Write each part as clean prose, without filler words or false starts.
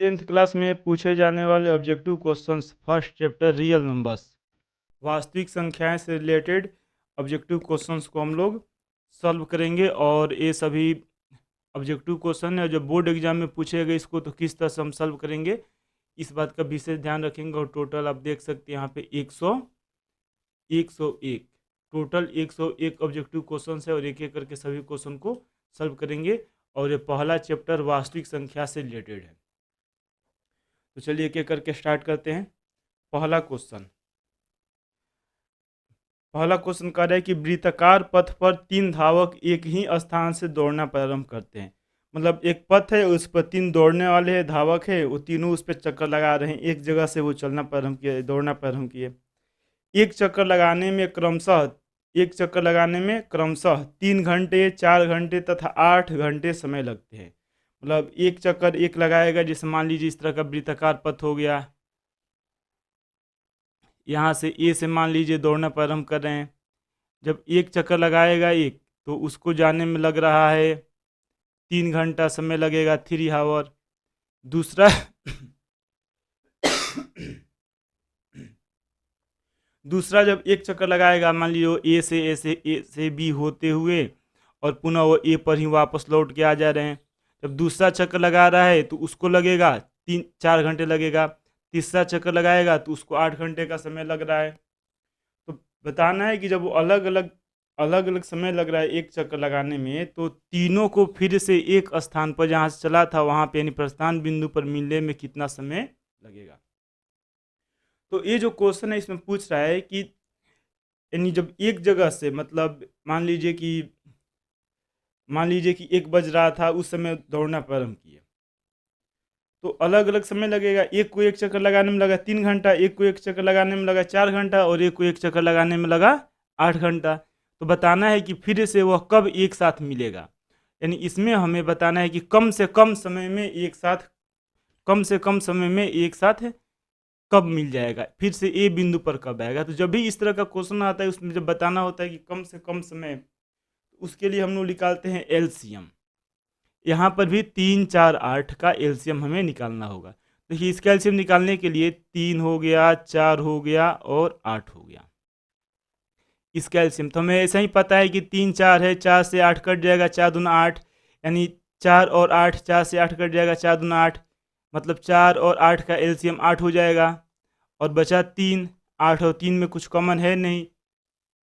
10th class में पूछे जाने वाले objective questions first chapter real numbers वास्तविक संख्याएं से रिलेटेड ऑब्जेक्टिव क्वेश्चंस को हम लोग सॉल्व करेंगे। और ये सभी ऑब्जेक्टिव क्वेश्चन है, जब बोर्ड एग्जाम में पूछे गए इसको तो किस तरह से हम सॉल्व करेंगे इस बात का विशेष ध्यान रखेंगे। और टोटल आप देख सकते हैं यहाँ पे 101 टोटल 101 ऑब्जेक्टिव क्वेश्चन है और एक एक करके सभी क्वेश्चन को सॉल्व करेंगे। और ये पहला चैप्टर वास्तविक संख्या से रिलेटेड है। तो चलिए एक एक करके स्टार्ट करते हैं। पहला क्वेश्चन कह रहा है कि वृत्ताकार पथ पर 3 धावक एक ही स्थान से दौड़ना प्रारंभ करते हैं। मतलब एक पथ है, उस पर 3 दौड़ने वाले हैं, धावक है, वो तीनों उस पर चक्कर लगा रहे हैं। एक जगह से वो चलना प्रारंभ किए, दौड़ना प्रारंभ किए। एक चक्कर लगाने में क्रमशः 3 घंटे, 4 घंटे तथा 8 घंटे समय लगते हैं। मतलब एक चक्कर एक लगाएगा, जैसे मान लीजिए इस तरह का वृत्ताकार पथ हो गया, यहाँ से ए से मान लीजिए दौड़ना प्रारंभ कर रहे हैं। जब एक चक्कर लगाएगा एक, तो उसको जाने में लग रहा है 3 घंटा समय लगेगा, 3 आवर। दूसरा दूसरा जब एक चक्कर लगाएगा, मान लीजिए ए से बी होते हुए और पुनः वो ए पर ही वापस लौट के आ जा रहे हैं। जब दूसरा चक्कर लगा रहा है तो उसको लगेगा 3-4 घंटे लगेगा। तीसरा चक्कर लगाएगा तो उसको 8 घंटे का समय लग रहा है। तो बताना है कि जब वो अलग अलग समय लग रहा है एक चक्कर लगाने में, तो तीनों को फिर से एक स्थान पर जहाँ से चला था वहाँ पे यानी प्रस्थान बिंदु पर मिलने में कितना समय लगेगा। तो ये जो क्वेश्चन है इसमें पूछ रहा है कि यानी जब एक जगह से, मतलब मान लीजिए कि 1 बज रहा था, उस समय दौड़ना प्रारंभ किए, तो अलग अलग समय लगेगा। एक को एक चक्कर लगाने में लगा 3 घंटा, एक को एक चक्कर लगाने में लगा 4 घंटा और एक को एक चक्कर लगाने में लगा 8 घंटा। तो बताना है कि फिर से वह कब एक साथ मिलेगा। यानी इसमें हमें बताना है कि कम से कम समय में एक साथ कब मिल जाएगा, फिर से ए बिंदु पर कब आएगा। तो जब भी इस तरह का क्वेश्चन आता है उसमें जब बताना होता है कि कम से कम समय, उसके लिए हम लोग निकालते हैं एलसीएम। यहाँ पर भी 3, 4, 8 का एलसीएम हमें निकालना होगा। देखिए इसका एलसीएम निकालने के लिए 3 हो गया, 4 हो गया और 8 हो गया। इसका एलसीएम तो हमें ऐसा ही पता है कि 3 4 है, 4 से 8 कट जाएगा, 4 दूना 8, यानी 4 और 8, 4 से 8 कट जाएगा, 4 दूना 8, मतलब 4 और 8 का एलसीएम 8 हो जाएगा। और बचा 3, 8 और 3 में कुछ कॉमन है नहीं,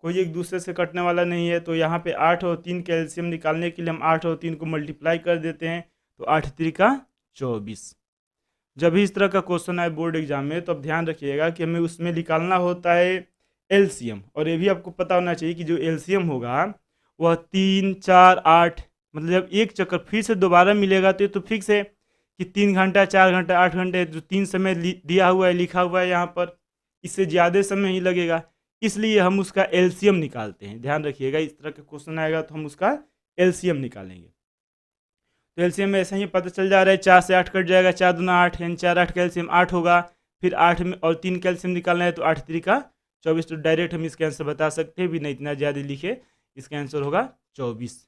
कोई एक दूसरे से कटने वाला नहीं है। तो यहाँ पे 8 और 3 का एलसीएम निकालने के लिए हम 8 और 3 को मल्टीप्लाई कर देते हैं, तो 8 त्रिका 24। जब भी इस तरह का क्वेश्चन आए बोर्ड एग्जाम में तो अब ध्यान रखिएगा कि हमें उसमें निकालना होता है एलसीएम। और ये भी आपको पता होना चाहिए कि जो एलसीएम होगा वह 3, 4, 8, मतलब जब एक चक्कर फिर से दोबारा मिलेगा तो ये तो फिक्स है कि 3 घंटा, 4 घंटा, 8 घंटे, जो 3 समय दिया हुआ है, लिखा हुआ है यहाँ पर, इससे ज़्यादा समय ही लगेगा, इसलिए हम उसका एलसीएम निकालते हैं। ध्यान रखिएगा इस तरह का क्वेश्चन आएगा तो हम उसका एलसीएम निकालेंगे। तो एलसीएम में ऐसा ही पता चल जा रहा है, 4 से 8 कट जाएगा, 4 दूना 8, यानी 4 8 का एलसीएम 8 होगा। फिर 8 में और 3 का एलसीएम निकालना है तो 8 त्रिका 24। तो डायरेक्ट हम इसका आंसर बता सकते हैं, भी नहीं इतना ज़्यादा लिखे, इसका आंसर होगा 24।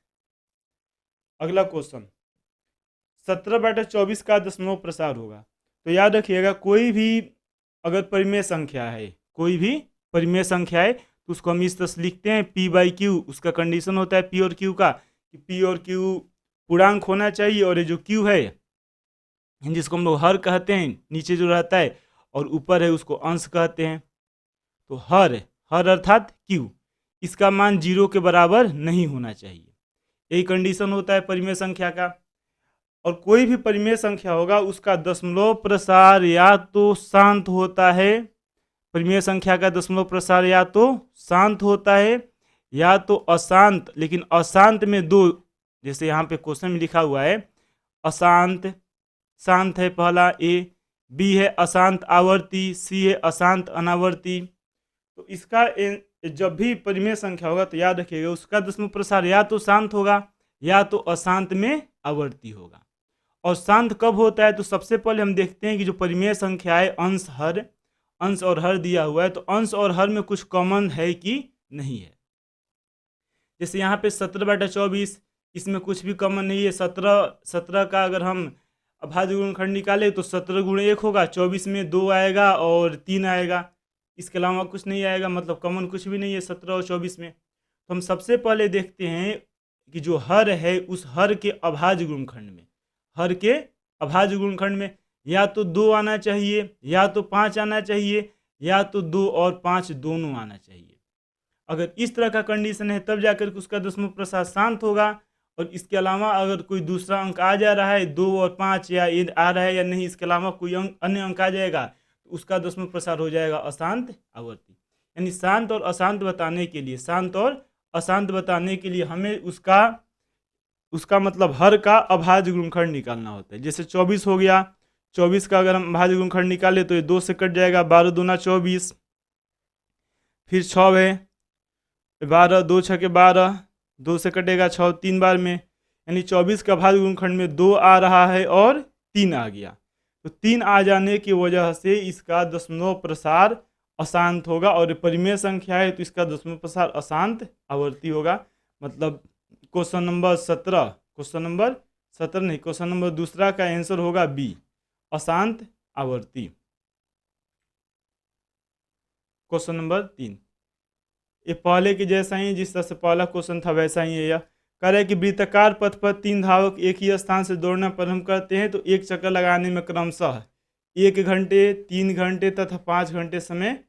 अगला क्वेश्चन 17/24 का दशमलव प्रसार होगा। तो याद रखिएगा कोई भी अगर परिमेय संख्या है तो उसको हम इस तरह से लिखते हैं P/Q। उसका कंडीशन होता है P और Q का कि P और Q पूर्णांक होना चाहिए, और ये जो Q है जिसको हम लोग हर कहते हैं, नीचे जो रहता है, और ऊपर है उसको अंश कहते हैं। तो हर अर्थात Q, इसका मान 0 के बराबर नहीं होना चाहिए, यही कंडीशन होता है परिमेय संख्या का। और कोई भी परिमेय संख्या होगा उसका दशमलव प्रसार या तो शांत होता है, परिमेय संख्या का दशमलव प्रसार या तो शांत होता है या तो अशांत। लेकिन अशांत में दो, जैसे यहाँ पे क्वेश्चन में लिखा हुआ है अशांत, शांत है पहला ए, बी है अशांत आवर्ती, सी है अशांत अनावर्ती। तो इसका जब भी परिमेय संख्या होगा तो याद रखिएगा उसका दशमलव प्रसार या तो शांत होगा या तो अशांत में आवर्ती होगा। और शांत कब होता है, तो सबसे पहले हम देखते हैं कि जो परिमेय संख्या है अंश और हर दिया हुआ है, तो अंश और हर में कुछ कॉमन है कि नहीं है। जैसे यहाँ पे 17/24, इसमें कुछ भी कॉमन नहीं है। 17 का अगर हम अभाज्य गुणनखंड निकाले तो 17 गुणे 1 होगा, 24 में 2 आएगा और 3 आएगा, इसके अलावा कुछ नहीं आएगा, मतलब कॉमन कुछ भी नहीं है 17 और 24 में। तो हम सबसे पहले देखते हैं कि जो हर है उस हर के अभाज्य गुणनखंड में, हर के अभाज्य गुणनखंड में या तो 2 आना चाहिए, या तो 5 आना चाहिए, या तो 2 और 5 दोनों आना चाहिए। अगर इस तरह का कंडीशन है तब जाकर के उसका दशमलव प्रसार शांत होगा। और इसके अलावा अगर कोई दूसरा अंक आ जा रहा है 2 और 5 या ये आ रहा है या नहीं, इसके अलावा कोई अन्य अंक आ जाएगा तो उसका दशमलव प्रसार हो जाएगा अशांत आवर्ती। यानी शांत और अशांत बताने के लिए, शांत और अशांत बताने के लिए हमें उसका मतलब हर का अभाज्य गुणनखंड निकालना होता है। जैसे 24 हो गया, 24 का अगर हम अभाज्य गुणनखंड निकाले तो ये 2 से कट जाएगा, 12 दूना 24, फिर 6 है 12, 2 छके 12, 2 से कटेगा 6 3 बार में, यानी 24 का अभाज्य गुणनखंड में 2 आ रहा है और 3 आ गया। तो 3 आ जाने की वजह से इसका दशमलव प्रसार अशांत होगा, और परिमेय संख्या है तो इसका दशमलव प्रसार अशांत आवर्ती होगा। मतलब क्वेश्चन नंबर 17, क्वेश्चन नंबर 17 नहीं, क्वेश्चन नंबर दूसरा का आंसर होगा बी, अशांत आवर्ती। क्वेश्चन नंबर 3 ये पहले के जैसा ही, जिस तरह से पहला क्वेश्चन था वैसा ही है। यह कह रहा है कि वृत्ताकार पथ पर 3 धावक एक ही स्थान से दौड़ना प्रारंभ करते हैं तो एक चक्कर लगाने में क्रमशः 1 घंटे, 3 घंटे तथा 5 घंटे समय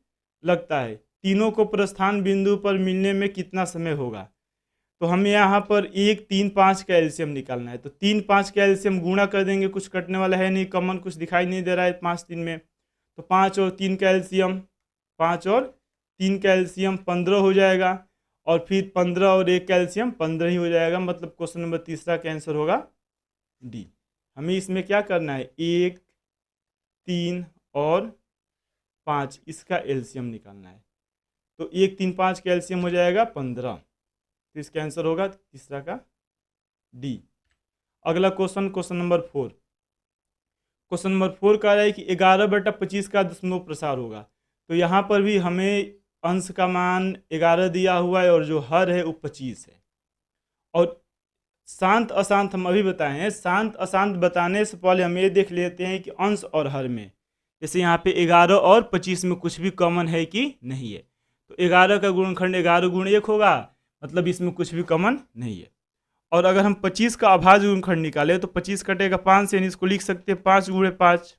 लगता है। तीनों को प्रस्थान बिंदु पर मिलने में कितना समय होगा? तो हमें यहाँ पर 1, 3, 5 का एलसीएम निकालना है। तो 3, 5 का एलसीएम गुणा कर देंगे, कुछ कटने वाला है नहीं, कॉमन कुछ दिखाई नहीं दे रहा है 5, 3 में। तो 5 और 3 का एलसीएम, 5 और 3 का एलसीएम 15 हो जाएगा, और फिर 15 और 1 का एलसीएम 15 ही हो जाएगा। मतलब क्वेश्चन नंबर तीसरा का आंसर होगा डी। हमें इसमें क्या करना है, 1, 3 और 5 इसका एलसीएम निकालना है। तो 1, 3, 5 का एलसीएम हो जाएगा 15, तो इसका आंसर होगा तीसरा का डी। अगला question, question number 4। Question number 4 कह रहा है कि 11/25 का दशमलव प्रसार होगा। तो यहाँ पर भी हमें अंश का मान 11 दिया हुआ है और जो हर है वो 25 है। और शांत अशांत हम अभी बताए हैं, शांत अशांत बताने से पहले हम ये देख लेते हैं कि अंश और हर में, जैसे यहाँ पे 11 और 25 में कुछ भी कॉमन है कि नहीं है। तो 11 का गुणनखंड 11 गुण 1 होगा, मतलब इसमें कुछ भी कॉमन नहीं है। और अगर हम 25 का अभाज्य गुणनखंड निकालें तो 25 कटेगा 5 से, यानी इसको लिख सकते हैं 5 गुणे 5।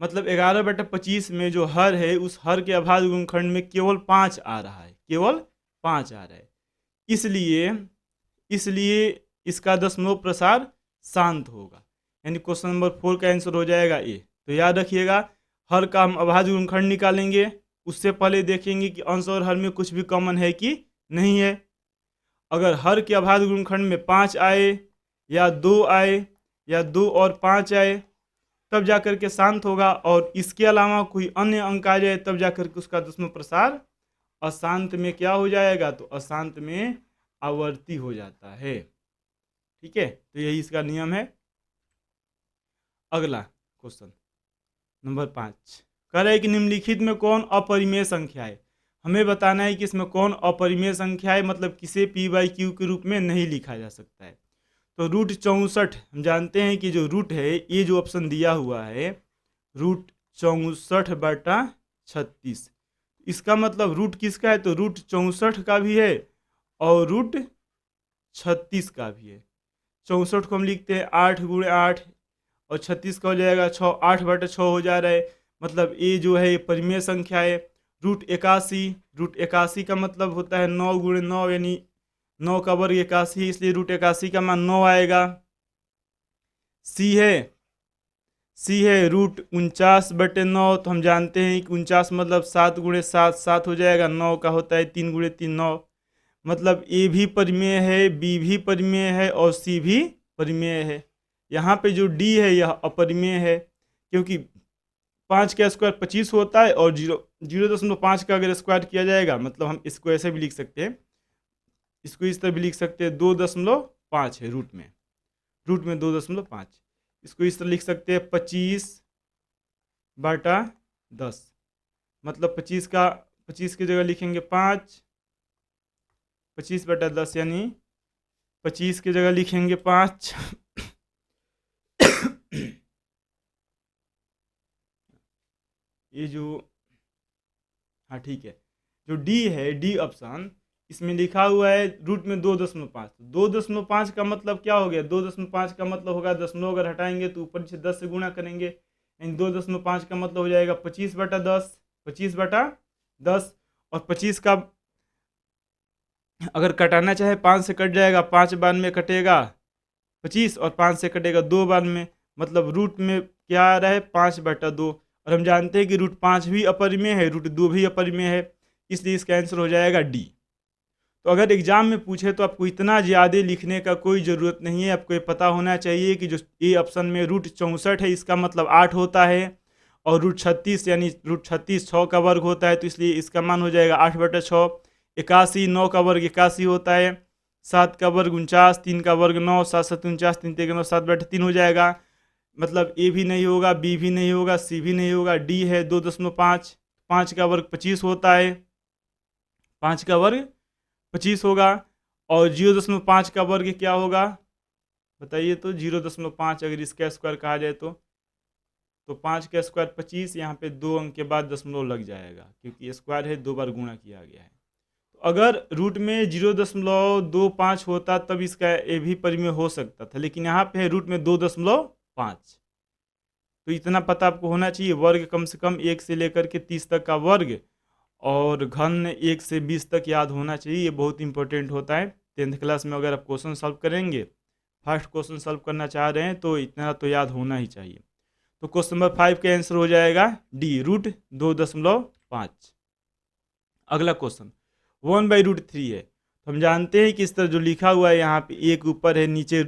मतलब 11/25 में जो हर है उस हर के अभाज्य गुणनखंड में केवल 5 आ रहा है, केवल 5 आ रहा है। इसलिए इसका दशमलव प्रसार शांत होगा, यानी क्वेश्चन नंबर 4 का आंसर हो जाएगा ए। तो याद रखिएगा, हर का हम अभाज्य गुणनखंड निकालेंगे, उससे पहले देखेंगे कि अंश और हर में कुछ भी कॉमन है कि नहीं है। अगर हर के अभाज्य गुणनखंड में 5 आए या 2 आए या 2 और 5 आए तब जाकर के शांत होगा, और इसके अलावा कोई अन्य अंक आ जाए तब जाकर के उसका दशमलव प्रसार अशांत में क्या हो जाएगा, तो अशांत में आवर्ती हो जाता है। ठीक है, तो यही इसका नियम है। अगला क्वेश्चन नंबर 5 कह रहा है कि निम्नलिखित में कौन अपरिमेय संख्या है। हमें बताना है कि इसमें कौन अपरिमेय संख्या है, मतलब किसे p/q के रूप में नहीं लिखा जा सकता है। तो रूट 64 हम जानते हैं कि जो रूट है, ये जो ऑप्शन दिया हुआ है रूट 64/36, इसका मतलब रूट किसका है, तो रूट 64 का भी है और रूट 36 का भी है। 64 को हम लिखते हैं 8 गुणे 8 और 36 का हो जाएगा 6, 8/6 हो जा रहा है। मतलब ये जो है ये परिमेय संख्या है। रूट 81 का मतलब होता है 9 गुणे 9, यानी 9 का वर्ग 81, इसलिए रूट 81 का मान 9 आएगा। सी है रूट 49/9, तो हम जानते हैं कि 49 मतलब 7 गुणे 7, 7 हो जाएगा। 9 का होता है 3 गुणे 3, 9। मतलब ए भी परिमेय है, बी भी परिमेय है और सी भी परिमेय है। यहाँ पे जो डी है यह अपरिमेय है, क्योंकि 5 का स्क्वायर 25 होता है और 0.5 का अगर स्क्वायर किया जाएगा, मतलब हम इसको ऐसे भी लिख सकते हैं, इसको इस तरह भी लिख सकते हैं 2.5 है रूट में 2.5। इसको इस तरह लिख सकते हैं 25/10, मतलब 25 की जगह लिखेंगे 5, 25/10 यानी 25 की जगह लिखेंगे 5 ये जो, हाँ ठीक है, जो डी है, डी ऑप्शन, इसमें लिखा हुआ है रूट में 2.5। 2.5 का मतलब क्या हो गया? 2.5 का मतलब होगा दशमलव अगर हटाएंगे तो ऊपर से 10 से गुणा करेंगे, यानी 2.5 का मतलब हो जाएगा 25/10। 25/10, और 25 का अगर कटाना चाहे 5 से कट जाएगा, 5 बार में कटेगा 25 और 5 से कटेगा 2 बार में, मतलब रूट में क्या आ रहा है? 5/2। और हम जानते हैं कि रूट 5 भी अपरिमेय है, रूट 2 भी अपरिमेय है, इसलिए इसका आंसर हो जाएगा डी। तो अगर एग्जाम में पूछे तो आपको इतना ज़्यादा लिखने का कोई ज़रूरत नहीं है। आपको ये पता होना चाहिए कि जो ए ऑप्शन में रूट 64 है, इसका मतलब 8 होता है, और रूट 36 यानी रूट 36 6 का वर्ग होता है, तो इसलिए इसका मान हो जाएगा 8/6। 81, 9 का वर्ग 81 होता है, 7 का वर्ग 49, 3 का वर्ग 9, 7 7 49, 3 3 9, 7/3 हो जाएगा। मतलब ए भी नहीं होगा, बी भी नहीं होगा, सी भी नहीं होगा, डी है 2.5। 5 का वर्ग 25 होता है, 5 का वर्ग 25 होगा, और 0.5 का वर्ग क्या होगा बताइए? तो 0.5 अगर इसका स्क्वायर कहा जाए तो 5 का स्क्वायर 25, यहाँ पे 2 अंक के बाद दशमलव लग जाएगा, क्योंकि स्क्वायर है, 2 बार गुणा किया गया है। तो अगर रूट में 0.25 होता तब इसका ए भी परिमेय हो सकता था, लेकिन यहाँ पे है रूट में 2.5। तो इतना पता आपको होना चाहिए, वर्ग कम से कम 1 से लेकर के 30 तक का वर्ग, और घन 1 से 20 तक याद होना चाहिए। ये बहुत इंपॉर्टेंट होता है 10th क्लास में। अगर आप क्वेश्चन सॉल्व करेंगे, फर्स्ट क्वेश्चन सॉल्व करना चाह रहे हैं, तो इतना तो याद होना ही चाहिए। तो क्वेश्चन नंबर 5 का आंसर हो जाएगा डी, रूट 2.5। अगला क्वेश्चन 1/√3 है। तो हम जानते हैं कि इस तरह जो लिखा हुआ है यहाँ पे, एक ऊपर है नीचे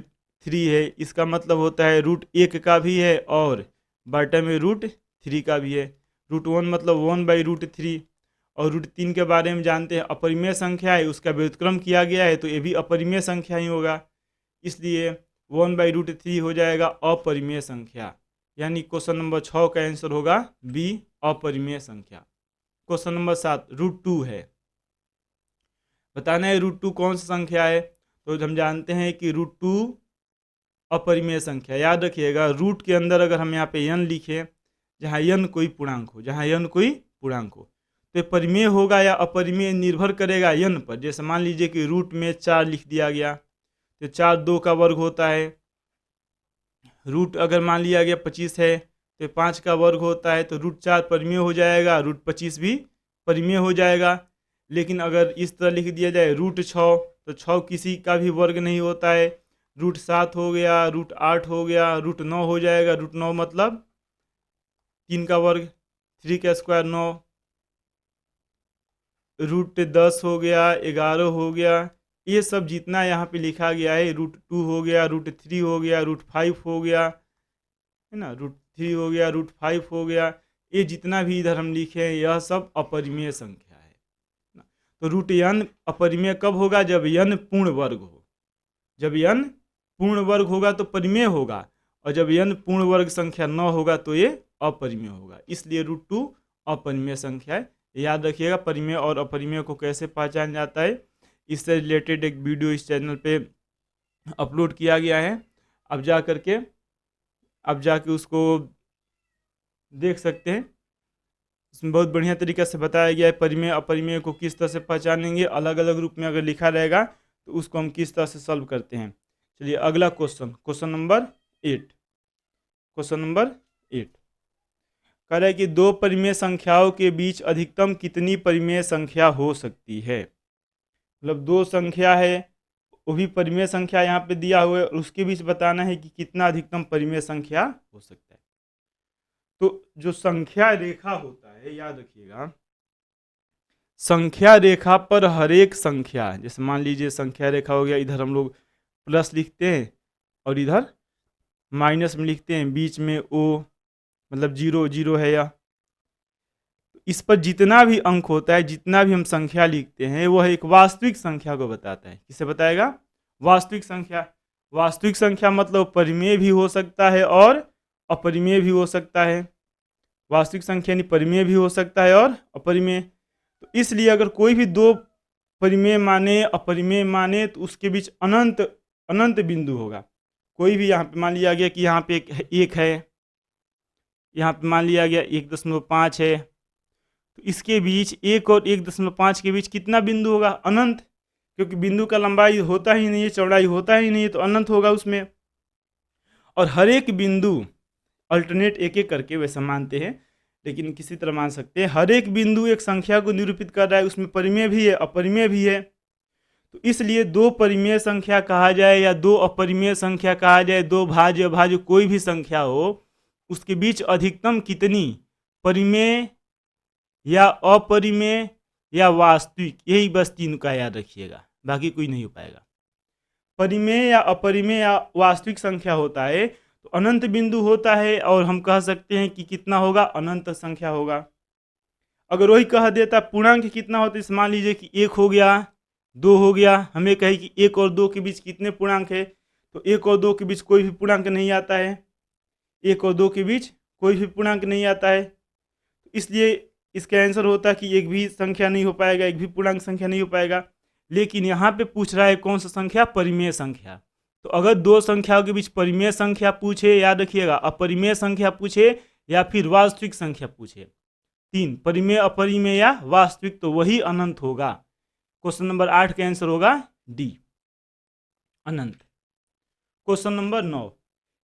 3 है, इसका मतलब होता है रूट 1 का भी है और बॉटम में रूट 3 का भी है। रूट 1 मतलब 1/√3, और रूट 3 के बारे में जानते हैं अपरिमेय संख्या है, उसका व्युत्क्रम किया गया है, तो ये भी अपरिमेय संख्या ही होगा, इसलिए 1/√3 हो जाएगा अपरिमेय संख्या। यानी क्वेश्चन नंबर 6 का आंसर होगा बी, अपरिमेय संख्या। क्वेश्चन नंबर 7 रूट 2 है। बताना है रूट 2 कौन सी संख्या है? तो हम जानते हैं कि रूट 2 अपरिमेय संख्या। याद रखिएगा, रूट के अंदर अगर हम यहाँ पे n लिखें, जहाँ n कोई पूर्णांक हो, जहाँ n कोई पूर्णांक हो, तो परिमेय होगा या अपरिमेय निर्भर करेगा n पर। जैसे मान लीजिए कि रूट में 4 लिख दिया गया, तो 4 2 का वर्ग होता है। रूट अगर मान लिया गया 25 है, तो 5 का वर्ग होता है, तो रूट 4 परिमेय हो जाएगा, रूट 25 भी परिमेय हो जाएगा। लेकिन अगर इस तरह लिख दिया जाए रूट 6, तो 6 किसी का भी वर्ग नहीं होता है। रूट 7 हो गया, रूट 8 हो गया, रूट 9 हो जाएगा। रूट 9 मतलब 3 का वर्ग, 3 का स्क्वायर 9। रूट 10 हो गया, 11 हो गया, ये सब जितना यहाँ पे लिखा गया है, रूट 2 हो गया, रूट 3 हो गया, रूट 5 हो गया, है ना, रूट 3 हो गया, रूट 5 हो गया, ये जितना भी इधर हम लिखे हैं यह सब अपरिमेय संख्या है ना। तो रूट n अपरिमेय कब होगा? जब n पूर्ण वर्ग हो। जब n पूर्ण वर्ग होगा तो परिमेय होगा, और जब n पूर्ण वर्ग संख्या न होगा तो ये अपरिमेय होगा। इसलिए रूट 2 अपरिमेय संख्या है। याद रखिएगा, परिमेय और अपरिमेय को कैसे पहचान जाता है, इससे रिलेटेड एक वीडियो इस चैनल पे अपलोड किया गया है। अब जाके उसको देख सकते हैं। इसमें बहुत बढ़िया तरीके से बताया गया है परिमेय अपरिमेय को किस तरह से पहचानेंगे, अलग अलग रूप में अगर लिखा रहेगा तो उसको हम किस तरह से सॉल्व करते हैं। चलिए अगला question, question number 8। Question number 8 कह रहा है कि दो परिमेय संख्याओं के बीच अधिकतम कितनी परिमेय संख्या हो सकती है। मतलब दो संख्या है, वो भी परिमेय संख्या यहाँ पे दिया हुआ है, और उसके बीच बताना है कि कितना अधिकतम परिमेय संख्या हो सकता है। तो जो संख्या रेखा होता है, याद रखिएगा, संख्या रेखा पर हर एक संख्या, जैसे मान लीजिए संख्या रेखा हो गया, इधर हम लोग प्लस लिखते हैं और इधर माइनस में लिखते हैं, बीच में ओ मतलब 0 0 है, या इस पर जितना भी अंक होता है, जितना भी हम संख्या लिखते हैं, वह एक वास्तविक संख्या को बताता है। किसे बताएगा? वास्तविक संख्या। वास्तविक संख्या मतलब परिमेय भी हो सकता है और अपरिमेय भी हो सकता है। वास्तविक संख्या यानी परिमेय भी हो सकता है और अपरिमेय। तो इसलिए अगर कोई भी दो परिमेय माने अपरिमेय माने, तो उसके बीच अनंत अनंत बिंदु होगा। कोई भी यहाँ पे मान लिया गया कि यहाँ पे एक है, यहाँ पे मान लिया गया 1.5 है, तो इसके बीच 1 और 1.5 के बीच कितना बिंदु होगा? अनंत, क्योंकि बिंदु का लंबाई होता ही नहीं है, चौड़ाई होता ही नहीं है, तो अनंत होगा उसमें। और हर एक बिंदु अल्टरनेट एक एक करके वैसा मानते हैं, लेकिन किसी तरह मान सकते हैं। हर एक बिंदु एक संख्या को निरूपित कर रहा है, उसमें परिमेय भी है, अपरिमेय भी है। तो इसलिए दो परिमेय संख्या कहा जाए या दो अपरिमेय संख्या कहा जाए, दो भाज्य अभाज्य कोई भी संख्या हो, उसके बीच अधिकतम कितनी परिमेय या अपरिमेय या वास्तविक, यही बस तीन का याद रखिएगा, बाकी कोई नहीं हो पाएगा। परिमेय या अपरिमेय या वास्तविक संख्या होता है तो अनंत बिंदु होता है, और हम कह सकते हैं कि कितना होगा? अनंत संख्या होगा। अगर वही कह देता पूर्णांक कितना होता है, मान लीजिए कि 1 हो गया, 2 हो गया, हमें कहे कि 1 और 2 के बीच कितने पूर्णांक है, तो 1 और 2 के बीच कोई भी पूर्णांक नहीं आता है, 1 और 2 के बीच कोई भी पूर्णांक नहीं आता है। इसलिए इसका आंसर होता है कि एक भी संख्या नहीं हो पाएगा, एक भी पूर्णांक संख्या नहीं हो पाएगा। लेकिन यहाँ पे पूछ रहा है कौन सा संख्या? परिमेय संख्या। तो अगर दो संख्याओं के बीच परिमेय संख्या पूछे, याद रखिएगा, अपरिमेय संख्या पूछे या फिर वास्तविक संख्या पूछे, तीन परिमेय, अपरिमेय या वास्तविक, तो वही अनंत होगा। क्वेश्चन नंबर 8 का आंसर होगा डी, अनंत। क्वेश्चन नंबर 9,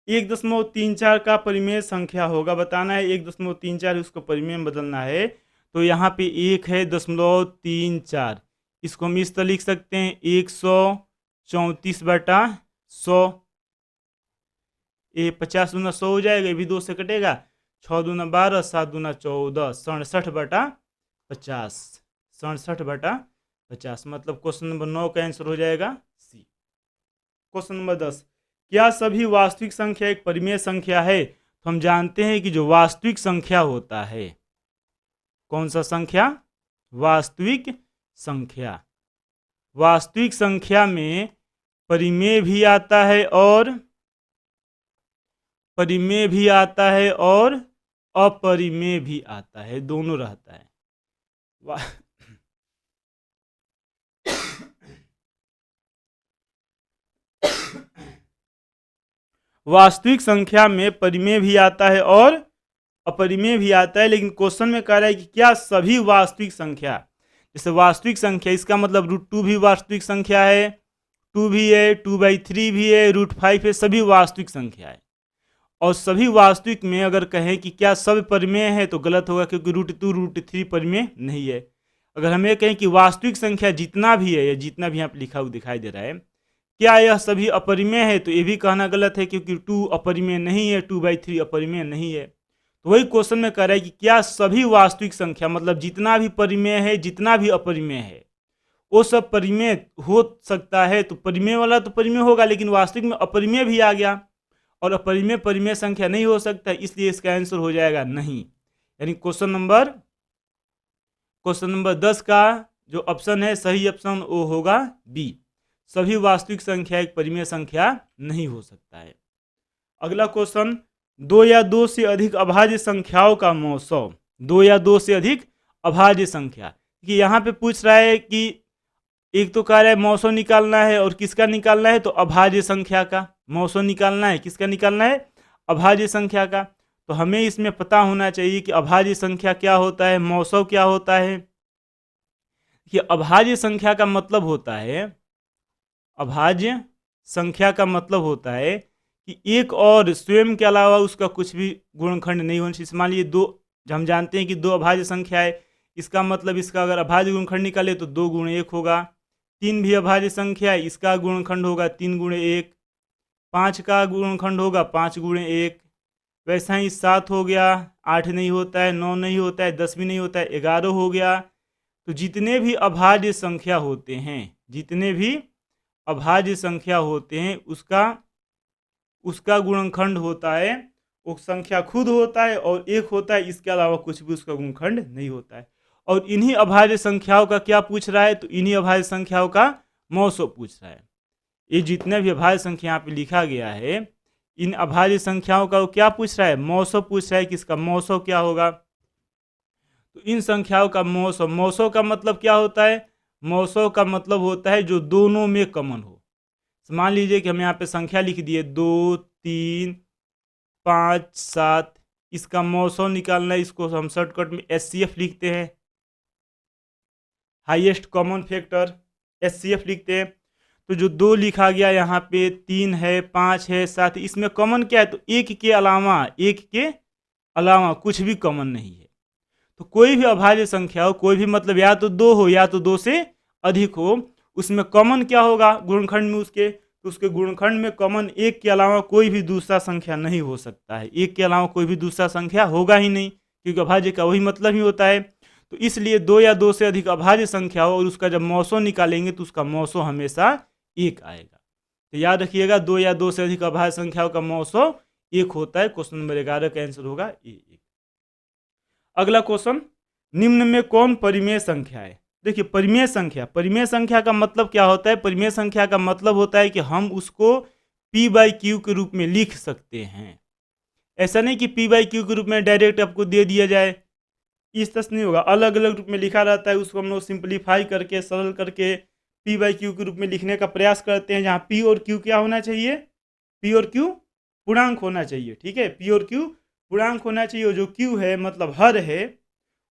1.34 का परिमेय संख्या होगा, बताना है 1.34 उसको परिमेय में बदलना है। तो यहाँ पे 1 है 0.34, इसको हम इस तरह लिख सकते हैं 134/100। ये 50 दूना 100 हो जाएगा, ये भी 2 से कटेगा, 6 दूना 12, 7 दूना 14, 67/50, 67/50। मतलब क्वेश्चन नंबर 9 का आंसर हो जाएगा सी। क्वेश्चन नंबर 10, क्या सभी वास्तविक संख्या एक परिमेय संख्या है? तो हम जानते हैं कि जो वास्तविक संख्या होता है, कौन सा संख्या? वास्तविक संख्या। वास्तविक संख्या में परिमेय भी आता है और अपरिमेय भी आता है, दोनों रहता है। वास्तविक संख्या में परिमेय भी आता है और अपरिमेय भी आता है, लेकिन क्वेश्चन में कह रहा है कि क्या सभी वास्तविक संख्या, जैसे वास्तविक संख्या, इसका मतलब √2 भी वास्तविक संख्या है, 2 भी है, 2/3 भी है, √5 है, सभी वास्तविक संख्या है। और सभी वास्तविक में अगर कहें कि क्या सब परिमेय है तो गलत होगा, क्योंकि √2 √3 परिमेय नहीं है। अगर हमें कहें कि वास्तविक संख्या जितना भी है, या जितना भी यहाँ पर लिखा हुआ दिखाई दे रहा है, क्या यह सभी अपरिमेय है, तो ये भी कहना गलत है, क्योंकि 2 अपरिमेय नहीं है, 2/3 अपरिमेय नहीं है। तो वही क्वेश्चन में कह रहा है कि क्या सभी वास्तविक संख्या, मतलब जितना भी परिमेय है, जितना भी अपरिमेय है, वो सब परिमेय हो सकता है। तो परिमेय वाला तो परिमेय होगा, लेकिन वास्तविक में अपरिमेय भी आ गया, और अपरिमेय परिमेय संख्या नहीं हो सकता, इसलिए इसका आंसर हो जाएगा नहीं। यानी क्वेश्चन नंबर 10 का जो ऑप्शन है, सही ऑप्शन वो होगा बी, सभी वास्तविक संख्या एक परिमेय संख्या नहीं हो सकता है। अगला क्वेश्चन, 2 या 2 से अधिक अभाज्य संख्याओं का मौसम। 2 या 2 से अधिक अभाज्य संख्या, कि यहाँ पे पूछ रहा है कि एक तो कह रहा है मौसम निकालना है, और किसका निकालना है? तो अभाज्य संख्या का मौसम निकालना है। किसका निकालना है? अभाज्य संख्या का। तो हमें इसमें पता होना चाहिए कि अभाज्य संख्या क्या होता है, मौसम क्या होता है। कि अभाज्य संख्या का मतलब होता है, अभाज्य संख्या का मतलब होता है कि एक और स्वयं के अलावा उसका कुछ भी गुणनखंड नहीं होना चाहिए। मान लीजिए 2, हम जानते हैं कि 2 अभाज्य संख्या है, इसका मतलब इसका अगर अभाज्य गुणनखंड निकाले तो 2 × 1 होगा। 3 भी अभाज्य संख्या है, इसका गुणनखंड होगा 3 × 1। 5 का गुणनखंड होगा 5 × 1। वैसा ही 7 हो गया, 8 नहीं होता है, 9 नहीं होता है, 10 भी नहीं होता है, 11 हो गया। तो जितने भी अभाज्य संख्या होते हैं, जितने भी अभाज्य संख्या होते हैं, उसका गुणनखंड होता है, वो संख्या खुद होता है और 1 होता है, इसके अलावा कुछ भी उसका गुणनखंड नहीं होता है। और इन्हीं अभाज्य संख्याओं का क्या पूछ रहा है? तो इन्हीं अभाज्य संख्याओं का मौसम पूछ रहा है। ये जितने भी अभाज्य संख्या यहाँ पे लिखा गया है, इन अभाज्य संख्याओं का वो क्या पूछ रहा है? मौसम पूछ रहा है कि इसका मौसम क्या होगा। तो इन संख्याओं का मौसम का मतलब क्या होता है? मौसम का मतलब होता है जो दोनों में कॉमन हो। मान लीजिए कि हम यहाँ पे संख्या लिख दिए 2, 3, 5, 7, इसका मौसो निकालना है, इसको हम शॉर्टकट में HCF लिखते हैं, हाईएस्ट कॉमन फैक्टर HCF लिखते हैं। तो जो 2 लिखा गया यहाँ पे, 3 है, 5 है, 7, इसमें कॉमन क्या है? तो एक के अलावा कुछ भी कॉमन नहीं है। तो कोई भी अभाज्य संख्या हो, कोई भी मतलब या तो 2 हो या तो 2 से अधिक हो, उसमें कॉमन क्या होगा गुणनखंड में उसके? तो उसके गुणनखंड में कॉमन 1 के अलावा कोई भी दूसरा संख्या नहीं हो सकता है। 1 के अलावा कोई भी दूसरा संख्या होगा ही नहीं, क्योंकि अभाज्य का वही मतलब ही होता है। तो इसलिए 2 या 2 से अधिक अभाज्य संख्या हो और उसका जब मौसो निकालेंगे तो उसका मौसो हमेशा 1 आएगा। तो याद रखिएगा, 2 या 2 से अधिक अभाज्य संख्याओं का मौसो 1 होता है। क्वेश्चन नंबर 11 का आंसर होगा ए 1। अगला क्वेश्चन, निम्न में कौन परिमेय संख्या है? देखिए, परिमेय संख्या का मतलब क्या होता है? परिमेय संख्या का मतलब होता है कि हम उसको p/q के रूप में लिख सकते हैं। ऐसा नहीं कि p/q के रूप में डायरेक्ट आपको दे दिया जाए, इस तरह से नहीं होगा। अलग अलग रूप में लिखा रहता है, उसको हम लोग सिंप्लीफाई करके, सरल करके p/q के रूप में लिखने का प्रयास करते हैं, जहाँ p और q क्या होना चाहिए? p और q पूर्णांक होना चाहिए। ठीक है, p और q पूर्णांक होना चाहिए, और जो q है मतलब हर है,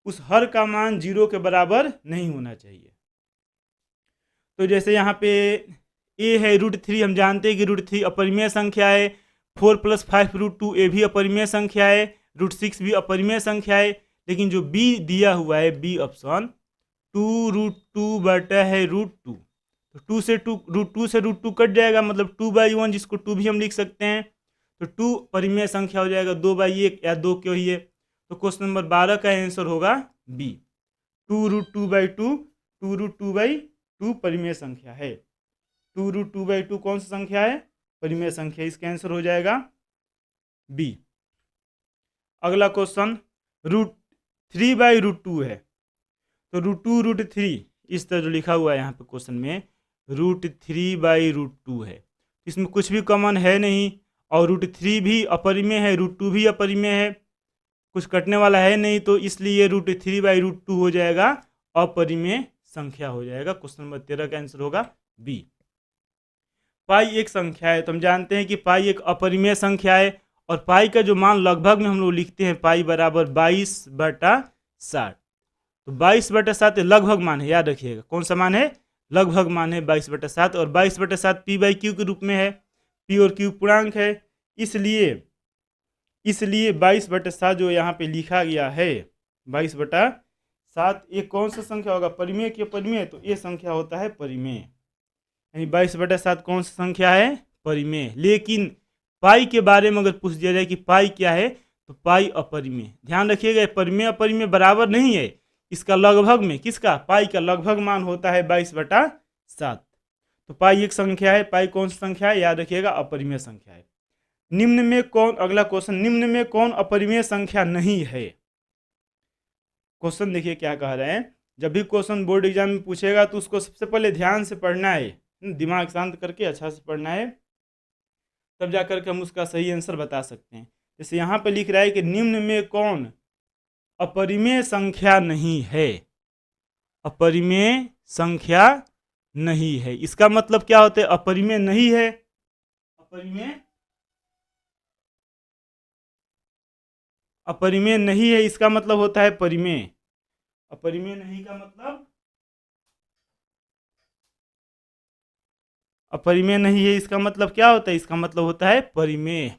उस हर का मान 0 के बराबर नहीं होना चाहिए। तो जैसे यहाँ पे a है √3, हम जानते हैं कि √3 अपरिमेय संख्या है। 4 + 5 √2 ये भी अपरिमेय संख्या है। √6 भी अपरिमेय संख्या है। लेकिन जो b दिया हुआ है, b ऑप्शन, 2√2 बटा है √2, तो 2 से √2 कट जाएगा, मतलब 2/1, जिसको 2 भी हम लिख सकते हैं। तो 2 परिमेय संख्या हो जाएगा, 2/1 या 2 क्यों ही है। तो क्वेश्चन नंबर 12 का आंसर होगा बी, 2√2/2, 2√2/2 परिमेय संख्या है। 2√2/2 कौन सी संख्या है? परिमेय संख्या। इसका आंसर हो जाएगा बी। अगला क्वेश्चन, √3/√2 है। तो √2 √3 इस तरह जो लिखा हुआ है यहाँ पे क्वेश्चन में, √3/√2 है। इसमें कुछ भी कॉमन है नहीं, और √3 भी अपरिमेय है, √2 भी अपरिमेय है, कुछ कटने वाला है नहीं, तो इसलिए √3/√2 हो जाएगा, अपरिमेय संख्या हो जाएगा। क्वेश्चन नंबर 13 का आंसर होगा बी। पाई एक संख्या है, तो हम जानते हैं कि पाई एक अपरिमेय संख्या है, और पाई का जो मान लगभग में हम लोग लिखते हैं, पाई बराबर 22/60। तो 22/7 लगभग मान है, याद रखिएगा। कौन सा मान है? लगभग मान है 22/7, और 22/7 p/q के रूप में है। p और q पूर्णांक है, इसलिए 22/7 जो यहाँ पे लिखा गया है, 22/7, ये कौन सा संख्या होगा? परिमेय के परिमेय, तो ये संख्या होता है परिमेय। यानी 22/7 कौन सा संख्या है? परिमेय। लेकिन पाई के बारे में अगर पूछ दिया जाए कि पाई क्या है, तो पाई अपरिमेय। ध्यान रखिएगा, परिमेय अपरिमेय बराबर नहीं है। इसका लगभग में, किसका? पाई का लगभग मान होता है 22/7। तो पाई एक संख्या है। पाई कौन सी संख्या है? याद रखिएगा, अपरिमेय संख्या है। निम्न में कौन, अगला क्वेश्चन, निम्न में कौन अपरिमेय संख्या नहीं है? क्वेश्चन देखिए क्या कह रहे हैं। जब भी क्वेश्चन बोर्ड एग्जाम में पूछेगा तो उसको सबसे पहले ध्यान से पढ़ना है, दिमाग शांत करके अच्छा से पढ़ना है, तब जा करके हम उसका सही आंसर बता सकते हैं। जैसे यहाँ पे लिख रहा है कि निम्न में कौन अपरिमेय संख्या नहीं है? अपरिमेय संख्या नहीं है, इसका मतलब क्या होता है? अपरिमेय नहीं है, अपरिमेय नहीं है, इसका मतलब होता है परिमेय। अपरिमेय नहीं का मतलब, अपरिमेय नहीं है, इसका मतलब क्या होता है? इसका मतलब होता है परिमेय।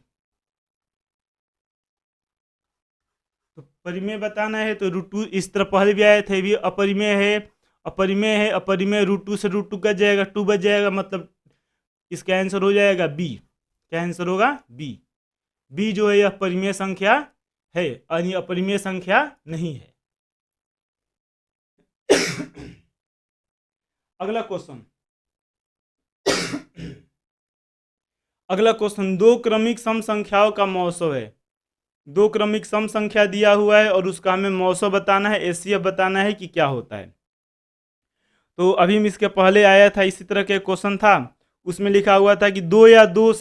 तो परिमेय बताना है तो √2 इस तरह पहले भी आए थे, भी अपरिमेय है, अपरिमेय है, अपरिमेय, √2 से √2 कट जाएगा, 2 बच जाएगा, मतलब इसका आंसर हो जाएगा बी। क्या आंसर होगा? बी। बी जो है यह परिमेय संख्या है, यानी अपरिमेय संख्या नहीं है। अगला क्वेश्चन, दो क्रमिक सम संख्याओं का मौसो है। दो क्रमिक सम संख्या दिया हुआ है और उसका हमें मौसो बताना है, एचसीएफ बताना है कि क्या होता है। तो अभी हम इसके पहले आया था, इसी तरह के क्वेश्चन था, उसमें लिखा हुआ था कि 2 या 2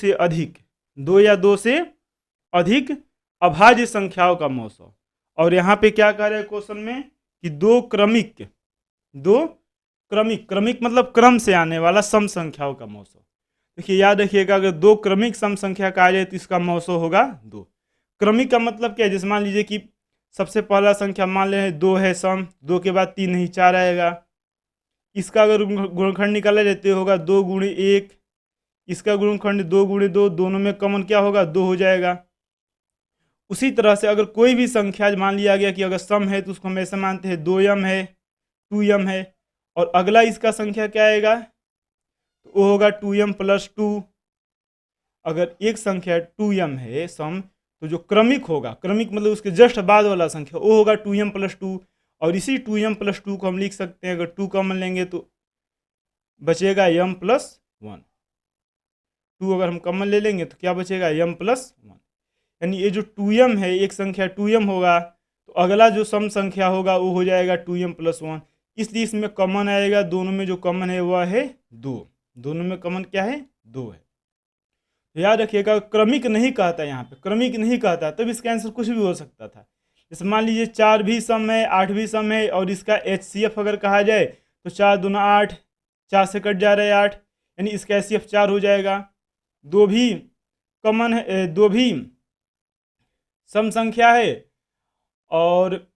से अधिक अभाज्य संख्याओं का मौसो। और यहाँ पे क्या कह रहे हैं क्वेश्चन में कि दो क्रमिक मतलब क्रम से आने वाला सम संख्याओं का मौसो। देखिए याद रखिएगा, अगर दो क्रमिक सम संख्या का आ जाए तो इसका मौसो होगा 2। क्रमिक का मतलब क्या है, जैसे मान लीजिए कि सबसे पहला संख्या मान ले 2 है सम, 2 के बाद 3 नहीं 4 आएगा। इसका अगर गुणनखंड निकाला जाते होगा 2 गुणे 1, इसका गुणनखंड 2 गुणे 2, दोनों में कॉमन क्या होगा 2 हो जाएगा। उसी तरह से अगर कोई भी संख्या मान लिया गया कि अगर सम है तो उसको हम ऐसे मानते हैं 2m है 2m है, और अगला इसका संख्या क्या आएगा तो वो होगा 2m प्लस 2। अगर एक संख्या 2m है सम, तो जो क्रमिक होगा, क्रमिक मतलब उसके जस्ट बाद वाला संख्या, वो होगा 2m प्लस 2। और इसी 2m प्लस 2 को हम लिख सकते हैं, अगर 2 कॉमन लेंगे तो बचेगा m प्लस 1। 2 अगर हम कॉमन ले लेंगे तो क्या बचेगा m प्लस 1। यानी ये जो 2m है, एक संख्या 2m होगा, तो अगला जो सम संख्या होगा वो हो जाएगा 2m प्लस 1। इसलिए इसमें कॉमन आएगा, दोनों में जो कॉमन है वह है 2। दोनों में कॉमन क्या है 2 है। याद रखिएगा क्रमिक नहीं कहता, यहाँ पे क्रमिक नहीं कहता, तब इसका आंसर कुछ भी हो सकता था। जैसे मान लीजिए 4 भी सम है 8 भी सम है, और इसका HCF अगर कहा जाए तो 4 दूना 8, 4 से कट जा रहा है 8, यानी इसका HCF 4 हो जाएगा। 2 भी कॉमन है, 2 भी सम संख्या है, और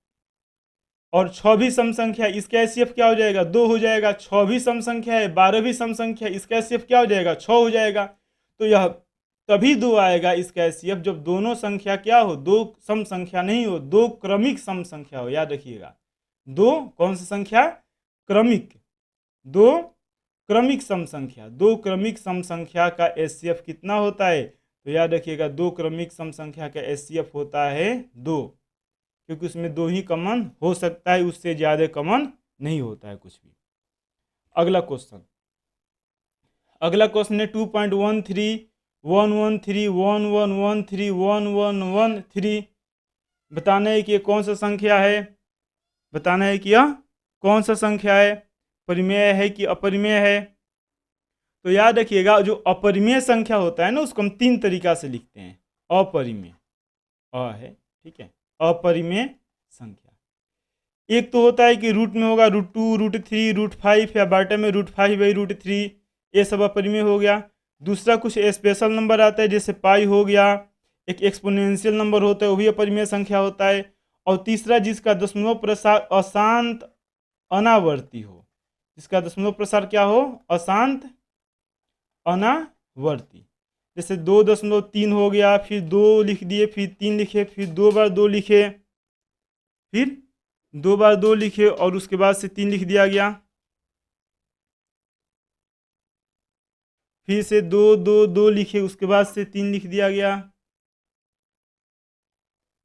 6 भी सम संख्या, इसका HCF क्या हो जाएगा 2 हो जाएगा। 6 भी सम संख्या है, 12 भी सम संख्या, इसका HCF क्या हो जाएगा 6 हो जाएगा। तो यह तभी 2 आएगा इसका HCF जब दोनों संख्या क्या हो, 2 सम संख्या नहीं हो, 2 क्रमिक सम संख्या हो। याद रखिएगा 2 कौन सी संख्या, क्रमिक, 2 क्रमिक सम संख्या। 2 क्रमिक सम संख्या का HCF कितना होता है, तो याद रखिएगा 2 क्रमिक सम संख्या का HCF होता है 2, क्योंकि उसमें 2 ही कॉमन हो सकता है, उससे ज़्यादा कॉमन नहीं होता है कुछ भी। अगला क्वेश्चन है 2.13 बताना है कि ये कौन सा संख्या है, बताना है कि यह कौन सा संख्या है, परिमेय है कि अपरिमेय है। तो याद रखिएगा जो अपरिमेय संख्या होता है ना, उसको हम 3 तरीका से लिखते हैं। अपरिमेय है, ठीक है, अपरिमेय संख्या। एक तो होता है कि रूट में होगा √2, √3, √5, या बाटा में √5/√3, ये सब अपरिमेय हो गया। दूसरा कुछ स्पेशल नंबर आता है, जैसे पाई हो गया, एक एक्सपोनेंशियल नंबर होता है, वो भी अपरिमेय संख्या होता है। और तीसरा जिसका दशमलव प्रसार अशांत अनावर्ती हो, जिसका दशमलव प्रसार क्या हो, अशांत अनावर्ती। जैसे 2.3 हो गया, फिर 2 लिख दिए, फिर 3 लिखे, फिर 2 बार 2 लिखे, फिर 2 बार 2 लिखे, और उसके बाद से 3 लिख दिया गया, फिर से 2 2 2 लिखे, उसके बाद से 3 लिख दिया गया।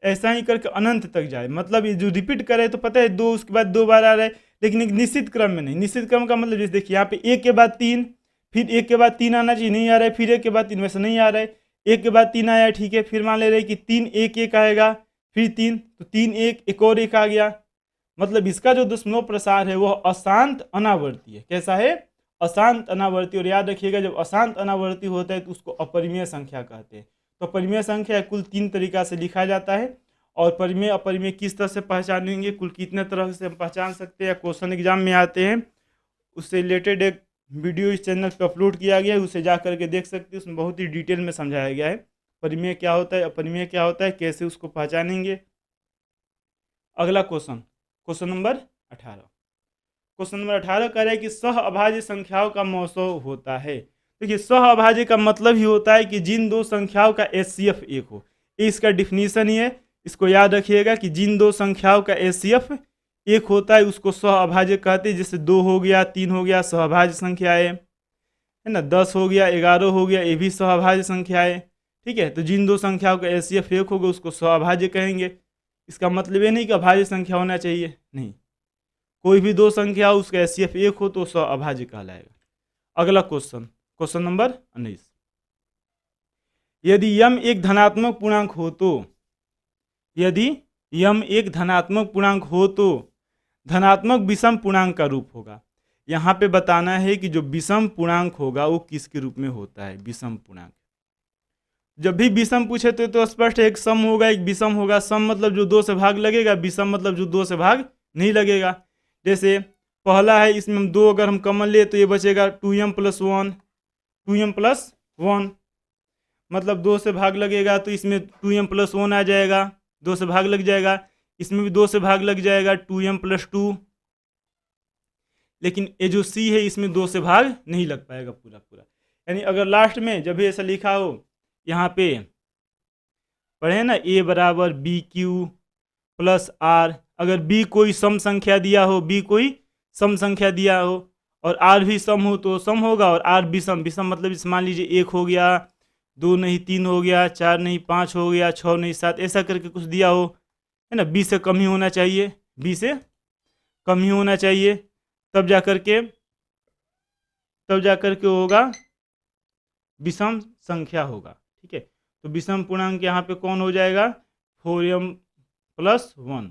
ऐसा ही करके अनंत तक जाए। मतलब ये जो रिपीट करे तो पता है 2 उसके बाद 2 बार आ रहा है, लेकिन एक निश्चित क्रम में नहीं। निश्चित क्रम का मतलब जैसे देखिए यहाँ पे 1 के बाद 3, फिर 1 के बाद 3 आना चाहिए, नहीं आ रहा है, फिर 1 के बाद 3 वैसे नहीं आ रहा है, 1 के बाद 3 आया, ठीक है, फिर मान ले रहे कि 3 1 1 आएगा, फिर 3, तो 3 1 एक और 1 आ गया। मतलब इसका जो दशमलव प्रसार है वह अशांत अनावर्ती है। कैसा है, अशांत अनावर्ती। और याद रखिएगा जब अशांत अनावर्ती होता है तो उसको अपरिमेय संख्या कहते हैं। तो अपरिमेय संख्या कुल 3 तरीका से लिखा जाता है। और परिमेय अपरिमेय किस तरह से पहचानेंगे, कुल कितने तरह से हम पहचान सकते हैं, क्वेश्चन एग्जाम में आते हैं, उससे रिलेटेड एक वीडियो इस चैनल पर अपलोड किया गया है, उसे जा करके देख सकते हैं। उसमें बहुत ही डिटेल में समझाया गया है परिमेय क्या होता है, अपरिमेय क्या होता है, कैसे उसको पहचानेंगे। अगला क्वेश्चन नंबर 18। क्वेश्चन नंबर 18 कह रहा है कि सह अभाज्य संख्याओं का मौसौ होता है। देखिए सह अभाज्य का मतलब ही होता है कि जिन दो संख्याओं का HCF 1 हो। इसका डिफिनीशन ही है, इसको याद रखिएगा कि जिन दो संख्याओं का HCF 1 होता है उसको सह अभाज्य कहते हैं। जैसे 2 हो गया, 3 हो गया, सह अभाज्य संख्याएं है ना, 10 हो गया, 11 हो गया, ये भी सह अभाज्य संख्याएं। ठीक है, तो जिन दो संख्याओं का HCF 1 होगा उसको सह अभाज्य कहेंगे। इसका मतलब ये नहीं कि अभाज्य संख्या होना चाहिए, नहीं, कोई भी दो संख्या हो उसका HCF 1 हो तो सह अभाज्य कहलाएगा। अगला क्वेश्चन नंबर 19। यदि m एक धनात्मक पूर्णांक हो तो, यदि m एक धनात्मक पूर्णांक हो तो धनात्मक विषम पूर्णांक का रूप होगा। यहाँ पे बताना है कि जो विषम पूर्णांक होगा वो किसके रूप में होता है, विषम पूर्णांक। जब भी विषम पूछे तो स्पष्ट है, एक सम होगा एक विषम होगा। सम मतलब जो 2 से भाग लगेगा, विषम मतलब जो 2 से भाग नहीं लगेगा। जैसे पहला है, इसमें हम 2 अगर हम कॉमन ले तो ये बचेगा 2m + 1, 2m + 1। मतलब 2 से भाग लगेगा तो इसमें 2m+1 आ जाएगा, 2 से भाग लग जाएगा, इसमें भी 2 से भाग लग जाएगा 2m+2। लेकिन ये जो सी है इसमें 2 से भाग नहीं लग पाएगा पूरा पूरा। यानी अगर लास्ट में जब भी ऐसा लिखा हो, यहाँ पे पढ़े ना a बराबर बी क्यू प्लस आर, अगर b कोई सम संख्या दिया हो, b कोई सम संख्या दिया हो और r भी सम हो तो सम होगा, और r विषम, विषम मतलब इस मान लीजिए 1 हो गया, 2 नहीं 3 हो गया, 4 नहीं 5 हो गया, 6 नहीं 7, ऐसा करके कुछ दिया हो, है ना, b से कम ही होना चाहिए, b से कम ही होना चाहिए, तब जा करके होगा विषम संख्या होगा। ठीक है, तो विषम पूर्णांक यहाँ पे कौन हो जाएगा, 4m+1।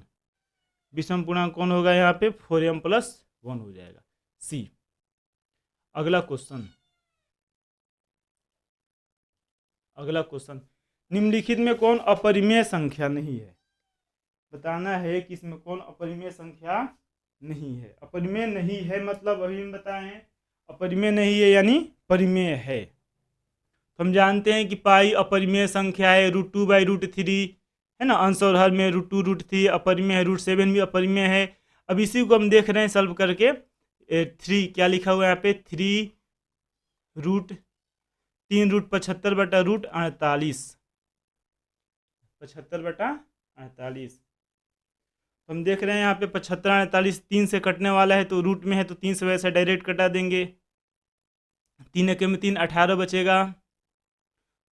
विषम पूर्णांक कौन होगा यहाँ पे, 4m+1 हो जाएगा, सी। अगला क्वेश्चन, निम्नलिखित में कौन अपरिमेय संख्या नहीं है। बताना है कि इसमें कौन अपरिमेय संख्या नहीं है। अपरिमेय नहीं है मतलब अभी हम बताएं, अपरिमेय नहीं है यानी परिमेय है। तो हम जानते हैं कि पाई अपरिमेय संख्या है, √2/√3 है ना, अंश और हर में √2 √3 अपरिमेय है, √7 भी अपरिमेय है। अब इसी को हम देख रहे हैं सॉल्व करके, 3 क्या लिखा हुआ है यहाँ पे, 3√75/√48, 75/48। तो हम देख रहे हैं यहाँ पे 75 48 3 से कटने वाला है, तो रूट में है तो 3 से वैसे डायरेक्ट कटा देंगे, 3 एके में 3 18 बचेगा,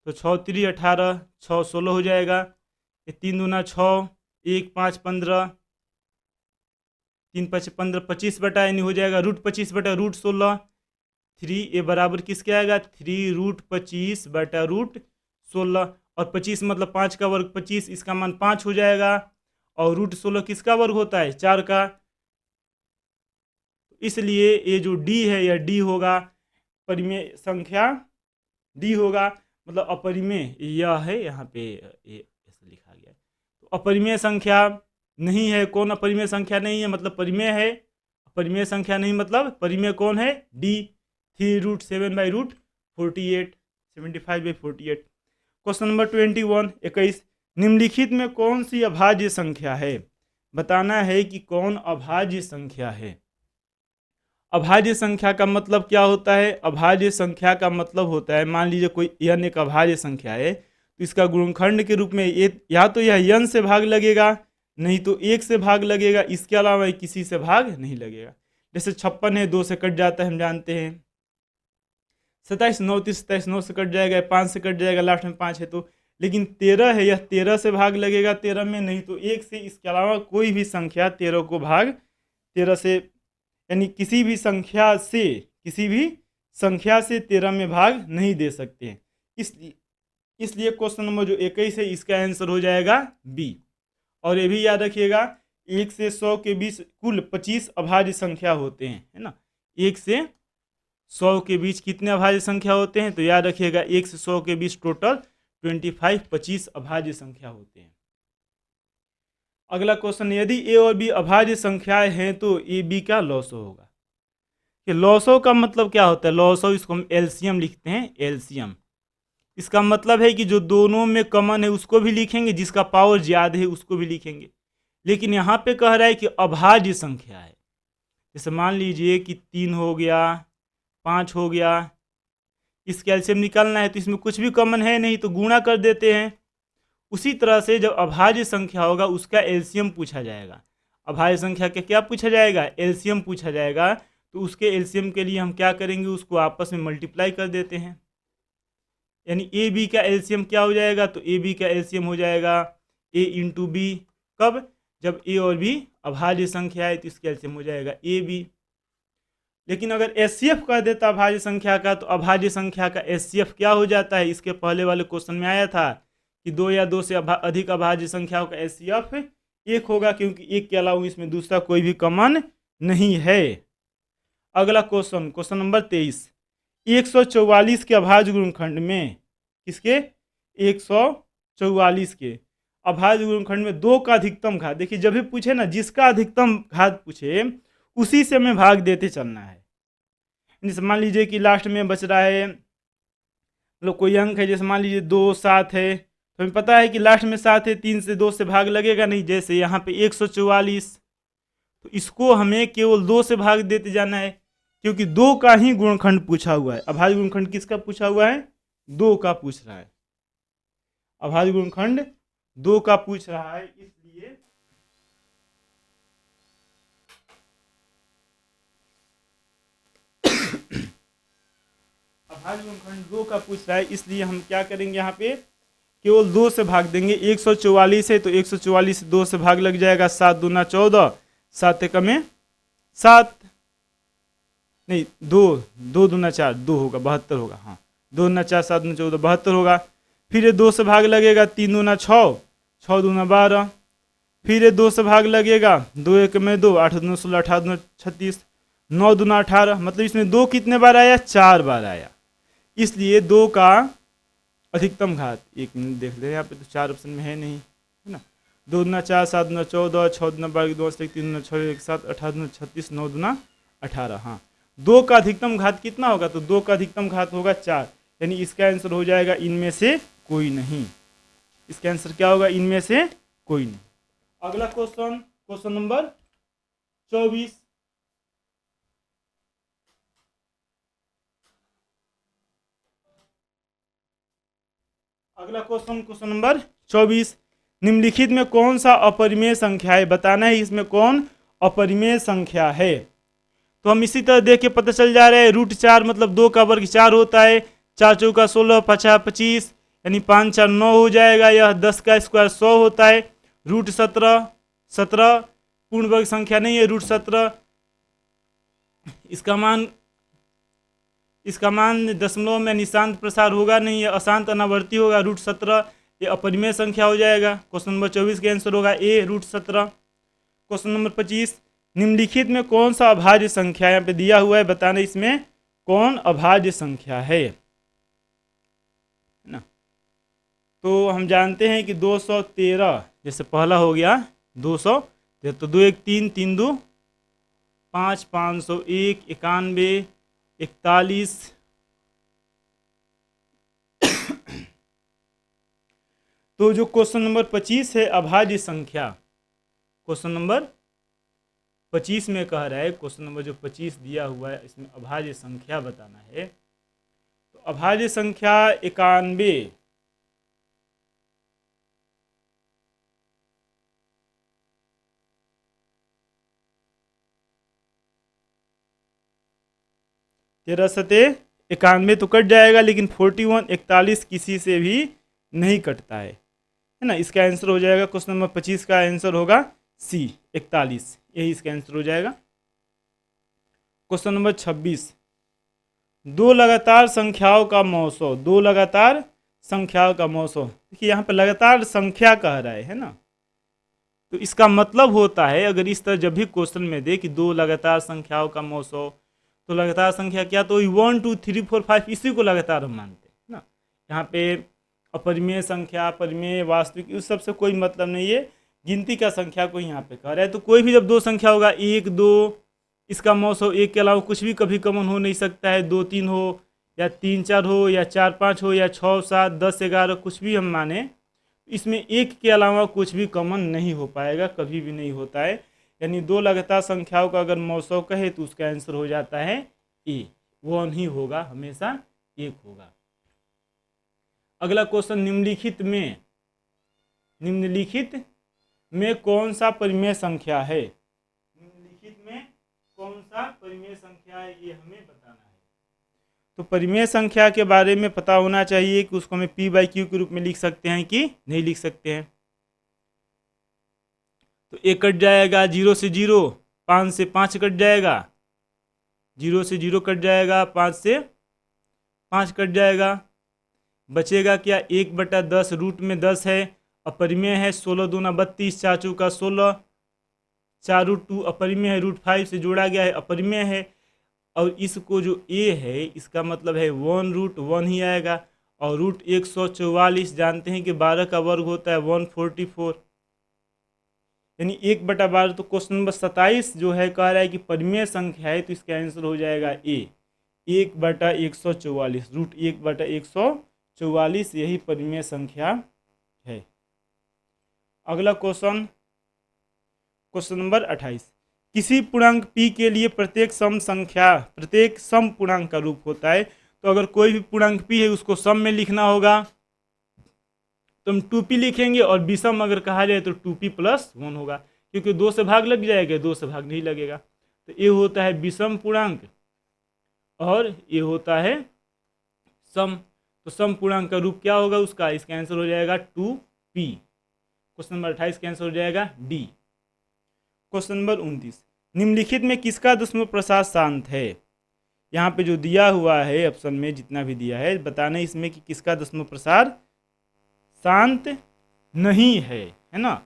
तो 6 3 18, 6 16 हो जाएगा, ये 3 दूना 6, 1 5 15, 3 5 15, 25 बटा यानी हो जाएगा √25/√16। 3 ये बराबर किसके आएगा, 3√25/√16, और 25 मतलब 5 का वर्ग 25, इसका मान 5 हो जाएगा, और √16 किसका वर्ग होता है, 4 का। इसलिए ये जो डी है यह डी होगा, परिमेय संख्या डी होगा, मतलब अपरिमेय यह है, यहाँ पे ये ऐसे लिखा गया है। तो अपरिमेय संख्या नहीं है, कौन अपरिमेय संख्या नहीं है, मतलब परिमेय है, परिमेय संख्या नहीं मतलब परिमेय कौन है, डी, 3√7/48, 75/48। क्वेश्चन नंबर 21 निम्नलिखित में कौन सी अभाज्य संख्या है। बताना है कि कौन अभाज्य संख्या है। अभाज्य संख्या का मतलब क्या होता है, अभाज्य संख्या का मतलब होता है, मान लीजिए कोई n एक अभाज्य संख्या है, तो इसका गुणनखंड के रूप में या तो यह n से भाग लगेगा, नहीं तो 1 से भाग लगेगा, इसके अलावा किसी से भाग नहीं लगेगा। जैसे 56 है, 2 से कट जाता है, हम जानते हैं। 27 9 30, 27 9 से कट जाएगा, 5 से कट जाएगा, लास्ट में 5 है तो। लेकिन 13 है, यह 13 से भाग लगेगा 13 में, नहीं तो 1 से, इसके अलावा कोई भी संख्या 13 को भाग 13 से, यानी किसी भी संख्या से 13 में भाग नहीं दे सकते हैं। इसलिए क्वेश्चन नंबर जो 21 है इसका आंसर हो जाएगा बी। और ये भी याद रखिएगा, 1 से 100 के बीच कुल 25 अभाज्य संख्या होते हैं, है ना। 1 से 100 के बीच कितने अभाज्य संख्या होते हैं, तो याद रखिएगा 1 से 100 के बीच टोटल 25 अभाज्य संख्या होते हैं। अगला क्वेश्चन, यदि ए और बी अभाज्य संख्याएं हैं तो ए बी का लॉसो होगा। कि लॉसो का मतलब क्या होता है, लॉसो इसको हम एलसीएम लिखते हैं, एलसीएम। इसका मतलब है कि जो दोनों में कॉमन है उसको भी लिखेंगे, जिसका पावर ज्यादा है उसको भी लिखेंगे। लेकिन यहाँ पे कह रहा है कि अभाज्य संख्या है, जैसे मान लीजिए कि 3 हो गया, 5 हो गया, इसका एलसीएम निकालना है तो इसमें कुछ भी कॉमन है नहीं तो गुणा कर देते हैं। उसी तरह से जब अभाज्य संख्या होगा उसका एलसीएम पूछा जाएगा। अभाज्य संख्या का क्या पूछा जाएगा, एलसीएम पूछा जाएगा। तो उसके एलसीएम के लिए हम क्या करेंगे, उसको आपस में मल्टीप्लाई कर देते हैं। यानी ए बी का एलसीएम क्या हो जाएगा, तो ए बी का एलसीएम हो जाएगा ए इंटू बी। कब, जब ए और बी अभाज्य संख्या है तो इसका एलसीएम हो जाएगा ए बी। लेकिन अगर एचसीएफ कर देता अभाज्य संख्या का, तो अभाज्य संख्या का एचसीएफ क्या हो जाता है, इसके पहले वाले क्वेश्चन में आया था कि 2 या 2 से अधिक अभाज्य संख्याओं का एचसीएफ 1 होगा, क्योंकि 1 के अलावा इसमें दूसरा कोई भी कॉमन नहीं है। अगला क्वेश्चन, क्वेश्चन नंबर 23, 144 के अभाज्य गुणनखंड में, किसके, 144 के अभाज्य गुणनखंड में 2 का अधिकतम घात। देखिए जब भी पूछे ना, जिसका अधिकतम घात पूछे उसी से हमें भाग देते चलना है। जैसे मान लीजिए कि लास्ट में बच रहा है, मतलब कोई अंक है, जैसे मान लीजिए 2 7 है, तो हमें पता है कि लास्ट में 7 है, 3 से 2 से भाग लगेगा नहीं। जैसे यहाँ पे 144, तो इसको हमें केवल 2 से भाग देते जाना है, क्योंकि 2 का ही गुणनखंड पूछा हुआ है। अभाज्य गुणनखंड किसका पूछा हुआ है? 2 का पूछ रहा है। अभाज्य गुणनखंड 2 का पूछ रहा है, इसलिए अभाज्य गुणनखंड 2 का पूछ रहा है, इसलिए हम क्या करेंगे, यहाँ पे केवल 2 से भाग देंगे। 144 है तो 144 से 2 से भाग लग जाएगा, 7 दूना 14, 7 एकम में 7, नहीं 2, 2 दूना 4, 2 होगा, 72 होगा। हाँ, 2 दूना 4, 7 दूना 14, 72 होगा। फिर ये 2 से भाग लगेगा, 3 दूना 6, 6 दूना 12, फिर ये 2 से भाग लगेगा, 2 एक में 2, 8 दूना 16, 18 दूना 36, 9 दूना 18, मतलब इसमें 2 कितने बार आया? 4 बार आया। इसलिए 2 का अधिकतम घात, एक मिनट देख ले, यहाँ पे तो 4 ऑप्शन में है नहीं, है ना। 2 दूना 4, 7 दूना 14, 6 दूना 12, 2 3 दूना 6, 1 7, 18 दूना 36, 9 दूना 18। हाँ, 2 का अधिकतम घात कितना होगा? तो 2 का अधिकतम घात होगा 4, यानी इसका आंसर हो जाएगा इनमें से कोई नहीं। इसका आंसर क्या होगा? इनमें से कोई नहीं। अगला क्वेश्चन, क्वेश्चन नंबर 24। अगला क्वेश्चन, क्वेश्चन नंबर 24। निम्नलिखित में कौन सा अपरिमेय संख्या है? बताना है इसमें कौन अपरिमेय संख्या है। तो हम इसी तरह देख के पता चल जा रहा है, √4 मतलब 2 का वर्ग 4 होता है, 4 चौका 16, 5 25, यानी 5 4 9 हो जाएगा। यह 10 का स्क्वायर 100 होता है। √17, 17 पूर्ण वर्ग संख्या नहीं है। √17 इसका मान दशमलव में निशांत प्रसार होगा नहीं, है अशांत अनावर्ती होगा। √17 ये अपरिमेय संख्या हो जाएगा। क्वेश्चन नंबर 24 का आंसर होगा ए, √17। क्वेश्चन नंबर 25, निम्नलिखित में कौन सा अभाज्य संख्या, यहाँ पे दिया हुआ है, बताना इसमें कौन अभाज्य संख्या है ना। तो हम जानते हैं कि 213, जैसे पहला हो गया 213, तो 2 1 3, 3 2 5, 501, 91, 41। तो जो क्वेश्चन नंबर 25 है अभाज्य संख्या, क्वेश्चन नंबर 25 में कह रहा है, क्वेश्चन नंबर जो 25 दिया हुआ है इसमें अभाज्य संख्या बताना है। तो अभाज्य संख्या 91, तेरह सते 91 तो कट जाएगा, लेकिन 41 41 किसी से भी नहीं कटता है ना। इसका आंसर हो जाएगा, क्वेश्चन नंबर 25 का आंसर होगा सी, 41, यही इसका आंसर हो जाएगा। क्वेश्चन नंबर 26, दो लगातार संख्याओं का मौसो, दो लगातार संख्याओं का मौसो। देखिए यहाँ पे लगातार संख्या कह रहा है ना, तो इसका मतलब होता है, अगर इस तरह जब भी क्वेश्चन में दे कि दो लगातार संख्याओं का मौसो, तो लगातार संख्या क्या, तो 1 2 3 4 5 इसी को लगातार हम मानते हैं ना। यहाँ पे अपरिमेय संख्या, परिमेय, वास्तविक, उस सबसे कोई मतलब नहीं है, गिनती का संख्या को यहाँ पे कह रहा है। तो कोई भी जब दो संख्या होगा, 1 2, इसका मौसो 1 के अलावा कुछ भी कभी कॉमन हो नहीं सकता है। 2 3 हो, या 3 4 हो, या 4 5 हो, या 6 7 10 11 कुछ भी हम माने, इसमें 1 के अलावा कुछ भी कॉमन नहीं हो पाएगा, कभी भी नहीं होता है। यानी दो लगातार संख्याओं का अगर मौसो कहे तो उसका आंसर हो जाता है ए, 1 ही होगा, हमेशा 1 होगा। अगला क्वेश्चन, निम्नलिखित में कौन सा परिमेय संख्या है? निम्नलिखित में कौन सा परिमेय संख्या है, ये हमें बताना है। तो परिमेय संख्या के बारे में पता होना चाहिए कि उसको हमें p/q के रूप में लिख सकते हैं कि नहीं लिख सकते हैं। तो 1 कट जाएगा, 0 से 0, 5 से 5 कट जाएगा, 0 से 0 कट जाएगा, 5 से 5 कट जाएगा, बचेगा क्या, 1/10, रूट में 10 है, अपरिमेय है। 16 दूना 32, 4 चौका 16, 4 √2 अपरिमेय है, √5 से जोड़ा गया है, अपरिमेय है। और इसको जो a है, इसका मतलब है 1 √1 ही आएगा। और √144 जानते हैं कि 12 का वर्ग होता है 144, यानी 1/12। तो क्वेश्चन नंबर 27 जो है कह रहा है कि परिमेय संख्या है, तो इसका आंसर हो जाएगा ए, 1/144, √1/144। 44 यही परिमेय संख्या है। अगला क्वेश्चन नंबर 28। किसी पूर्णांक p के लिए प्रत्येक सम पूर्णांक का रूप होता है। तो अगर कोई भी पूर्णांक p है उसको सम में लिखना होगा तो हम 2p लिखेंगे, और विषम अगर कहा जाए तो 2p + 1 होगा, क्योंकि 2 से भाग लग जाएगा, 2 से भाग नहीं लगेगा। तो ये होता है विषम पूर्णांक और ये होता है सम। तो सम पूर्णांक का रूप क्या होगा उसका, इसका आंसर हो जाएगा 2p। क्वेश्चन नंबर 28 का आंसर हो जाएगा डी। Question number 29। निम्नलिखित में किसका दशमलव प्रसाद शांत है। यहाँ पे जो दिया हुआ है ऑप्शन में जितना भी दिया है, बताना इसमें कि किसका दशमलव प्रसाद शांत नहीं है ना।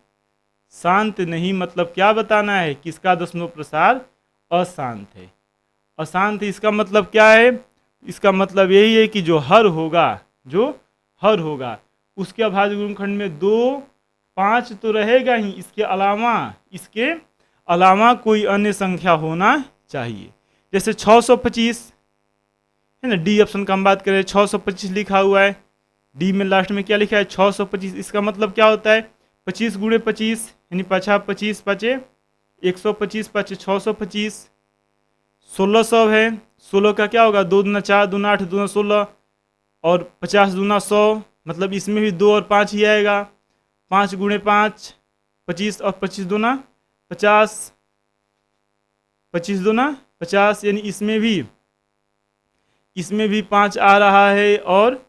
शांत नहीं मतलब क्या बताना है, किसका दशमलव प्रसाद अशांत है। अशांत इसका मतलब क्या है, इसका मतलब यही है कि जो हर होगा उसके अभाज्य गुणनखंड में 2, 5 तो रहेगा ही, इसके अलावा कोई अन्य संख्या होना चाहिए। जैसे 625 है ना, डी ऑप्शन का हम बात करें, 625 लिखा हुआ है, डी में लास्ट में क्या लिखा है 625। इसका मतलब क्या होता है 25 × 25 यानी 25 5 125 5 625, 1600 है। 16 का क्या होगा 2 दूना 4 दूना 8 दूना 16 और 50 दूना 100, मतलब इसमें भी 2 और 5 ही आएगा। 5 × 5 25 और 25 दूना 50, 25 दूना 50, यानी इसमें भी 5 आ रहा है और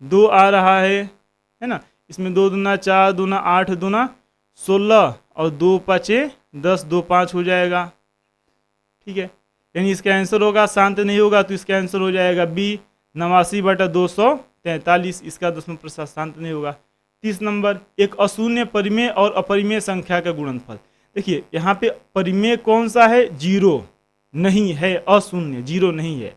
2 आ रहा है ना। इसमें 2 दूना 4 दूना 8 दूना 16 और 2 5 10, 2 5 हो जाएगा। ठीक है, यानी इसका आंसर होगा शांत नहीं होगा तो इसका आंसर हो जाएगा बी 89/243। इसका दशमलव प्रसाद शांत नहीं होगा। 30 नंबर। एक अशून्य परिमेय और अपरिमेय संख्या का गुणनफल। देखिए यहाँ पे परिमेय कौन सा है, 0 नहीं है, अशून्य 0 नहीं है।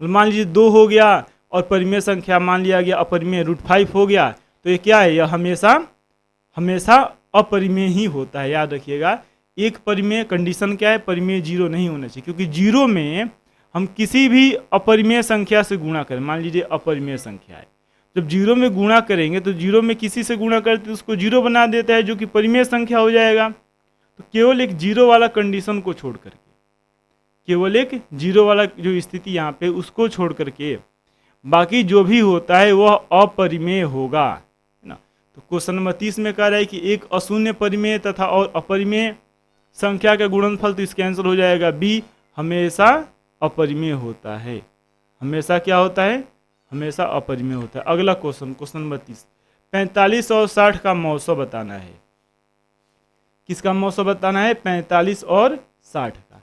मान लीजिए 2 हो गया और परिमेय संख्या मान लिया गया अपरिमेय √5 हो गया, तो ये क्या है, यह हमेशा अपरिमेय ही होता है। याद रखिएगा, एक परिमेय कंडीशन क्या है, परिमेय 0 नहीं होना चाहिए, क्योंकि 0 में हम किसी भी अपरिमेय संख्या से गुणा करें, मान लीजिए अपरिमेय संख्या है, जब 0 में गुणा करेंगे तो 0 में किसी से गुणा करते तो उसको 0 बना देता है, जो कि परिमेय संख्या हो जाएगा। तो केवल एक 0 वाला कंडीशन को छोड़ करके, केवल एक 0 वाला जो स्थिति यहाँ पे उसको छोड़ करके बाकी जो भी होता है वह अपरिमेय होगा, है ना। तो क्वेश्चन नंबर 30 में कह रहा है कि एक अशून्य परिमेय तथा और अपरिमेय संख्या का गुणनफल, तो इसका आंसर हो जाएगा बी, हमेशा अपरिमेय होता है। हमेशा क्या होता है, हमेशा अपरिमेय होता है। अगला क्वेश्चन नंबर 30। 45 और 60 का मौसम बताना है। किसका मौसम बताना है, 45 और 60 का।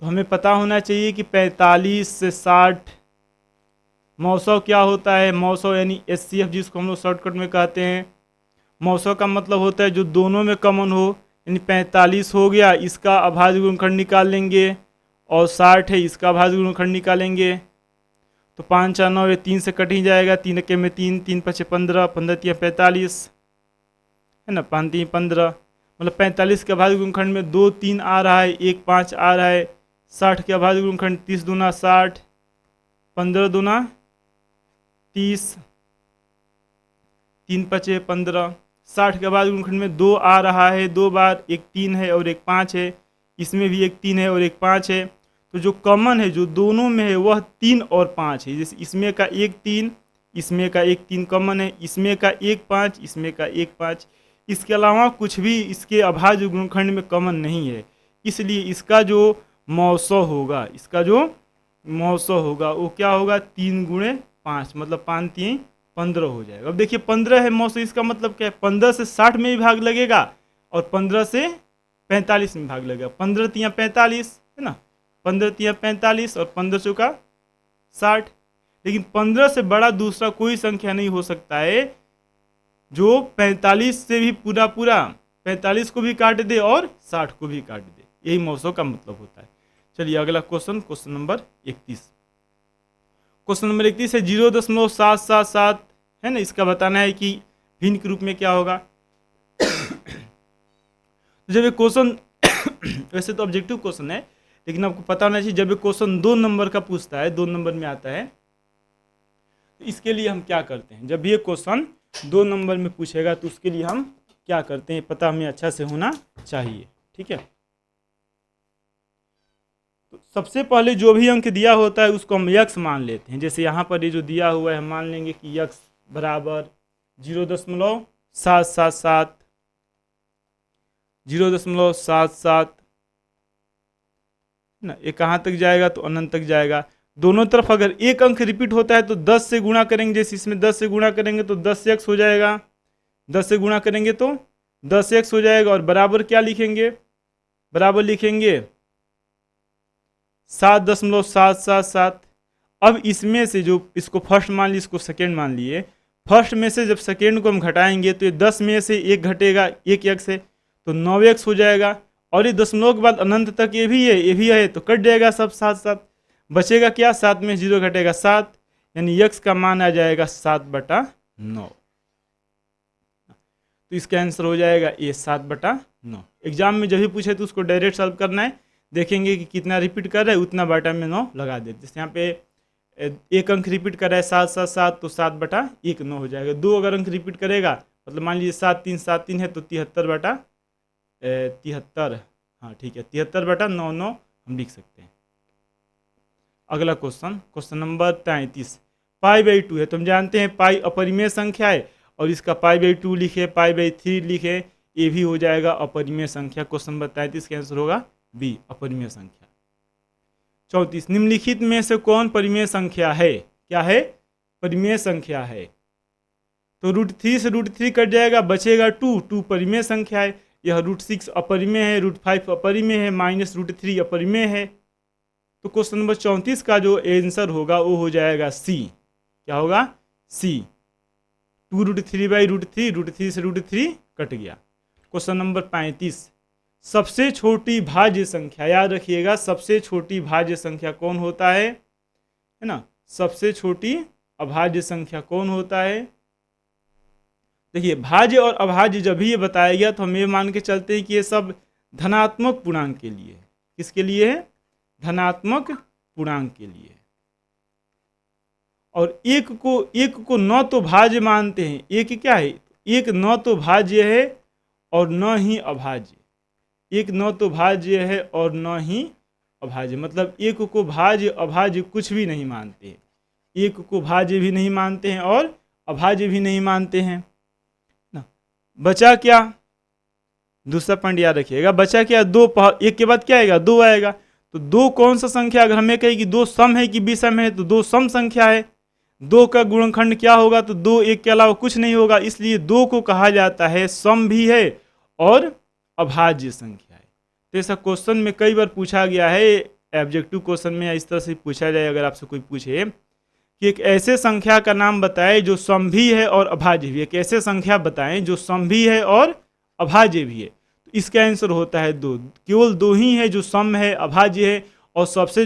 तो हमें पता होना चाहिए कि 45 से 60 मौसम क्या होता है। मौसम यानी HCF, जिसको हम लोग शॉर्टकट में कहते हैं। मौसम का मतलब होता है जो दोनों में कॉमन हो, यानी 45 हो गया, इसका अभाज्य गुणनखंड निकाल लेंगे, और 60 है, इसका अभाज्य गुणनखंड निकालेंगे। तो 5 4 9 3 से कट ही जाएगा, 3 के में 3, 3 5 15, 15 3 45 है ना, 5 3 15, मतलब 45 के अभाज्य गुणनखंड में 2 3 आ रहा है, 1 5 आ रहा है। 60 के अभाज्य गुणनखंड 30 दूना 60, 15 दूना 30, 3 5 15। 60 के अभाज्य गुणनखंड में 2 आ रहा है 2 बार, एक 3 है और एक 5 है। इसमें भी एक 3 है और एक 5 है। तो जो कॉमन है, जो दोनों में है, वह 3 और 5 है। जैसे इसमें का एक 3, इसमें का एक 3 कॉमन है, इसमें का एक 5, इसमें का एक 5। इसके अलावा कुछ भी इसके अभाज्य गुणनखंड में कॉमन नहीं है, इसलिए इसका जो मौसम होगा वो क्या होगा, 3 × 5, मतलब 5 3 15 हो जाएगा। अब देखिए 15 है मौसम, इसका मतलब क्या है, 15 से 60 में भी भाग लगेगा और 15 से 45 में भाग लगेगा। 15 3 45 है ना, 15 3 45 और 15 चौका 60। लेकिन 15 से बड़ा दूसरा कोई संख्या नहीं हो सकता है जो 45 से भी पूरा 45 को भी काट दे और 60 को भी काट दे। यही मौसम का मतलब होता है। चलिए अगला क्वेश्चन नंबर 31। क्वेश्चन नंबर 31 है 0.777 है ना, इसका बताना है कि भिन्न के रूप में क्या होगा। जब ये क्वेश्चन वैसे तो ऑब्जेक्टिव क्वेश्चन है, लेकिन आपको पता होना चाहिए जब ये क्वेश्चन 2 नंबर का पूछता है, 2 नंबर में आता है, इसके लिए हम क्या करते हैं, जब भी ये क्वेश्चन 2 नंबर में पूछेगा तो उसके लिए हम क्या करते हैं पता हमें अच्छा से होना चाहिए। ठीक है, तो सबसे पहले जो भी अंक दिया होता है उसको हम यक्स मान लेते हैं। जैसे यहाँ पर ये जो दिया हुआ है हम मान लेंगे कि यक्स बराबर 0.777 0.77 ना, ये कहाँ तक जाएगा तो अनंत तक जाएगा। दोनों तरफ अगर एक अंक रिपीट होता है तो 10 से गुणा करेंगे, जैसे इसमें 10 से गुणा करेंगे तो 10x हो जाएगा, 10 से गुणा करेंगे तो 10x हो जाएगा, और बराबर क्या लिखेंगे, बराबर लिखेंगे 7.777। अब इसमें से जो इसको फर्स्ट मान लिए इसको सेकेंड मान लिए, फर्स्ट में से जब सेकेंड को हम घटाएंगे तो ये 10 में से एक घटेगा, एक x है तो 9x हो जाएगा, और ये दशमलव के बाद अनंत तक ये भी है तो कट जाएगा सब साथ साथ, बचेगा क्या, 7 में 0 घटेगा 7, यानी x का मान आ जाएगा 7/9। तो इसका आंसर हो जाएगा ये 7/9। एग्जाम में जब भी पूछे तो उसको डायरेक्ट सॉल्व करना है, देखेंगे कि कितना रिपीट कर रहा है उतना बटा में 9 लगा देते। जैसे यहाँ पे एक अंक रिपीट कर रहा है 777 तो 7/1 9 हो जाएगा। 2 अगर अंक रिपीट करेगा मतलब मान लीजिए 7 है तो 73/73, हाँ ठीक है 73/9 हम लिख सकते हैं। अगला क्वेश्चन, क्वेश्चन नंबर 33, π/2 है तो हम जानते हैं पाई अपरिमेय संख्या है और इसका π/2 लिखे, π/3 लिखे, ये भी हो जाएगा अपरिमेय संख्या। क्वेश्चन नंबर 33 का आंसर होगा बी, अपरिमेय संख्या। 34, निम्नलिखित में से कौन परिमेय संख्या है, क्या है, परिमेय संख्या है। तो √3 से √3 कट जाएगा, बचेगा 2, 2 परिमेय संख्या है। यह √6 अपरिमेय है, √5 अपरिमेय है, -√3 अपरिमेय है। तो क्वेश्चन नंबर 34 का जो आंसर होगा वो हो जाएगा सी, क्या होगा, सी, 2√3/√3, √3 से √3 कट गया। क्वेश्चन नंबर 35, सबसे छोटी भाज्य संख्या, याद रखिएगा सबसे छोटी भाज्य संख्या कौन होता है ना, सबसे छोटी अभाज्य संख्या कौन होता है। देखिए भाज्य और अभाज्य जब भी ये बताया गया तो हम ये मान के चलते हैं कि ये सब धनात्मक पूर्णांक के लिए है। किसके लिए है, धनात्मक पूर्णांक के लिए। और एक को न तो भाज्य मानते हैं, एक क्या है, एक न तो भाज्य है और न ही अभाज्य, एक न तो भाज्य है और न ही अभाज्य, मतलब एक को भाज्य अभाज्य कुछ भी नहीं मानते हैं, एक को भाज्य भी नहीं मानते हैं और अभाज्य भी नहीं मानते हैं ना। बचा क्या, दूसरा पॉइंट याद रखिएगा, बचा क्या, दो, एक के बाद क्या आएगा, 2 आएगा। तो 2 कौन सा संख्या, अगर हमें कहे कि 2 सम है कि विषम है तो 2 सम संख्या है। 2 का गुणनखंड क्या होगा, तो 2 1 के अलावा कुछ नहीं होगा, इसलिए 2 को कहा जाता है सम भी है और अभाज्य संख्या है। तो ऐसा क्वेश्चन में कई बार पूछा गया है, ऑब्जेक्टिव क्वेश्चन में इस तरह से पूछा जाए, अगर आपसे कोई पूछे कि एक ऐसे संख्या का नाम बताएं जो सम भी है और अभाज्य भी है, एक ऐसे संख्या बताएं जो सम भी है और अभाज्य भी है, तो इसका आंसर होता है 2। केवल 2 ही है जो सम है, अभाज्य है और सबसे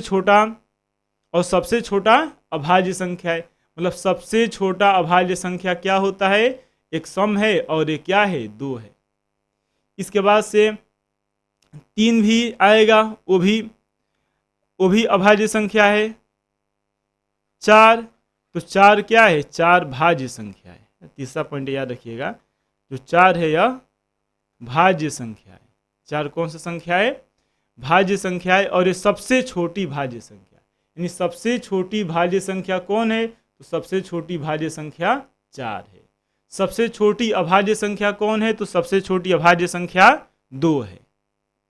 छोटा अभाज्य संख्या है। मतलब सबसे छोटा अभाज्य संख्या क्या होता है, एक सम है और एक क्या है, 2 है। इसके बाद से 3 भी आएगा, वो भी अभाज्य संख्या है। 4, तो 4 क्या है, 4 भाज्य संख्या है। तीसरा पॉइंट याद रखिएगा, जो 4 है यह भाज्य संख्या है। 4 कौन सा संख्या है, भाज्य संख्या है, और ये सबसे छोटी भाज्य संख्या, यानी सबसे छोटी भाज्य संख्या कौन है, तो सबसे छोटी भाज्य संख्या 4 है। सबसे छोटी अभाज्य संख्या कौन है, तो सबसे छोटी अभाज्य संख्या 2 है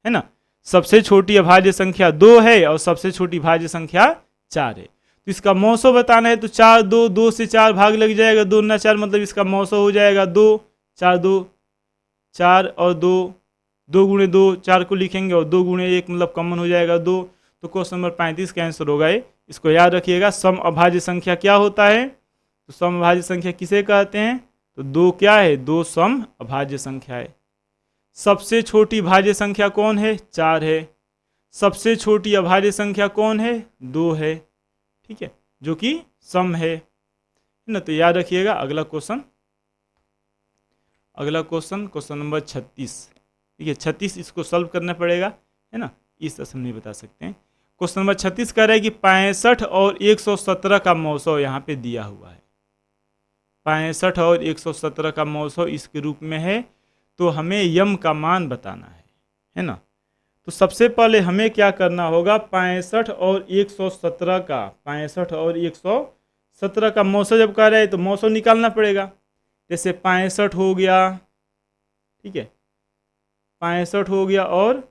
ना। सबसे छोटी अभाज्य संख्या 2 है और सबसे छोटी भाज्य संख्या 4 है। तो इसका मौसो बताना है तो 4 2 से 4 भाग लग जाएगा, 2 ना 4, मतलब इसका मौसो हो जाएगा 2 4 2 4 और 2 2 गुणे 2, 4 को लिखेंगे और 2 गुणे 1 मतलब कॉमन हो जाएगा 2। तो क्वेश्चन नंबर 35 का आंसर होगा ये। इसको याद रखिएगा, सम अभाज्य संख्या क्या होता है, तो सम अभाज्य संख्या किसे कहते हैं, तो 2 क्या है, 2 सम अभाज्य संख्या है। सबसे छोटी भाज्य संख्या कौन है, 4 है। सबसे छोटी अभाज्य संख्या कौन है, 2 है, ठीक है, जो कि सम है ना। तो याद रखिएगा। अगला क्वेश्चन क्वेश्चन नंबर 36, ठीक है, 36 इसको सॉल्व करना पड़ेगा, है ना, इस तरह से हम नहीं बता सकते हैं। क्वेश्चन नंबर 36 कह रहा है कि 65 और 117 का मौसो यहाँ पे दिया हुआ है। 65 और 117 का मौसम इसके रूप में है, तो हमें यम का मान बताना है ना। तो सबसे पहले हमें क्या करना होगा, 65 और 117 का 65 और 117 का मौसम जब कह रहे हैं तो मौसम निकालना पड़ेगा। जैसे 65 हो गया, ठीक है, 65 हो गया और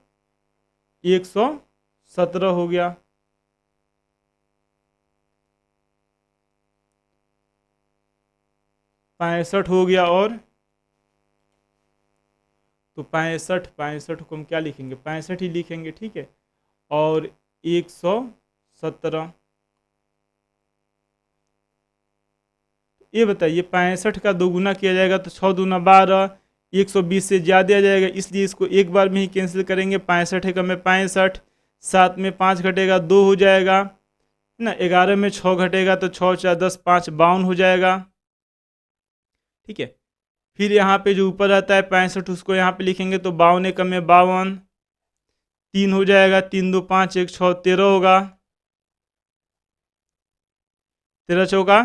117 हो गया। पैंसठ हो गया और तो 65 को हम क्या लिखेंगे, 65 ही लिखेंगे, ठीक है। और 117, ये बताइए 65 का दोगुना किया जाएगा तो 6 दूना 12, 120 से ज़्यादा आ जाएगा, इसलिए इसको एक बार में ही कैंसिल करेंगे। 65 का में 65, 7 में 5 घटेगा 2 हो जाएगा ना, 11 में 6 घटेगा तो 6 4 10 5 52 हो जाएगा, ठीक है। फिर यहाँ पे जो ऊपर रहता है 65 उसको यहाँ पे लिखेंगे तो 52 का में 52, 3 हो जाएगा, 3 2 5 1 6 13 होगा, 13 चौका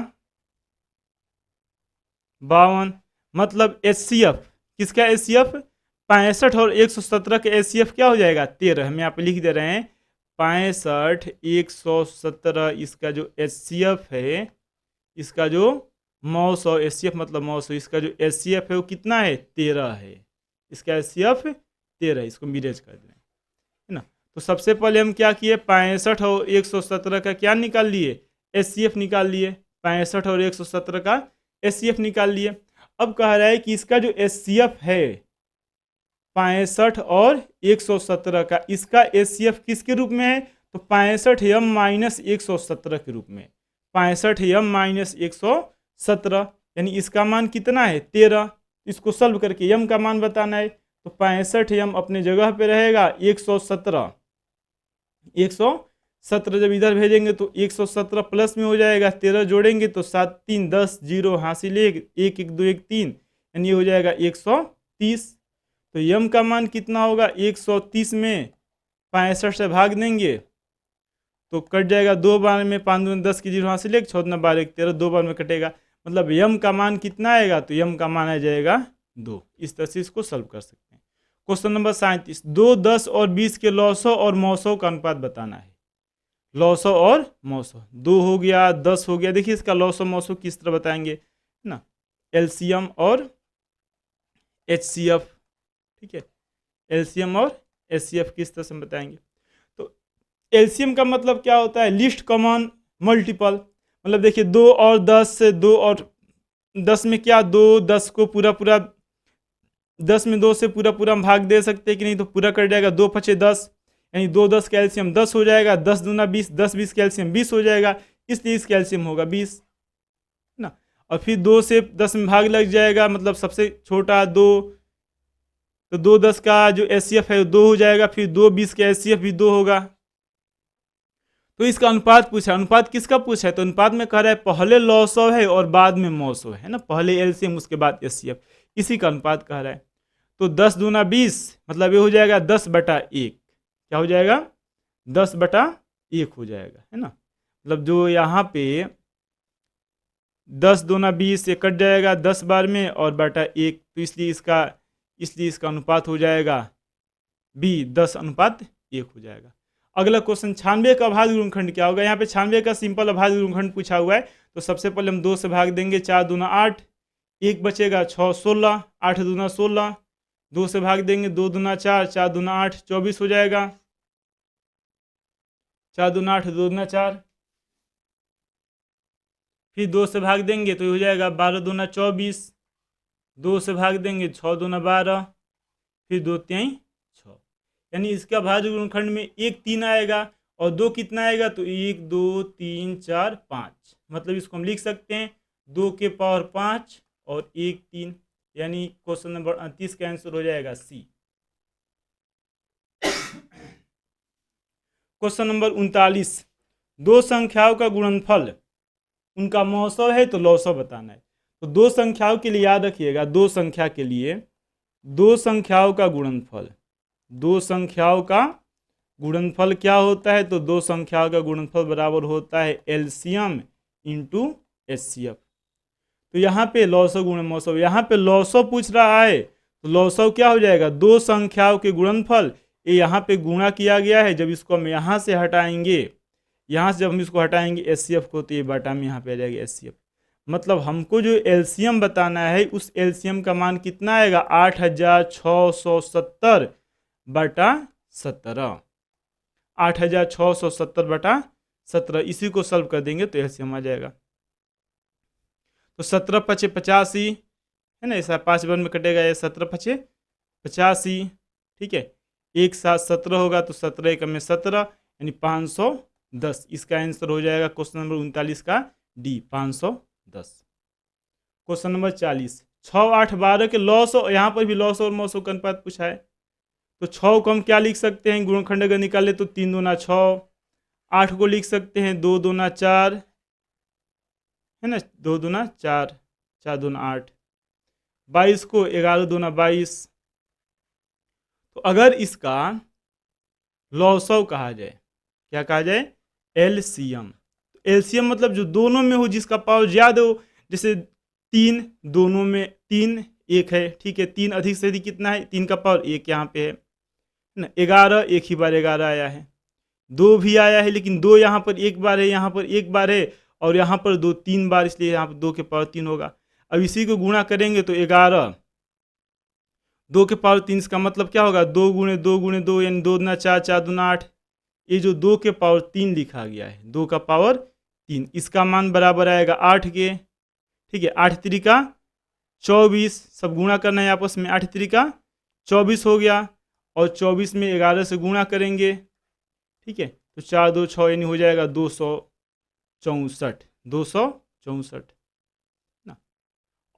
52। मतलब HCF किसका, HCF 65 और 117 के HCF क्या हो जाएगा 13। हम यहाँ पे लिख दे रहे हैं 65 117, इसका जो HCF है, इसका जो मौसौ, HCF मतलब मौसौ, इसका जो HCF है वो कितना है 13 है, इसका HCF 13, इसको मिरेज कर दें, है ना। तो सबसे पहले हम क्या किए, 65 और 117 का क्या निकाल लिए, HCF निकाल लिए, 65 और 117 का HCF निकाल लिए। अब कह रहा है कि इसका जो HCF है 65 और 117 का, इसका HCF किसके रूप में है, तो 65m माइनस 117 के रूप में, 65m माइनस 117, यानी इसका मान कितना है 13। इसको सॉल्व करके यम का मान बताना है, तो 65m अपने जगह पे रहेगा, 117 जब इधर भेजेंगे तो 117 प्लस में हो जाएगा, 13 जोड़ेंगे तो 7 3 10 0 हासिल 1 1 1 2 1 3, यानी हो जाएगा 130। तो यम का मान कितना होगा, 130 में 65 से भाग देंगे तो कट जाएगा 2 बार में, 5 2 10 की 0 हासिल 1 6 12 1 13, 2 बार में कटेगा, मतलब यम का मान कितना आएगा, तो यम का मान आ जाएगा 2। इस तरह से इसको सॉल्व कर सकते हैं। क्वेश्चन नंबर 37, 2 10 और 20 के लॉसो और मौसों का अनुपात बताना है। लॉसो और मौसो, 2 हो गया 10 हो गया, देखिए इसका लॉसो मौसो किस तरह बताएंगे ना, एलसीएम और HCF, ठीक है, एलसीएम और HCF किस तरह से बताएंगे। तो एलसीएम का मतलब क्या होता है, लिस्ट कॉमन मल्टीपल, मतलब देखिए 2 और 10 से 2 और 10 में क्या, 2 10 को पूरा 10 में 2 से पूरा हम भाग दे सकते हैं कि नहीं, तो पूरा कर जाएगा, 2 5 10, यानी 2 10 का एलसीएम 10 हो जाएगा, 10 दूना 20, 10 20 का एलसीएम 20 हो जाएगा, इसलिए इसका एलसीएम होगा 20 ना। और फिर 2 से 10 में भाग लग जाएगा, मतलब सबसे छोटा 2, तो 2 10 का जो HCF है 2 हो जाएगा, फिर 2 20 का HCF भी 2 होगा। तो इसका अनुपात पूछा, अनुपात किसका पूछा है, तो अनुपात में कह रहा है पहले लॉसो है और बाद में मौसो है ना, पहले एलसीएम उसके बाद HCF, इसी का अनुपात कह रहा है। तो 10 दूना 20, मतलब ये हो जाएगा 10/1, क्या हो जाएगा 10/1 हो जाएगा, है ना। मतलब जो यहाँ पे 10 दूना 20 से कट जाएगा 10 बार में और बटा 1, तो इसलिए इसका अनुपात हो जाएगा B, 10/1 हो जाएगा। अगला क्वेश्चन 96 का अभाज्य गुणनखंड क्या होगा। यहाँ पे 96 का सिंपल अभाज्य गुणनखंड पूछा हुआ है, तो सबसे पहले हम 2 से भाग देंगे, 4 दूना 8, 1 बचेगा 6 16, 8 दूना 16, 2 से भाग देंगे, 2 दूना 4, 4 दूना 8 24 हो जाएगा, 4 दूना 8 2 दूना 4, फिर 2 से भाग देंगे तो हो जाएगा 12 दूना 24, 2 से भाग देंगे 6 दूना 12, फिर 2 3 6, यानी इसका भाज्य गुणनखंड में 1 3 आएगा और 2 कितना आएगा, तो 1 2 3 4 5, मतलब इसको हम लिख सकते हैं 2 के पावर 5 और 1 3, यानी क्वेश्चन नंबर 38 का आंसर हो जाएगा C। क्वेश्चन नंबर 39, दो संख्याओं का गुणनफल उनका मौसव है तो लौसव बताना है। तो दो संख्याओं के लिए याद रखिएगा, दो संख्या के लिए दो संख्याओं का गुणनफल, दो संख्याओं का गुणनफल क्या होता है, तो दो संख्याओं का गुणनफल बराबर होता है एलसीएम इंटू HCF। तो यहाँ पे लौसव गुणे मौसव, यहाँ पे लौसव पूछ रहा है तो लौसव क्या हो जाएगा, दो संख्याओं के गुणनफल। ये यहाँ पे गुणा किया गया है, जब इसको हम यहाँ से हटाएंगे, यहाँ से जब हम इसको हटाएंगे एचसीएफ को, तो ये बटा में यहाँ पे आ जाएगा एचसीएफ। मतलब हमको जो एलसीएम बताना है उस एलसीएम का मान कितना आएगा, 8670 बटा 17, 8670 बटा 17। इसी को सॉल्व कर देंगे तो एलसीएम आ जाएगा। तो 17 पचे 85 है ना, ऐसा 5 बार में कटेगा, ये 17 पचे 85, ठीक है। एक साथ 17 होगा तो 17 एक में 17 यानी 510। इसका आंसर हो जाएगा क्वेश्चन नंबर 39 का डी, 510। क्वेश्चन नंबर 40, 6, 8, 12 के लॉसव, यहाँ पर भी लॉसव और मौसव का अनुपात पूछा है। तो 6 को हम क्या लिख सकते हैं, गुणनखंड अगर निकाले तो 3 दूना 6। 8 को लिख सकते हैं 2 दूना 4 है ना, 2 दूना 4, 4 दूना 8। 22 को 11 दूना 22। तो अगर इसका लौसव कहा जाए, क्या कहा जाए, एलसीएम। एलसीएम मतलब जो दोनों में हो, जिसका पावर ज्यादा हो। जैसे 3 दोनों में 3 1 है, ठीक है, 3 अधिक से अधिक कितना है, 3 का पावर 1 यहाँ पे है ना। 11 एक ही बार 11 आया है, 2 भी आया है लेकिन 2 यहाँ पर एक बार है, यहाँ पर एक बार है, और यहाँ पर 2 3 बार, इसलिए यहाँ पर 2 के पावर 3 होगा। अब इसी को गुणा करेंगे तो 11 2 के पावर 3, इसका मतलब क्या होगा, 2 गुणे 2 गुणे 2 यानी 2 दूना 4, 4 दूना 8। ये जो 2 के पावर 3 लिखा गया है, 2 का पावर 3, इसका मान बराबर आएगा 8 के, ठीक है। 8 त्रिका 24, सब गुणा करना है आपस में, 8 त्रिका 24 हो गया, और 24 में 11 से गुणा करेंगे, ठीक है। तो 4 2 6 यानी हो जाएगा 264, 264 ना।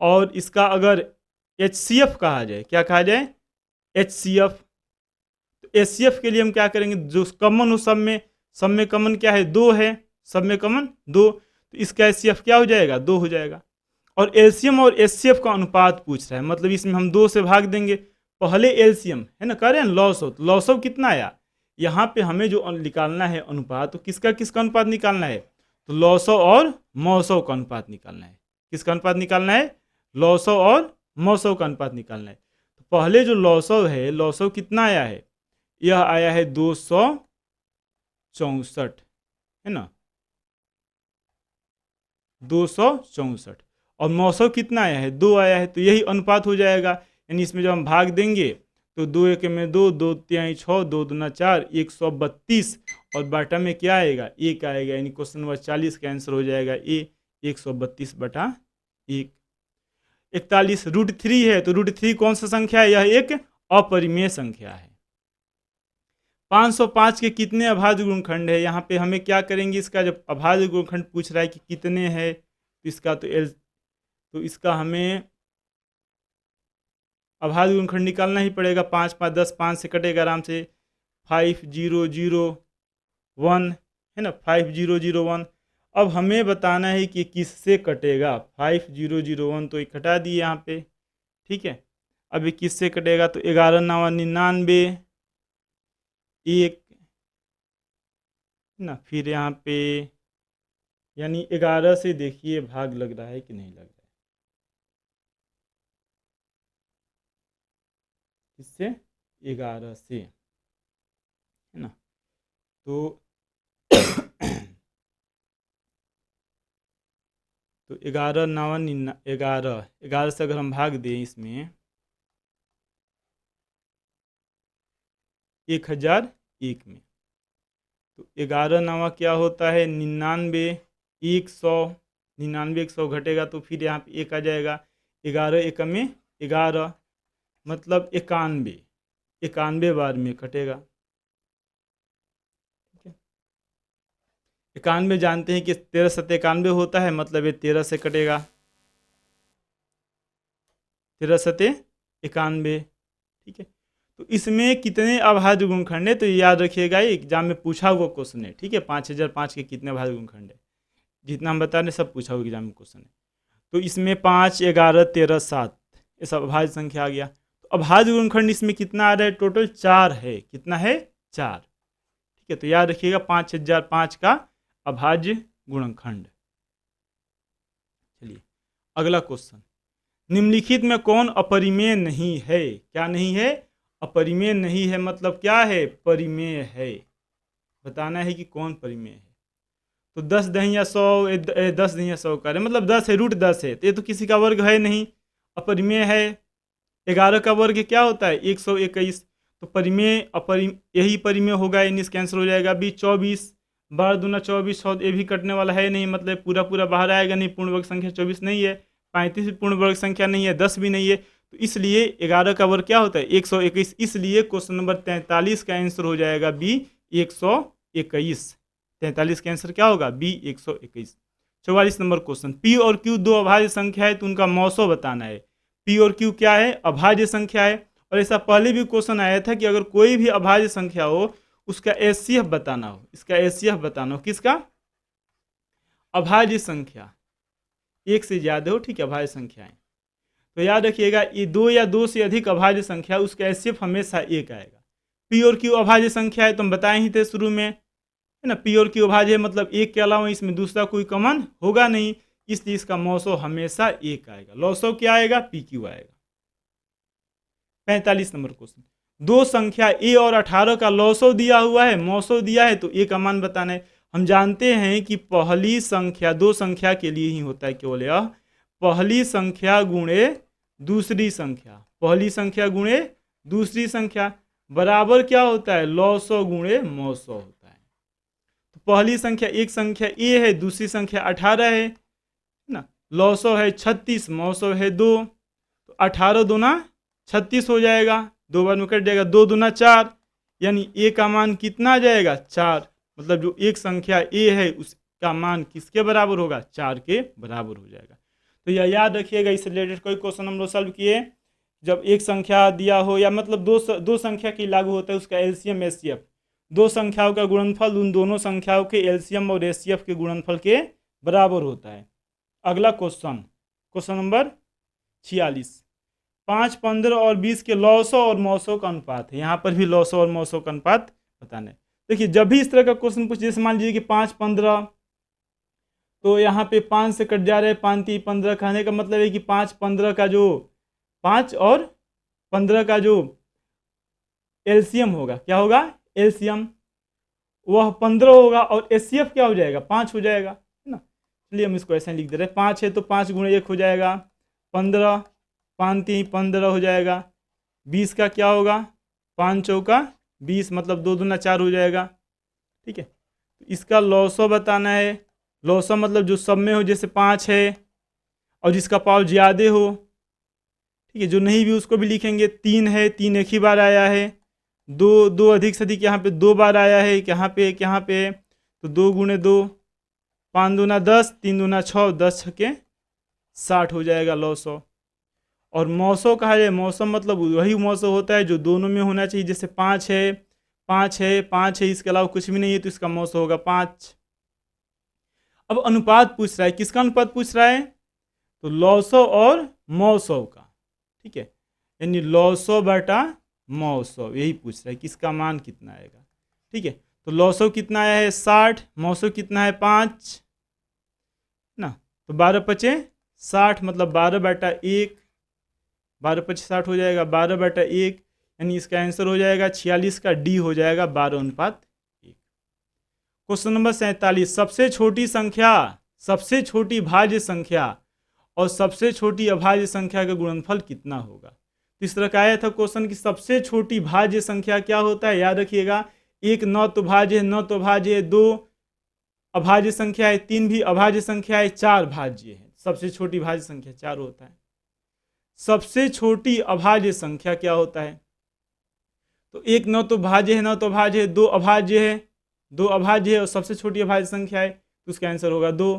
और इसका अगर HCF कहा जाए, क्या कहा जाए, HCF। तो HCF के लिए हम क्या करेंगे, जो कॉमन हो सब में कॉमन क्या है, 2 है, सब में कॉमन 2, तो इसका HCF क्या हो जाएगा, 2 हो जाएगा। और एलसीएम और HCF का अनुपात पूछ रहा है, मतलब इसमें हम 2 से भाग देंगे। पहले एलसीएम है ना, कह रहे हैं लॉसव, तो लॉसव कितना आया, यहाँ पे हमें जो निकालना है अनुपात, तो किसका किसका अनुपात निकालना है, तो लॉसव और मौसव का अनुपात निकालना है। किसका अनुपात निकालना है, लॉसव और मौसव का अनुपात निकालना है। तो पहले जो लॉसव है, लॉसव कितना आया है, यह आया है 264 है ना, 264। और मौसव कितना आया है, 2 आया है, तो यही अनुपात हो जाएगा। यानी इसमें जब हम भाग देंगे तो 2 1 में 2, 2 3 6, 2 दूना 4, 132, और बाटा में क्या आएगा, 1 आएगा। यानी क्वेश्चन नंबर 40 का आंसर हो जाएगा ए, 132 बटा 1। 41, √3 है, तो √3 कौन सा संख्या है, यह एक अपरिमेय संख्या है। 505 के कितने अभाज्य गुणनखंड है, यहाँ पे हमें क्या करेंगे, इसका जब अभाज्य गुणनखंड पूछ रहा है कि कितने हैं, तो इसका तो इसका हमें अभाज्य गुणनखंड निकालना ही पड़ेगा। 5 5 10, 5 से कटेगा आराम से, 5001 है ना, 5001। अब हमें बताना है कि किससे कटेगा, 5001 तो एक हटा दिए यहाँ पे, ठीक है। अब ये किससे कटेगा, तो 11 9 99 1 ना, फिर यहाँ पे यानी 11 से देखिए भाग लग रहा है कि नहीं लग रहा है, इससे 11 से है ना। तो तो 11 9 11 से अगर हम भाग दें इसमें 1001 में, तो 11 9 क्या होता है, 99, 100, 99 100 घटेगा तो फिर यहाँ पे 1 आ जाएगा। 11 1 में 11, मतलब 91, 91 बार में कटेगा, ठीक है। 91 जानते हैं कि 13 7 91 होता है, मतलब ये 13 से कटेगा, 13 7 91, ठीक है। तो इसमें कितने अभाज्य गुणनखंड है, तो याद रखिएगा ये एग्जाम में पूछा हुआ क्वेश्चन है, ठीक है। 5005 के कितने अभाज्य गुणनखंड है, जितना हम बता रहे सब पूछा हुआ एग्जाम में क्वेश्चन है। तो इसमें 5 11 13 7 ये सब अभाज्य संख्या आ गया। तो अभाज्य गुणनखंड इसमें कितना आ रहा है, टोटल 4 है, कितना है, 4, ठीक है। तो याद रखिएगा 5005 का अभाज्य गुणनखंड। चलिए अगला क्वेश्चन, निम्नलिखित में कौन अपरिमेय नहीं है? क्या नहीं है? अपरिमेय नहीं है। मतलब क्या है? परिमेय है। बताना है कि कौन परिमेय है। तो 10 दहिया 100, 10 दहिया 100 का मतलब 10 है, रूट 10 है, तो ये तो किसी का वर्ग है नहीं, अपरिमेय है। 11 का वर्ग क्या होता है? 121। तो परिमेय यही परिमेय होगा, यानी कैंसिल हो जाएगा। 20 24, 12 दूना 24, 100 ये भी कटने वाला है नहीं, मतलब पूरा पूरा बाहर आएगा नहीं। पूर्ण वर्ग संख्या 24 नहीं है, 35 भी पूर्ण वर्ग संख्या नहीं है, 10 भी नहीं है, तो इसलिए 11 का वर्ग क्या होता है? 121। इसलिए क्वेश्चन नंबर 43 का आंसर हो जाएगा बी 121। 43 का आंसर क्या होगा? बी 121। 44 नंबर क्वेश्चन, पी और क्यू दो अभाज्य संख्या है तो उनका मौसो बताना है। पी और क्यू क्या है? अभाज्य संख्या है। और ऐसा पहले भी क्वेश्चन आया था कि अगर कोई भी अभाज्य संख्या हो उसका एचसीएफ बताना हो। इसका एचसीएफ बताना हो। किसका? अभाज्य संख्या एक से ज्यादा हो, ठीक है, अभाज्य संख्याएं। तो याद रखिएगा, ये दो या दो से अधिक अभाज्य संख्या, उसका एचसीएफ हमेशा एक आएगा। पी और क्यू अभाज्य संख्या है तो हम बताए ही थे शुरू में, है ना। पी और क्यू अभाज्य है, मतलब एक के अलावा इसमें दूसरा कोई कॉमन होगा नहीं, इसलिए इसका मौसो हमेशा एक आएगा। लौसो क्या आएगा? पी क्यू आएगा। 45 नंबर क्वेश्चन, दो संख्या ए और 18 का लौसो दिया हुआ है, मौसो दिया है, तो ए का मान बताना है। हम जानते हैं कि पहली संख्या दो संख्या के लिए ही होता है केवल यह, पहली संख्या गुणे दूसरी संख्या, पहली संख्या गुणे दूसरी संख्या बराबर क्या होता है? लौसो गुणे मौसो होता है। तो पहली संख्या एक संख्या ए है, दूसरी संख्या 18 है ना। लौसो है 36, मौसो है 2, तो 18 दूना 36 हो जाएगा, 2 बार में कट जाएगा, 2 दूना 4, यानी ए का मान कितना आ जाएगा? 4। मतलब जो एक संख्या ए है उसका मान किसके बराबर होगा? 4 के बराबर हो जाएगा। तो यह याद रखिएगा। इससे रिलेटेड कोई क्वेश्चन हम लोग सॉल्व किए, जब एक संख्या दिया हो या मतलब दो संख्या की लागू होता है, उसका एलसीएम एचसीएफ, दो संख्याओं का गुणनफल उन दोनों संख्याओं के एलसीएम और एचसीएफ के गुणनफल के बराबर होता है। अगला क्वेश्चन, क्वेश्चन नंबर 46, 5, 15 और 20 के लौसो और मौसो का अनुपात है। यहाँ पर भी लौसो और मौसो का अनुपात बताना है। देखिए, जब भी इस तरह का क्वेश्चन पूछे, जैसे मान लीजिए कि 5, 15, तो यहाँ पे 5 से कट जा रहे हैं, 5 3 15, कहने का मतलब है कि 5, 15 का जो 5 और 15 का जो एलसीएम होगा, क्या होगा? एलसीएम वह 15 होगा, और एचसीएफ क्या हो जाएगा? 5 हो जाएगा, है ना। चलिए हम इसको ऐसे लिख दे रहे हैं, 5 है तो 5 गुणे 1 हो जाएगा, 15, 5 3 15 हो जाएगा। 20 का क्या होगा? 5 चौका 20, मतलब 2 दूना 4 हो जाएगा, ठीक है। इसका लौसो बताना है। लौसो मतलब जो सब में हो, जैसे 5 है और जिसका पाव ज़्यादा हो, ठीक है। जो नहीं भी उसको भी लिखेंगे। 3 है, 3 एक ही बार आया है। 2 अधिक से अधिक यहाँ पे 2 बार आया है, यहाँ पे तो 2 गुणे 2, 5 दूना 10, 3 दूना 6, 10 छके 60 हो जाएगा लौसो। और मौसो कहा जाए, मौसम मतलब वही मौसम होता है जो दोनों में होना चाहिए। जैसे 5 है, 5 है, 5 है, इसके अलावा कुछ भी नहीं है, तो इसका मौसम होगा 5। अब अनुपात पूछ रहा है, किसका अनुपात पूछ रहा है? तो लौसो और मौसो का, ठीक है, यानी लौसो बटा मौसो, यही पूछ रहा है किसका मान कितना आएगा, ठीक है। तो लौसो कितना आया है? 60, मौसो कितना है? 5 ना। तो 12 पचे 60, मतलब 12 बटा 1, 12 पचे 60 हो जाएगा, 12 बटा 1, यानी इसका आंसर हो जाएगा 46 का डी हो जाएगा 12:1। क्वेश्चन नंबर 47, सबसे छोटी संख्या, सबसे छोटी भाज्य संख्या और सबसे छोटी अभाज्य संख्या का गुणनफल कितना होगा? तो इस तरह का आया था क्वेश्चन कि सबसे छोटी भाज्य संख्या क्या होता है? याद रखिएगा, एक न तो भाज्य है, न तो भाज्य है, 2 अभाज्य संख्या है, 3 भी अभाज्य संख्या है, 4 भाज्य है। सबसे छोटी भाज्य संख्या 4 होता है। सबसे छोटी अभाज्य संख्या क्या होता है? तो एक न तो भाज्य है, न तो भाज्य है, 2 अभाज्य है, 2 अभाज्य है और सबसे छोटी अभाज्य संख्या है, तो उसका आंसर होगा 2।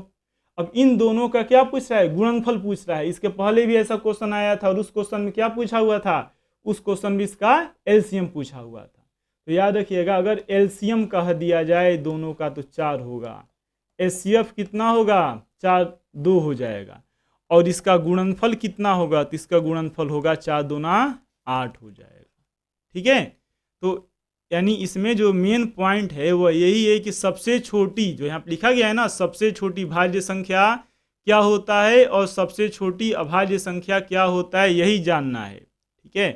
अब इन दोनों का क्या पूछ रहा है? गुणनफल पूछ रहा है। इसके पहले भी ऐसा क्वेश्चन आया था और उस क्वेश्चन में क्या पूछा हुआ था? उस क्वेश्चन में इसका एलसीएम पूछा हुआ था। तो याद रखिएगा, अगर एलसीएम कह दिया जाए दोनों का तो 4 होगा, एचसीएफ कितना होगा? 4 2 हो जाएगा, और इसका गुणनफल कितना होगा? तो इसका गुणनफल होगा 4 दूना 8 हो जाएगा, ठीक है। तो यानी इसमें जो मेन पॉइंट है वह यही है कि सबसे छोटी, जो यहाँ पर लिखा गया है ना, सबसे छोटी भाज्य संख्या क्या होता है और सबसे छोटी अभाज्य संख्या क्या होता है, यही जानना है। ठीक है,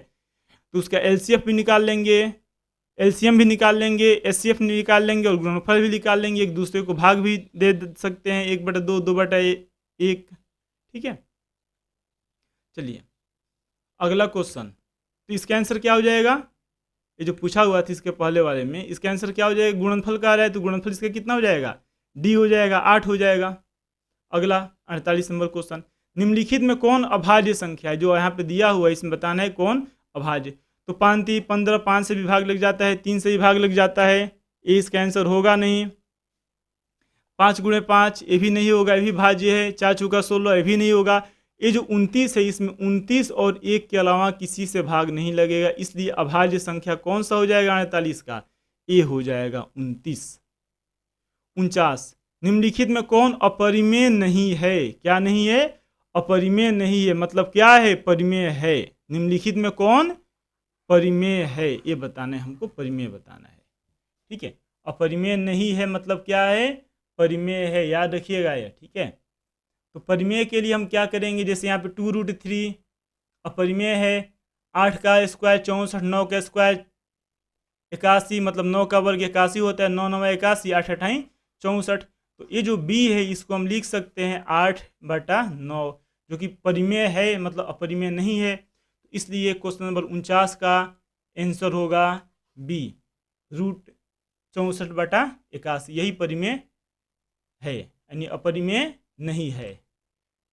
तो उसका एलसीएफ भी निकाल लेंगे, एलसीएम भी निकाल लेंगे, एचसीएफ निकाल लेंगे और गुणनफल भी निकाल लेंगे। एक दूसरे को भाग भी दे सकते हैं, 1/2, 2/1। ठीक है, चलिए अगला क्वेश्चन। तो इसका आंसर क्या हो जाएगा, ये जो पूछा हुआ था इसके पहले वाले में, इसका आंसर क्या हो जाएगा, गुणनफल का आ रहा है तो गुणनफल इसका कितना हो जाएगा, डी हो जाएगा, 8 हो जाएगा। अगला 48 नंबर क्वेश्चन, निम्नलिखित में कौन अभाज्य संख्या है, जो यहाँ पे दिया हुआ है इसमें बताना है कौन अभाज्य। तो 5 3 15, 5 से विभाग लग जाता है, 3 से विभाग लग जाता है, ये इसका आंसर होगा नहीं। 5 × 5 ये भी नहीं होगा, ये भी भाज्य है। 4 चौका 16 ये भी नहीं होगा। ये जो 29 है इसमें 29 और 1 के अलावा किसी से भाग नहीं लगेगा, इसलिए अभाज्य संख्या कौन सा हो जाएगा 48 का, ये हो जाएगा 29। 49, निम्नलिखित में कौन अपरिमेय नहीं है, क्या नहीं है, अपरिमेय नहीं है, मतलब क्या है, परिमेय है। निम्नलिखित में कौन परिमेय है, ये बताना है हमको, परिमेय बताना है। ठीक है, अपरिमेय नहीं है मतलब क्या है, परिमेय है, याद रखिएगा ये। ठीक है, तो परिमेय के लिए हम क्या करेंगे, जैसे यहाँ पे 2√3 अपरिमेय है, 8 का स्क्वायर 64, 9 का स्क्वायर 81, मतलब 9 का वर्ग 81 होता है, 9 9 81, 8 8 64। तो ये जो b है इसको हम लिख सकते हैं 8/9, जो कि परिमेय है मतलब अपरिमेय नहीं है। इसलिए क्वेश्चन नंबर 49 का आंसर होगा बी, √64/81, यही परिमेय है, यानी अपरिमेय नहीं है।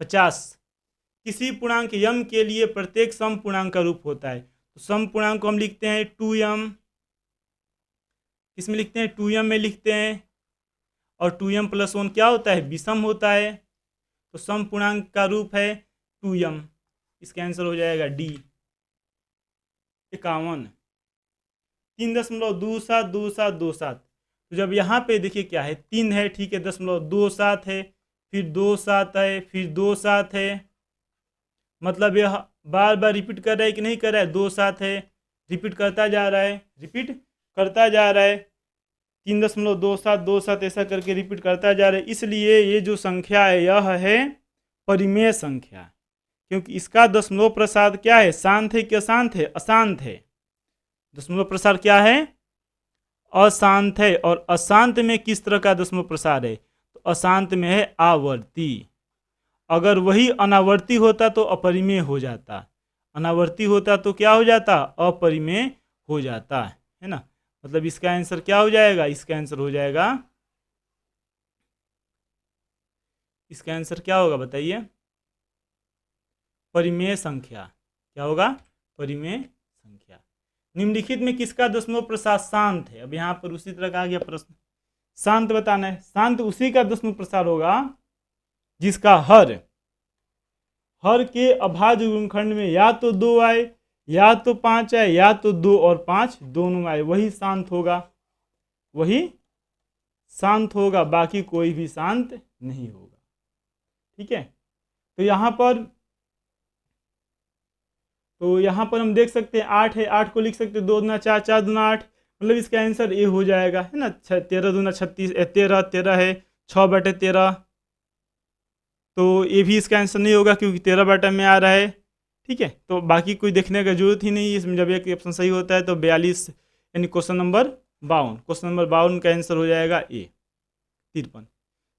50, किसी पूर्णांक m के लिए प्रत्येक सम पूर्णांक का रूप होता है। तो सम पूर्णांक को हम लिखते हैं 2m, किसमें लिखते हैं, 2m में लिखते हैं, और 2m + 1 क्या होता है, विषम होता है। तो सम पूर्णांक का रूप है 2m, इसका आंसर हो जाएगा डी। 51, 3.272727। तो जब यहाँ पे देखिए क्या है, 3 है, ठीक है, 0.27 है, फिर 27 है, फिर 27 है, मतलब यह बार बार रिपीट कर रहा है कि नहीं कर रहा है, 27 है, रिपीट करता जा रहा है, रिपीट करता जा रहा है, 3.2727 ऐसा करके रिपीट करता जा रहा है। इसलिए ये जो संख्या है यह है परिमेय संख्या, क्योंकि इसका दशमलव प्रसाद क्या है, शांत है कि अशांत है, अशांत है। दशमलव प्रसार क्या है, अशांत है। और अशांत में किस तरह का दशमलव प्रसार है, तो अशांत में है आवर्ती। अगर वही अनावर्ती होता तो अपरिमेय हो जाता, अनावर्ती होता तो क्या हो जाता, अपरिमेय हो जाता है ना। मतलब इसका आंसर क्या हो जाएगा, इसका आंसर हो जाएगा, इसका आंसर क्या होगा बताइए, परिमेय संख्या। क्या होगा, परिमेय संख्या। निम्नलिखित में किसका दशमलव प्रसार शांत है। अब यहाँ पर उसी तरह का आ गया प्रश्न, शांत बताना है। शांत उसी का दशमलव प्रसार होगा जिसका हर के अभाज्य गुणनखंड में या तो 2 आए, या तो 5 आए, या तो 2 और 5 दोनों आए, वही शांत होगा, वही शांत होगा, बाकी कोई भी शांत नहीं होगा। ठीक है, तो यहाँ पर हम देख सकते हैं 8 है, 8 को लिख सकते हैं 2 दूना 4, 4 दूना 8, मतलब इसका आंसर ए हो जाएगा, है ना। 13 दूना 36, 13 13 है, 6/13, तो ये भी इसका आंसर नहीं होगा क्योंकि 13 में आ रहा है। ठीक है, तो बाकी कोई देखने का जरूरत ही नहीं, इसमें जब एक ऑप्शन सही होता है तो 42, यानी क्वेश्चन नंबर 52, क्वेश्चन नंबर 52 का आंसर हो जाएगा ए। 53,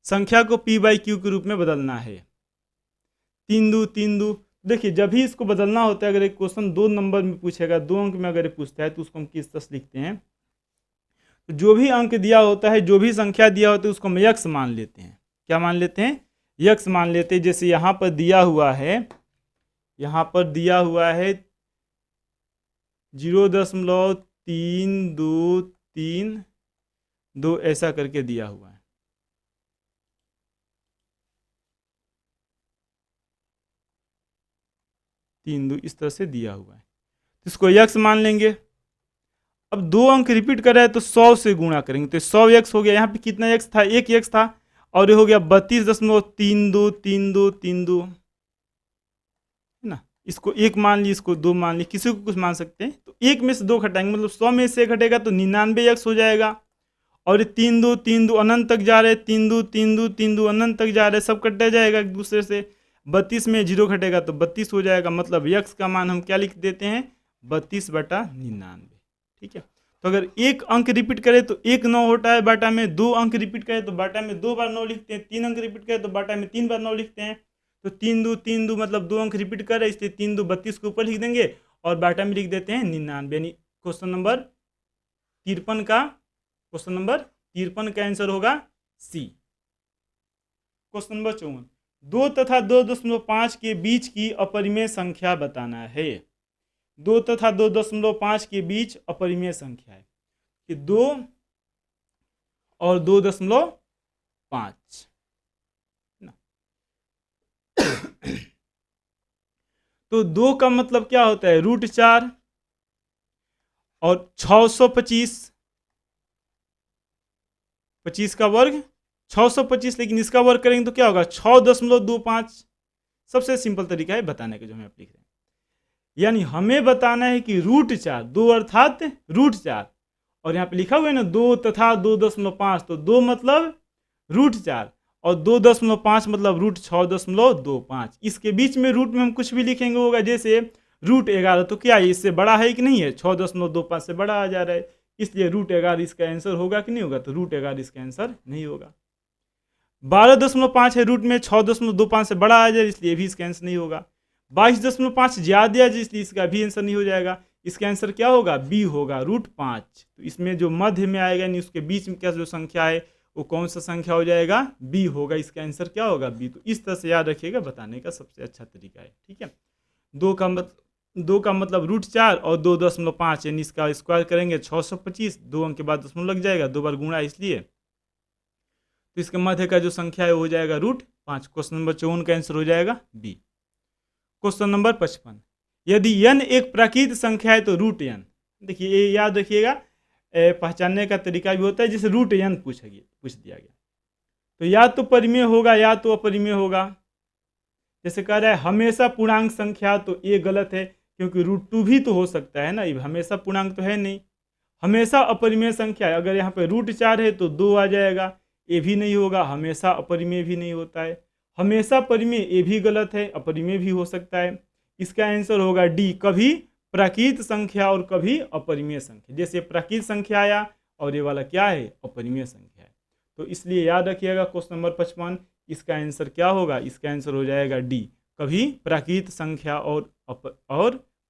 संख्या को p/q के रूप में बदलना है। 3 2 3 2, देखिए जब भी इसको बदलना होता है, अगर एक क्वेश्चन 2 नंबर में पूछेगा, 2 अंक में अगर पूछता है तो उसको हम किस तरह से लिखते हैं, तो जो भी अंक दिया होता है, जो भी संख्या दिया होता है उसको हम यक्ष मान लेते हैं। क्या मान लेते हैं, यक्ष मान लेते हैं। जैसे यहाँ पर दिया हुआ है, यहाँ पर दिया हुआ है 0.3232 ऐसा करके दिया हुआ है। तीन दो इस तरह से दिया हुआ है, तो इसको यक्ष मान लेंगे। अब 2 अंक रिपीट कर रहा है तो 100 से गुणा करेंगे, तो 100 यक्ष हो गया। यहाँ पे कितना यक्ष था, 1 यक्ष था, और ये हो गया 32.3232, है ना। इसको 1 मान ली, इसको 2 मान ली, किसी को कुछ मान सकते हैं। तो 1 में से 2 घटाएंगे, मतलब 100 में से 1 घटेगा तो 99 यक्ष हो जाएगा, और 3 2 अनंत तक जा रहे, 3 2 अनंत तक जा रहे, सब कटा जाएगा एक दूसरे से। 32 में 0 घटेगा तो 32 हो जाएगा, मतलब यक्स का मान हम क्या लिख देते हैं 32/99। ठीक है, तो अगर एक अंक रिपीट करें तो 1 9 होता है बाटा में, 2 अंक रिपीट करें तो बाटा में 2 बार 9 लिखते हैं, 3 अंक रिपीट करें तो बाटा में 3 बार 9 लिखते हैं। तो 3 2 मतलब 2 अंक रिपीट कर रहे हैं, इसलिए 3 2 32 के ऊपर लिख देंगे और बाटा में लिख देते हैं 99। यानी क्वेश्चन नंबर 53 का आंसर होगा सी। क्वेश्चन नंबर 54, 2 तथा 2.5 के बीच की अपरिमेय संख्या बताना है। 2 तथा 2.5 के बीच अपरिमेय संख्या है कि 2 और 2.5 तो 2 का मतलब क्या होता है √4 और 625, 25 का वर्ग 625, लेकिन इसका वर्ग करेंगे तो क्या होगा 6.25। सबसे सिंपल तरीका है बताने का जो हम यहाँ लिख रहे हैं, यानी हमें बताना है कि √4, 2 अर्थात √4, और यहाँ पे लिखा हुआ है ना 2 तथा 2.5, तो 2 मतलब √4 और 2.5 मतलब √6.25। इसके बीच में रूट में हम कुछ भी लिखेंगे होगा, जैसे √11, तो क्या है इससे बड़ा है कि नहीं है, 6.25 से बड़ा आ जा रहा है, इसलिए √11 इसका आंसर होगा कि नहीं होगा, तो √11 इसका आंसर नहीं होगा। 12.5 है, रूट में 6.25 से बड़ा आ जाए, इसलिए भी इसका आंसर नहीं होगा। 22.5 ज्यादा है, इसलिए इसका भी आंसर नहीं हो जाएगा। इसका आंसर क्या होगा, बी होगा √5। तो इसमें जो मध्य में आएगा यानी उसके बीच में क्या जो संख्या है वो कौन सा संख्या हो जाएगा, बी होगा। इसका आंसर क्या होगा, बी। तो इस तरह से याद रखिएगा, बताने का सबसे अच्छा तरीका है। ठीक है, 2 का मतलब √4 और 2.5, यानी इसका स्क्वायर करेंगे 625, 2 अंक के बाद दशमलव लग जाएगा, 2 बार गुणा इसलिए, तो इसके मध्य का जो संख्या है वो हो जाएगा √5। क्वेश्चन नंबर 54 का आंसर हो जाएगा बी। क्वेश्चन नंबर 55, यदि n एक प्राकृत संख्या है तो √n, देखिए ये याद रखिएगा, पहचानने का तरीका भी होता है, जैसे √n पूछ दिया गया तो या तो परिमेय होगा या तो अपरिमेय होगा। जैसे कह रहा है हमेशा पूर्णांक संख्या, तो ये गलत है क्योंकि √2 भी तो हो सकता है ना, ये हमेशा पूर्णांक तो है नहीं। हमेशा अपरिमेय संख्या है, अगर यहाँ पे √4 है तो 2 आ जाएगा, ये भी नहीं होगा। हमेशा अपरिमेय भी नहीं होता है। हमेशा परिमेय, ये भी गलत है, अपरिमेय भी हो सकता है। इसका आंसर होगा डी, कभी प्राकृत संख्या और कभी अपरिमेय संख्या। जैसे प्राकृत संख्या आया और ये वाला क्या है, अपरिमेय संख्या है। तो इसलिए याद रखिएगा क्वेश्चन नंबर 55, इसका आंसर क्या होगा, इसका आंसर हो जाएगा डी, कभी प्राकृत संख्या और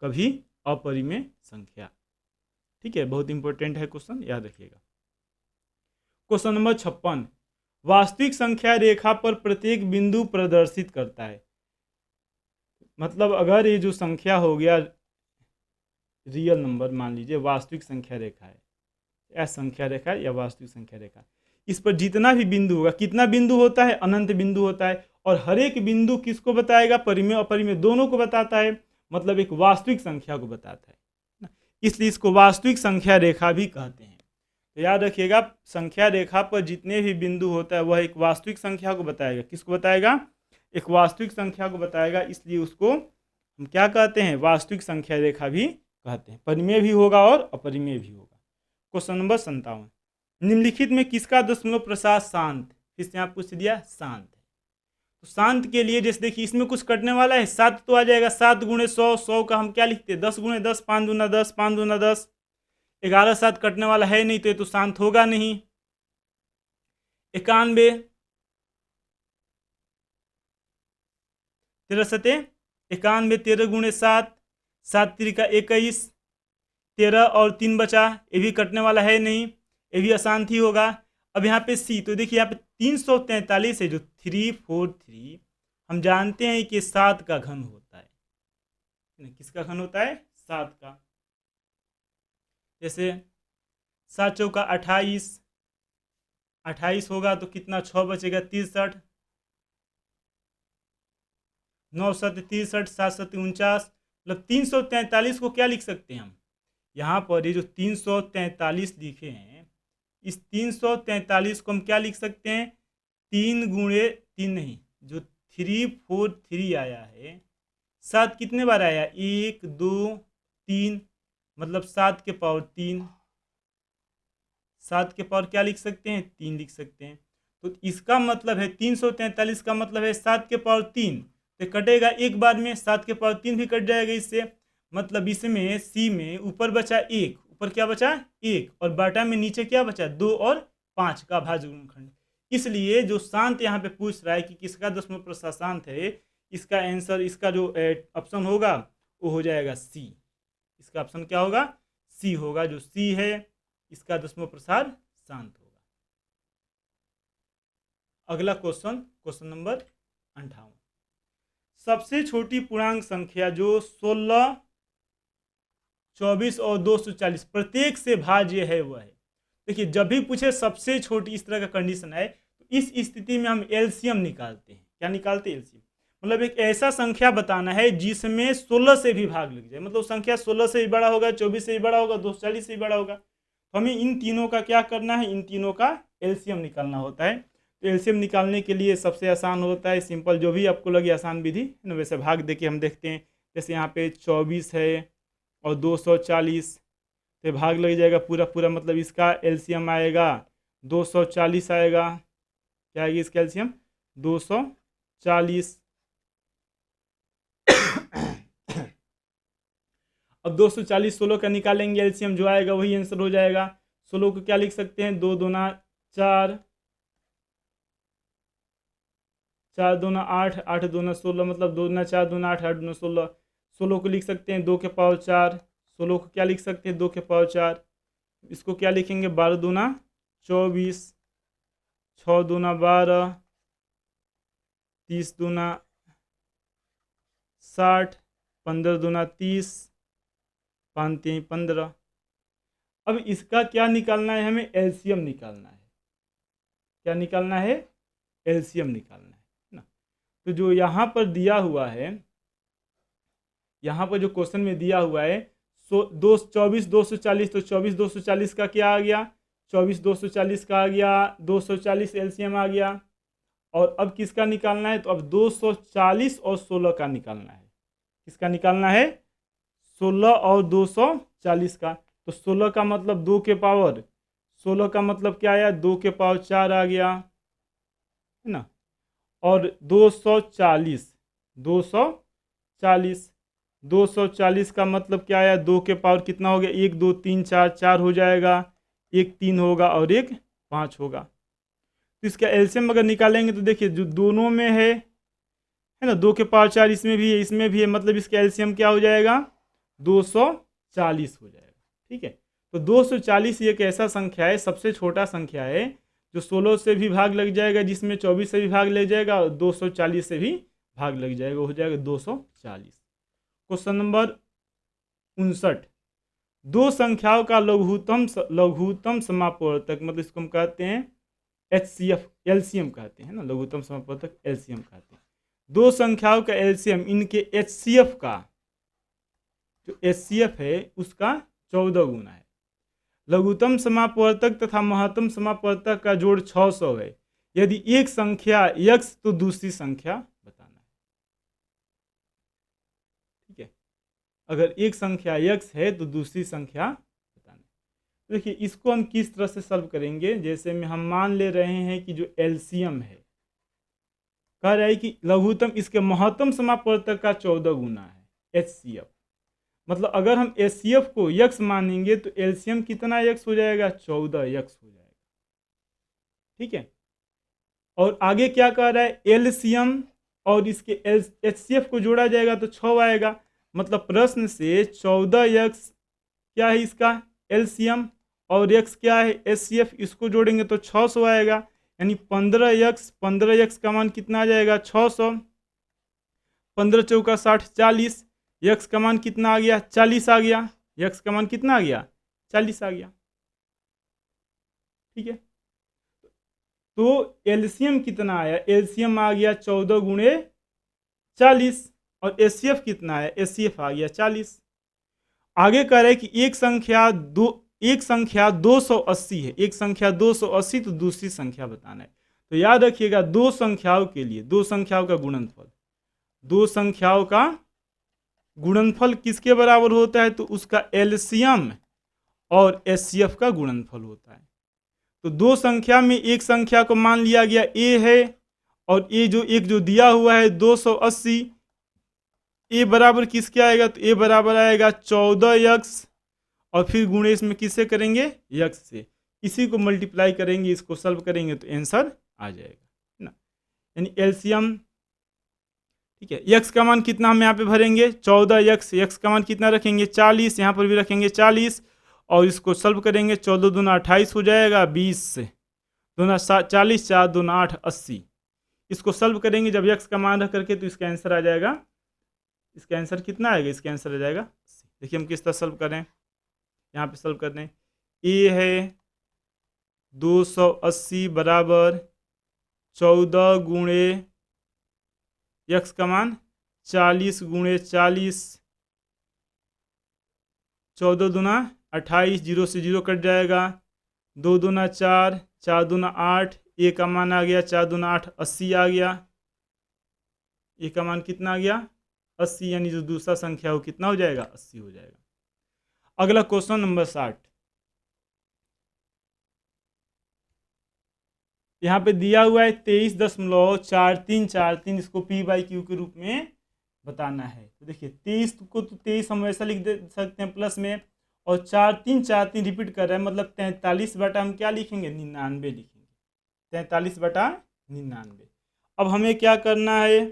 कभी अपरिमेय संख्या। ठीक है, बहुत इंपॉर्टेंट है क्वेश्चन, याद रखिएगा। क्वेश्चन नंबर 56, वास्तविक संख्या रेखा पर प्रत्येक बिंदु प्रदर्शित करता है। मतलब अगर ये जो संख्या हो गया रियल नंबर, मान लीजिए वास्तविक संख्या रेखा है, या संख्या रेखा या वास्तविक संख्या रेखा, इस पर जितना भी बिंदु होगा, कितना बिंदु होता है, अनंत बिंदु होता है, और हर एक बिंदु किसको बताएगा, परिमेय अपरिमेय दोनों को बताता है, मतलब एक वास्तविक संख्या को बताता है, इसलिए इसको वास्तविक संख्या रेखा भी कहते हैं। तो याद रखिएगा, संख्या रेखा पर जितने भी बिंदु होता है वह एक वास्तविक संख्या को बताएगा। किसको बताएगा, एक वास्तविक संख्या को बताएगा, इसलिए उसको हम क्या कहते हैं, वास्तविक संख्या रेखा भी कहते हैं। परिमेय भी होगा और अपरिमेय भी होगा। क्वेश्चन नंबर 57, निम्नलिखित में किसका दशमलव प्रसाद शांत, फिर से यहाँ पूछ दिया शांत है, तो शांत के लिए जैसे देखिए इसमें कुछ कटने वाला है, 7 तो आ जाएगा, 7 × 100, 100 का हम क्या लिखते हैं 10 × 10, 5 दूना 10, 5 दूना 10, 11 7 कटने वाला है नहीं, तो ये तो शांत होगा नहीं। 91, 13 सते 91, 13 × 7, 7 3 का 21, 13 और 3 बचा, ये भी कटने वाला है नहीं, ये भी अशांत ही होगा। अब यहाँ पे सी, तो देखिए यहाँ पे 343 है, जो 343 हम जानते हैं कि 7 का घन होता है। किसका घन होता है, 7 का। जैसे 7 चौका 28, 28 होगा तो कितना 6 बचेगा 63, 9 7 63, 7 7 49, मतलब 343 को क्या लिख सकते हैं हम, यहाँ पर ये जो 343 लिखे हैं, इस 343 को हम क्या लिख सकते हैं, 3 × 3 नहीं, जो 343 आया है, 7 कितने बार आया, 1 2 3, मतलब 7 के पावर 3, 7 के पावर क्या लिख सकते हैं, 3 लिख सकते हैं। तो इसका मतलब है 343 का मतलब है 7 के पावर 3, तो कटेगा एक बार में, 7 के पावर 3 भी कट जाएगा इससे, मतलब इसमें सी में ऊपर बचा 1, ऊपर क्या बचा 1, और बाटा में नीचे क्या बचा 2 और 5 का भाज्य गुणनखंड। इसलिए जो शांत यहाँ पे पूछ रहा है कि किसका दशमलव प्रसार शांत है, इसका आंसर, इसका जो ऑप्शन होगा वो हो जाएगा सी। इसका ऑप्शन क्या होगा, सी होगा, जो सी है इसका दशमलव प्रसार शांत होगा। अगला क्वेश्चन, क्वेश्चन नंबर 58, सबसे छोटी पूर्णांक संख्या जो 16, 24 और 240 प्रत्येक से भाज्य है वह है। देखिए जब भी पूछे सबसे छोटी इस तरह का कंडीशन है, तो इस स्थिति में हम एलसीएम निकालते हैं। क्या निकालते हैं, एलसीएम। मतलब एक ऐसा संख्या बताना है जिसमें 16 से भी भाग लग जाए, मतलब संख्या 16 से भी बड़ा होगा, 24 से भी बड़ा होगा, 240 से भी बड़ा होगा। तो हमें इन तीनों का क्या करना है, इन तीनों का एलसीएम निकालना होता है। तो एलसीएम निकालने के लिए सबसे आसान होता है सिंपल, जो भी आपको लगे आसान विधि है ना, वैसे भाग दे के हम देखते हैं। जैसे यहाँ पे 24 है और 240 से भाग लग जाएगा पूरा पूरा, मतलब इसका एलसीएम आएगा 240 आएगा। क्या आएगी इसका एलसीएम, 240। अब 240 16 का निकालेंगे एलसीएम, जो आएगा वही आंसर हो जाएगा। 16 को क्या लिख सकते हैं, 2 दूना 4, 4 दूना 8, 8 दूना 16, मतलब 2 दूना 4 दूना 8, 8 दूना 16। 16 को लिख सकते हैं 2 के पावर 4, 16 को क्या लिख सकते हैं 2 के पावर 4। इसको क्या लिखेंगे, 12 दूना 24, 6 दूना 12, 30 दूना 60, 15 दूना 30, 5 3 15। अब इसका क्या निकालना है, हमें एलसीएम निकालना है। क्या निकालना है, एलसीएम निकालना है ना। तो जो यहाँ पर दिया हुआ है, यहाँ पर जो क्वेश्चन में दिया हुआ है 24 240, तो 24 240 का क्या आ गया, 24 240 का आ गया 240 एलसीएम आ गया। और अब किसका निकालना है, तो अब 240 और 16 का निकालना है। किसका निकालना है, 16 और 240 का। तो 16 का मतलब 2 के पावर, 16 का मतलब क्या आया, 2 के पावर 4 आ गया है ना। और 240 240 का मतलब क्या आया, 2 के पावर कितना हो गया, 1 2 3 4, 4 हो जाएगा, 1 3 होगा और 1 5 होगा। तो इसका एलसीएम अगर निकालेंगे तो देखिए जो दोनों में है ना, 2 के पावर 4 इसमें भी है, इसमें भी है, मतलब इसका एलसीएम क्या हो जाएगा, 240 हो जाएगा। ठीक है, तो 240 एक ऐसा संख्या है, सबसे छोटा संख्या है, जो 16 से भी भाग लग जाएगा, जिसमें 24 से भी भाग लग जाएगा और 240 से भी भाग लग जाएगा, हो जाएगा 240। क्वेश्चन नंबर 59, दो संख्याओं का लघुत्तम समापवर्तक, मतलब इसको हम कहते हैं एचसीएफ, एलसीएम कहते हैं ना, लघुत्तम समापवर्तक एलसीएम कहते हैं। दो संख्याओं का एलसीएम इनके एचसीएफ का, जो एचसीएफ है उसका 14 गुना है। लघुत्तम समापवर्तक तथा महत्तम समापवर्तक का जोड़ 600 है। यदि एक संख्या x तो दूसरी संख्या बताना है। ठीक है, अगर एक संख्या x है तो दूसरी संख्या बताना है। देखिए इसको हम किस तरह से सॉल्व करेंगे, जैसे में हम मान ले रहे हैं कि जो एलसीएम है, कह रहा है कि लघुत्तम इसके महत्तम समापवर्तक का 14 गुना है एचसीएफ। मतलब अगर हम एचसीएफ को x मानेंगे तो एलसीएम कितना x हो जाएगा, 14x हो जाएगा। ठीक है, और आगे क्या कह रहा है, एलसीएम और इसके एचसीएफ को जोड़ा जाएगा तो 6 आएगा। मतलब प्रश्न से 14x क्या है इसका एलसीएम और x क्या है एचसीएफ, इसको जोड़ेंगे तो 600 आएगा। यानी 15x का मान कितना आ जाएगा, 600। 15 चौका 60, 40, x का मान कितना आ गया, 40 आ गया। x का मान कितना आ गया, 40 आ गया। ठीक है, तो एलसीएम कितना आया, एलसीएम आ गया 14 गुणे 40, और एचसीएफ कितना है, एचसीएफ आ गया 40। आगे कह रहे हैं कि एक संख्या 280 है, एक संख्या 280 तो दूसरी संख्या बताना है। तो याद रखिएगा दो संख्याओं के लिए, दो संख्याओं का गुणनफल, दो संख्याओं का गुणनफल किसके बराबर होता है, तो उसका एलसीएम और एचसीएफ का गुणनफल होता है। तो दो संख्या में एक संख्या को मान लिया गया ए है, और ए जो एक जो दिया हुआ है 280, ए बराबर किसके आएगा, तो ए बराबर आएगा 14x, और फिर गुणे इसमें किससे करेंगे, यक्स से। इसी को मल्टीप्लाई करेंगे, इसको सॉल्व करेंगे तो आंसर आ जाएगा ना, यानी एलसीएम। ठीक है, यक्स का मान कितना हम यहाँ पे भरेंगे 14x, यक्स का मान कितना रखेंगे 40, यहाँ पर भी रखेंगे 40, और इसको सॉल्व करेंगे 14 दूना 28 हो जाएगा, 20 दूना 40, 4 दूना 8 80। इसको सॉल्व करेंगे जब यक्स का मान रख करके तो इसका आंसर आ जाएगा, इसका आंसर कितना आएगा, इसका आंसर आ जाएगा 80। देखिए हम किस तरह सॉल्व करें, यहाँ पे सॉल्व कर दें। ए है 280 बराबर 14 गुणे यक्स का मान 40 गुणे 40, 14 दूना 28, 0 से 0 कट जाएगा, 2 दूना 4, 4 दूना 8, ए का मान आ गया 4 दूना 8 80 आ गया, ए का मान कितना आ गया 80, यानी जो दूसरा संख्या हो कितना हो जाएगा 80 हो जाएगा। अगला क्वेश्चन नंबर 60, यहाँ पे दिया हुआ है 23.4343, इसको पी बाई क्यू के रूप में बताना है। तो देखिए 23 को तो 23 हम ऐसा लिख दे सकते हैं प्लस में, और 4343 रिपीट कर रहे हैं, मतलब 43 बटा हम क्या लिखेंगे 99 लिखेंगे, 43 बटा 99। अब हमें क्या करना है,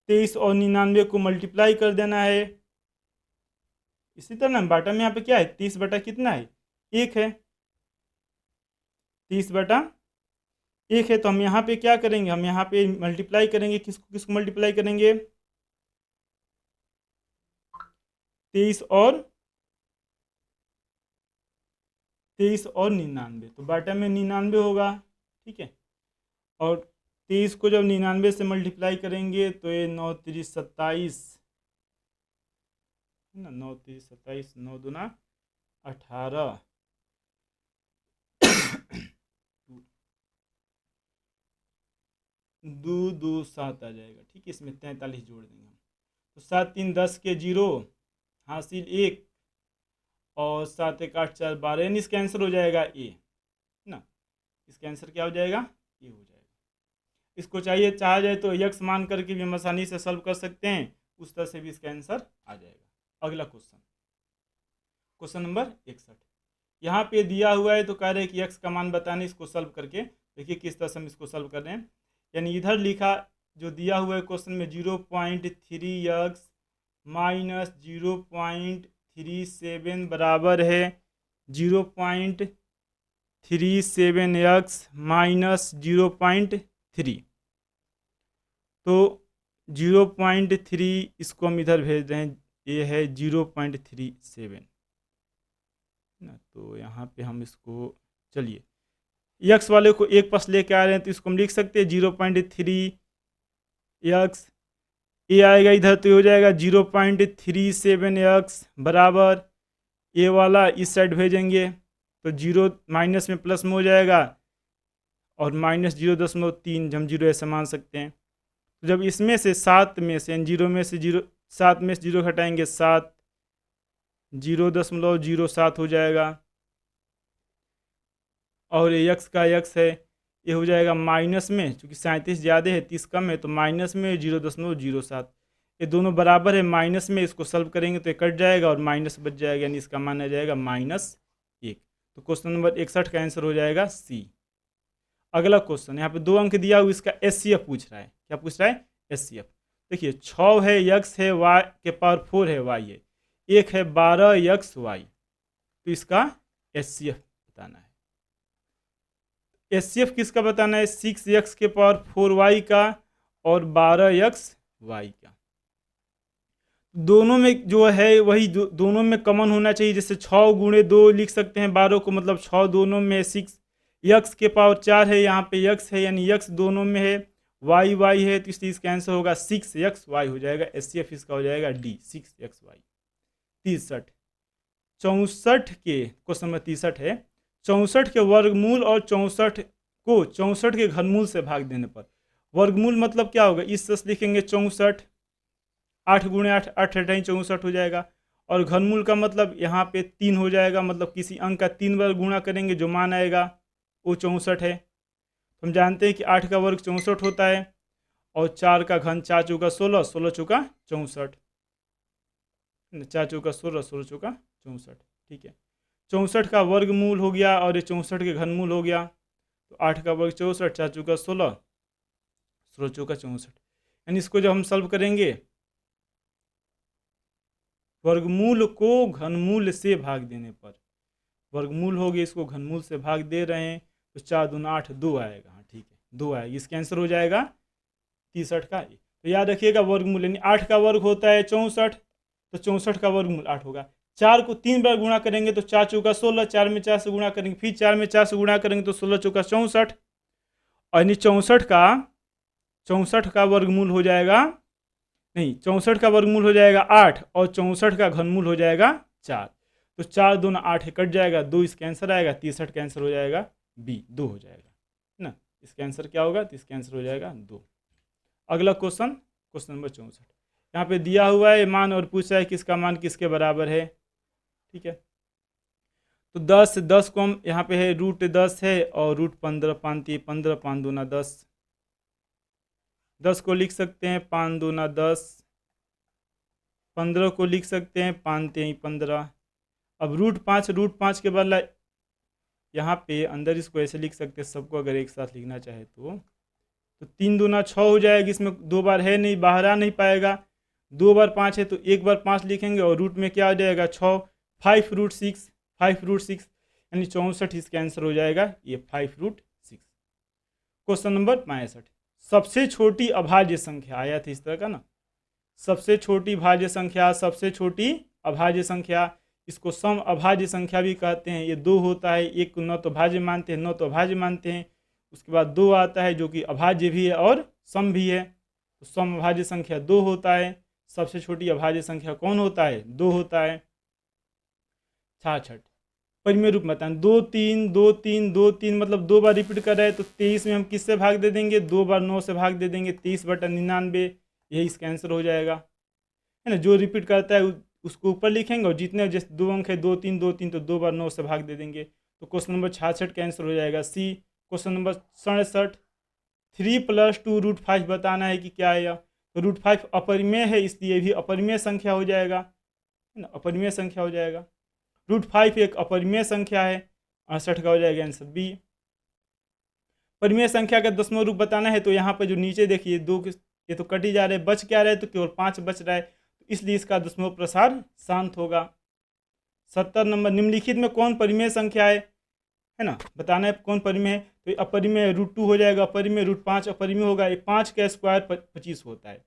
23 और 99 को मल्टीप्लाई कर देना है। इसी तरह बाटा में यहाँ पे क्या है 30 बटा कितना है 1 है, 30 बटा 1 है, तो हम यहाँ पे क्या करेंगे, हम यहाँ पे मल्टीप्लाई करेंगे, किसको किसको मल्टीप्लाई करेंगे 23 और 99, तो बाटा में 99 होगा। ठीक है, और 23 को जब 99 से मल्टीप्लाई करेंगे तो ये 9 3 27 ना, 9 3 27, 9 दूना 18, 2 2 7 आ जाएगा। ठीक है, इसमें 43 जोड़ देंगे हम, तो 7 3 10 के 0 हासिल 1, और 7 1 8 4 12, यानी इसका आंसर हो जाएगा ए ना, इसका आंसर क्या हो जाएगा ए हो जाएगा। इसको चाहा जाए तो यक्स मान करके भी हम आसानी से सॉल्व कर सकते हैं, उस तरह से भी इसका आंसर आ जाएगा। अगला क्वेश्चन, क्वेश्चन नंबर 61, यहाँ पे दिया हुआ है तो कह रहे हैं कि यक्स का मान बताने, इसको सॉल्व करके देखिए किस तरह से हम इसको सॉल्व कर रहे हैं। यानी इधर लिखा जो दिया हुआ है क्वेश्चन में 0.3x माइनस 0.37 बराबर है 0.37x माइनस 0.3, तो 0.3 इसको हम इधर भेज रहे हैं, ये है 0.37 ना, तो यहाँ पे हम इसको चलिए यक्स वाले को एक पास लेके आ रहे हैं, तो इसको हम लिख सकते हैं 0.3x, ए आएगा इधर तो हो जाएगा 0.37x बराबर, ए वाला इस साइड भेजेंगे तो 0 माइनस में प्लस में हो जाएगा, और माइनस 0.3 हम 0 ऐसे मान सकते हैं। तो जब इसमें से 7 में से 0 में से 7 में से 0 घटाएंगे 7, 0.07 हो जाएगा, और यक्स का यक्स है ये हो जाएगा माइनस में, चूँकि 37 ज़्यादा है 30 कम है, तो माइनस में 0.07, ये दोनों बराबर है माइनस में, इसको सॉल्व करेंगे तो ये कट जाएगा और माइनस बच जाएगा, यानी इसका मान आ जाएगा -1। तो क्वेश्चन नंबर 61 का आंसर हो जाएगा सी। अगला क्वेश्चन, यहाँ पे 2 अंक दिया हुआ, इसका एचसीएफ पूछ रहा है। क्या पूछ रहा है एचसीएफ। देखिए 6 है यक्स है, वाई के पावर 4 है, वाई है, 1 है 12 यक्स वाई, तो इसका एचसीएफ बताना है। एचसीएफ किसका बताना है 6 यक्स के पावर 4 वाई का और 12 यक्स वाई का। दोनों में जो है वही दोनों में कॉमन होना चाहिए, जैसे 6 गुणे 2 लिख सकते हैं 12 को, मतलब 6 दोनों में, 6 यक्स के पावर 4 है, यहाँ पे यक्स है यानी यक्स दोनों में है, वाई वाई है, तो इसलिए इसका आंसर होगा 6 यक्स वाई हो जाएगा। एचसीएफ इसका हो जाएगा डी 6 यक्स वाई। 63 64 के क्वेश्चन में 63 है, 64 के वर्गमूल और 64 को 64 के घनमूल से भाग देने पर, वर्गमूल मतलब क्या होगा, इस तरह लिखेंगे 64, 8 गुणे 8 8 8 64 हो जाएगा, और घनमूल का मतलब यहाँ पे 3 हो जाएगा, मतलब किसी अंक का 3 बार गुणा करेंगे जो मान आएगा वो 64 है। तो हम जानते हैं कि 8 का वर्ग 64 होता है और 4 का घन 4 चौका 16, 16 चौका 64, 4 चौका 16, 16 चौका 64। ठीक है, 64 का वर्गमूल हो गया और ये 64 के घनमूल हो गया। तो 8 का वर्ग 64, 4 चौका 16, 16 चौका 64। यानी इसको जब हम सॉल्व करेंगे, वर्गमूल को घनमूल से भाग देने पर, वर्गमूल हो गया, इसको घनमूल से भाग दे रहे हैं तो 4 दूना 8, 2 आएगा। हाँ ठीक है, 2 आएगा। इसका आंसर हो जाएगा 63 का। तो याद रखिएगा वर्गमूल यानी 8 का वर्ग होता है 64, तो 64 का वर्गमूल 8 होगा। 4 को 3 बार गुणा करेंगे तो 4 चौका 16, 4 में 4 से गुणा करेंगे, फिर 4 में 4 से गुणा करेंगे तो 16 चौका 64, और यानी 64 का वर्गमूल हो जाएगा, नहीं 64 का वर्गमूल हो जाएगा 8 और 64 का घनमूल हो जाएगा 4। तो 4 दूना 8 कट जाएगा, 2 इसका आंसर आएगा, 63 का आंसर हो जाएगा बी, 2 हो जाएगा ना। इसका आंसर क्या होगा? तो इसका आंसर हो जाएगा 2। अगला क्वेश्चन, क्वेश्चन नंबर 64। यहाँ पे दिया हुआ है मान और पूछा है कि इसका मान किसके बराबर है। ठीक है, तो 10 को हम यहाँ पे है √10 है और √15 5 15 5 दूना 10, 10 को लिख सकते हैं 5 दूना 10, 15 को लिख सकते हैं 5 3 15। अब √5 के बदला यहाँ पे अंदर इसको ऐसे लिख सकते हैं, सबको अगर एक साथ लिखना चाहे तो 3 दूना 6 हो जाएगा। इसमें 2 बार है नहीं, बाहर आ नहीं पाएगा। 2 बार 5 है तो 1 बार 5 लिखेंगे और रूट में क्या आ जाएगा 6, 5√6, 5√6 यानी 64 इसका आंसर हो जाएगा ये 5√6। Question number 65। सबसे छोटी अभाज्य संख्या आया था इस तरह का ना, सबसे छोटी भाज्य संख्या, सबसे छोटी अभाज्य संख्या, इसको सम अभाज्य संख्या भी कहते हैं। ये 2 होता है, एक को न तो भाज्य मानते हैं न तो अभाज्य मानते हैं। उसके बाद 2 आता है जो कि अभाज्य भी है और सम भी है। तो सम अभाज्य संख्या 2 होता है। सबसे छोटी अभाज्य संख्या कौन होता है? 2 होता है। 66 परिमेय रूप बताएं। 2 3 2 3 2 3 मतलब 2 बार रिपीट कर रहे हैं तो 23 में हम किससे भाग दे देंगे? 2 बार 9 से भाग दे देंगे, 23/99, यही इसका आंसर हो जाएगा, है ना। जो रिपीट करता है उसको ऊपर लिखेंगे और जितने जैसे 2 अंक है 2 3 2 3 तो 2 बार 9 से भाग दे देंगे। तो क्वेश्चन नंबर 66 का आंसर हो जाएगा सी। क्वेश्चन नंबर 67 3 + 2 √5 बताना है कि क्या आएगा। तो √5 अपरिमेय है इसलिए भी अपरिमेय संख्या हो जाएगा, है ना, अपरिमेय संख्या हो जाएगा। √5 एक अपरिमेय संख्या है, 68 का हो जाएगा आंसर बी। परिमेय संख्या का दशमलव रूप बताना है तो यहाँ पे जो नीचे देखिए 2 ये तो कट ही जा रहे हैं, बच क्या रहे तो केवल 5 बच रहा है, तो इसलिए इसका दशमलव प्रसार शांत होगा। 70 नंबर निम्नलिखित में कौन परिमेय संख्या है ना, बताना है कौन परिमेय है। तो अपरिमेय √2 हो जाएगा, अपरिमेय √5 अपरिमेय होगा, ये 5 का स्क्वायर 25 होता है।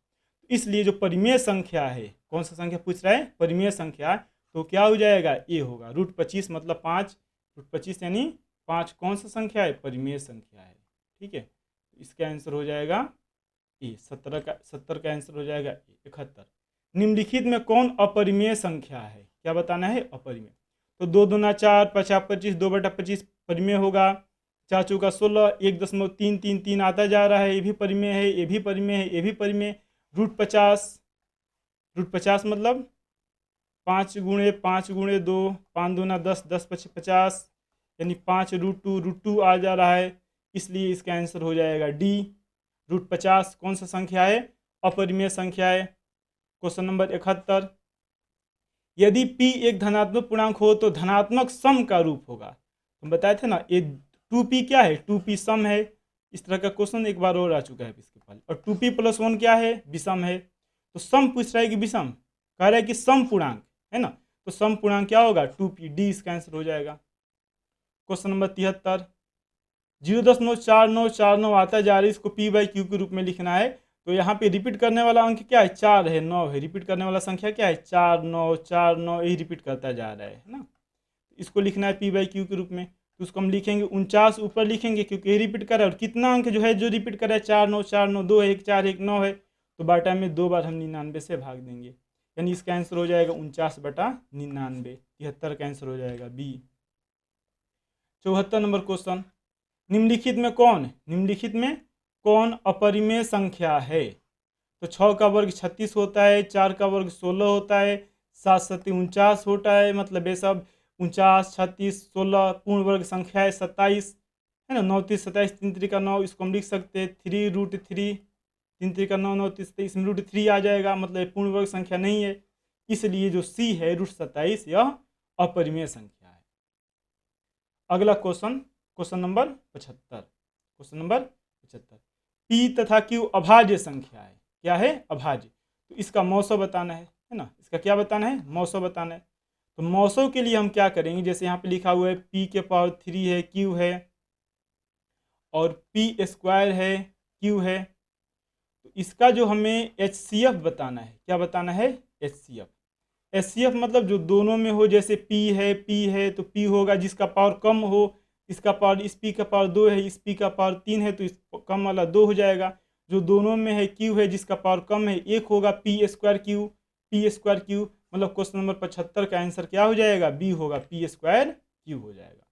इसलिए जो परिमेय संख्या है, कौन सा संख्या पूछ रहा है? परिमेय संख्या, तो क्या हो जाएगा? ए होगा। √25 मतलब 5, √25 यानी 5 कौन सा संख्या है? परिमेय संख्या है। ठीक है, इसका आंसर हो जाएगा ए। 70 का आंसर हो जाएगा 71। निम्नलिखित में कौन अपरिमेय संख्या है? क्या बताना है? अपरिमेय। तो 2 दूना 4, 50 25, 2/25 परिमेय होगा। 4 चौका 16, 1.333 आता जा रहा है, ये भी परिमेय है, ये भी परिमेय है, ये भी परिमेय। √50 मतलब 5 × 5 × 2, 5 दूना 10, 10 × 50 यानी 5 √2 आ जा रहा है, इसलिए इसका आंसर हो जाएगा डी। √50 कौन सा संख्या है? अपरिमेय संख्या है। Question number 71। यदि p एक धनात्मक पूर्णांक हो तो धनात्मक सम का रूप होगा। हम बताए थे ना, ये 2p क्या है? 2p सम है। इस तरह का क्वेश्चन एक बार और आ चुका है इसके पहले। और 2p + 1 क्या है? विषम है। तो सम पूछ रहा है कि विषम, कह रहा है कि सम पूर्णांक है ना, तो सम पूर्णांक क्या होगा? 2p, डी इसका आंसर हो जाएगा। Question number 73। 0.4949 आता जा रहा है, इसको p/q के रूप में लिखना है। तो यहाँ पे रिपीट करने वाला अंक क्या है? 4 है, 9 है। रिपीट करने वाला संख्या क्या है? 4 9 4 9, यही रिपीट करता जा रहा है ना। इसको लिखना है p/q के रूप में, तो उसको हम लिखेंगे 49 ऊपर लिखेंगे क्योंकि ये रिपीट कर रहा है। और कितना अंक जो है जो रिपीट कर रहा है? 4 9 4 9, 2 1 4 1 9 है, तो बाटा में 2 बार हम 99 से भाग देंगे, यानी इसका आंसर हो जाएगा 49/99। 73 का आंसर हो जाएगा बी। 74 number question. निम्नलिखित में कौन अपरिमेय संख्या है? तो 6 का वर्ग 36 होता है, 4 का वर्ग 16 होता है, 7 7 49 होता है, मतलब ये सब 49 36 16 पूर्ण वर्ग संख्या है 27, है ना। 9 3 27, 3 3 का 9, इसको हम लिख सकते हैं 3√3, 3 3 का 9, 9 3 27, इसमें √3 आ जाएगा, मतलब ये पूर्ण वर्ग संख्या नहीं है, इसलिए जो सी है √27 यह अपरिमेय संख्या है। अगला question, question number 75, question number 75, P तथा क्यू अभाज्य संख्या है। क्या है? अभाज्य। तो इसका मौसो बताना है ना, इसका क्या बताना है? मौसो बताना है। तो मौसो के लिए हम क्या करेंगे, जैसे यहाँ पे लिखा हुआ है पी के पावर 3 है, क्यू है, और पी स्क्वायर है, क्यू है, तो इसका जो हमें HCF बताना है, क्या बताना है? HCF। HCF मतलब जो दोनों में हो, जैसे P है तो P होगा जिसका पावर कम हो, इसका पावर, इस P का पावर 2 है, इस P का पावर 3 है, तो इस कम वाला 2 हो जाएगा। जो दोनों में है Q है जिसका पावर कम है 1 होगा, P² Q, मतलब क्वेश्चन नंबर 75 का आंसर क्या हो जाएगा? B होगा, P² हो जाएगा।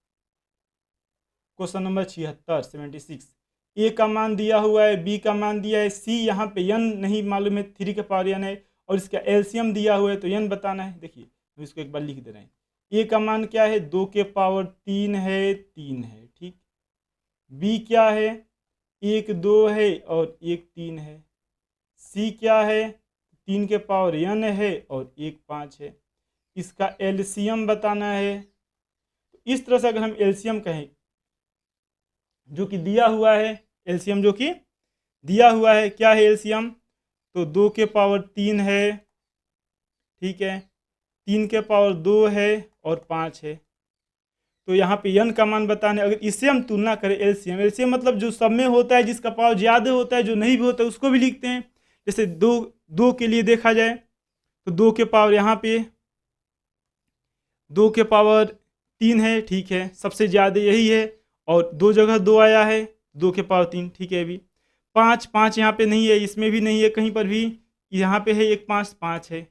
क्वेश्चन नंबर 76, 76, ए का मान दिया हुआ है, बी का मान दिया है, सी यहाँ पे n नहीं मालूम है, 3 के पावर n है, और इसका एलसीएम दिया हुआ है तो n बताना है। देखिए हम इसको एक बार लिख दे रहे हैं। ए का मान क्या है? 2 के पावर 3 है, 3 है, ठीक। बी क्या है? 1 2 है और 1 3 है। सी क्या है? 3 के पावर n है और 1 5 है। इसका एलसीएम बताना है। इस तरह से अगर हम एलसीएम कहें जो कि दिया हुआ है, एलसीएम जो कि दिया हुआ है, क्या है एलसीएम? तो 2 के पावर 3 है, ठीक है, 3 के पावर 2 है और 5 है। तो यहाँ पे n का मान बताने, अगर इससे हम तुलना करें एलसीएम, एलसीएम मतलब जो सब में होता है जिसका पावर ज़्यादा होता है, जो नहीं भी होता है उसको भी लिखते हैं। जैसे दो के लिए देखा जाए तो 2 के पावर यहाँ पे 2 के पावर 3 है, ठीक है, सबसे ज़्यादा यही है, और 2 जगह 2 आया है, 2 के पावर 3, ठीक है। अभी 5 यहाँ पे नहीं है, इसमें भी नहीं है कहीं पर भी, यहाँ पे है एक 5 है,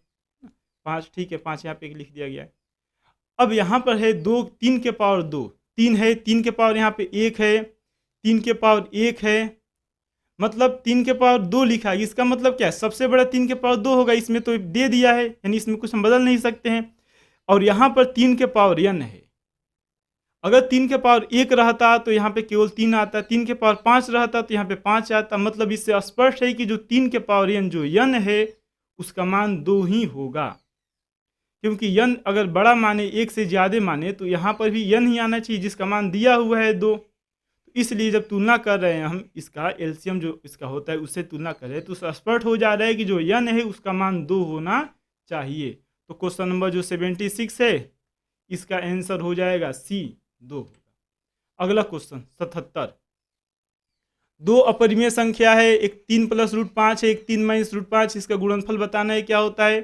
5, ठीक है, 5 यहाँ पे लिख दिया गया है। अब यहाँ पर है 2, 3 के पावर 2, 3 है, 3 के पावर यहाँ पे 1 है, 3 के पावर 1 है, मतलब 3 के पावर 2 लिखा है। इसका मतलब क्या है? सबसे बड़ा 3 के पावर 2 होगा, इसमें तो दे दिया है, यानी इसमें कुछ हम बदल नहीं सकते हैं। और यहाँ पर 3 के पावर n है, अगर 3 के पावर 1 रहता तो यहाँ पे केवल 3 आता, 3 के पावर 5 रहता तो यहाँ पे 5 आता, मतलब इससे स्पष्ट है कि जो 3 के पावर n जो n है उसका मान 2 ही होगा, क्योंकि n अगर बड़ा माने, 1 से ज़्यादा माने, तो यहाँ पर भी n ही आना चाहिए जिसका मान दिया हुआ है 2। इसलिए जब तुलना कर रहे हैं हम, इसका एलसीएम जो इसका होता है उससे तुलना कर रहे हैं, तो स्पष्ट हो जा रहा है कि जो n है उसका मान 2 होना चाहिए। तो क्वेश्चन नंबर जो 76 है इसका आंसर हो जाएगा सी, 2 होगा। अगला क्वेश्चन 77, दो अपरिमेय संख्या है, एक 3 + √5 है, एक 3 - √5, इसका गुणनफल बताना है, क्या होता है?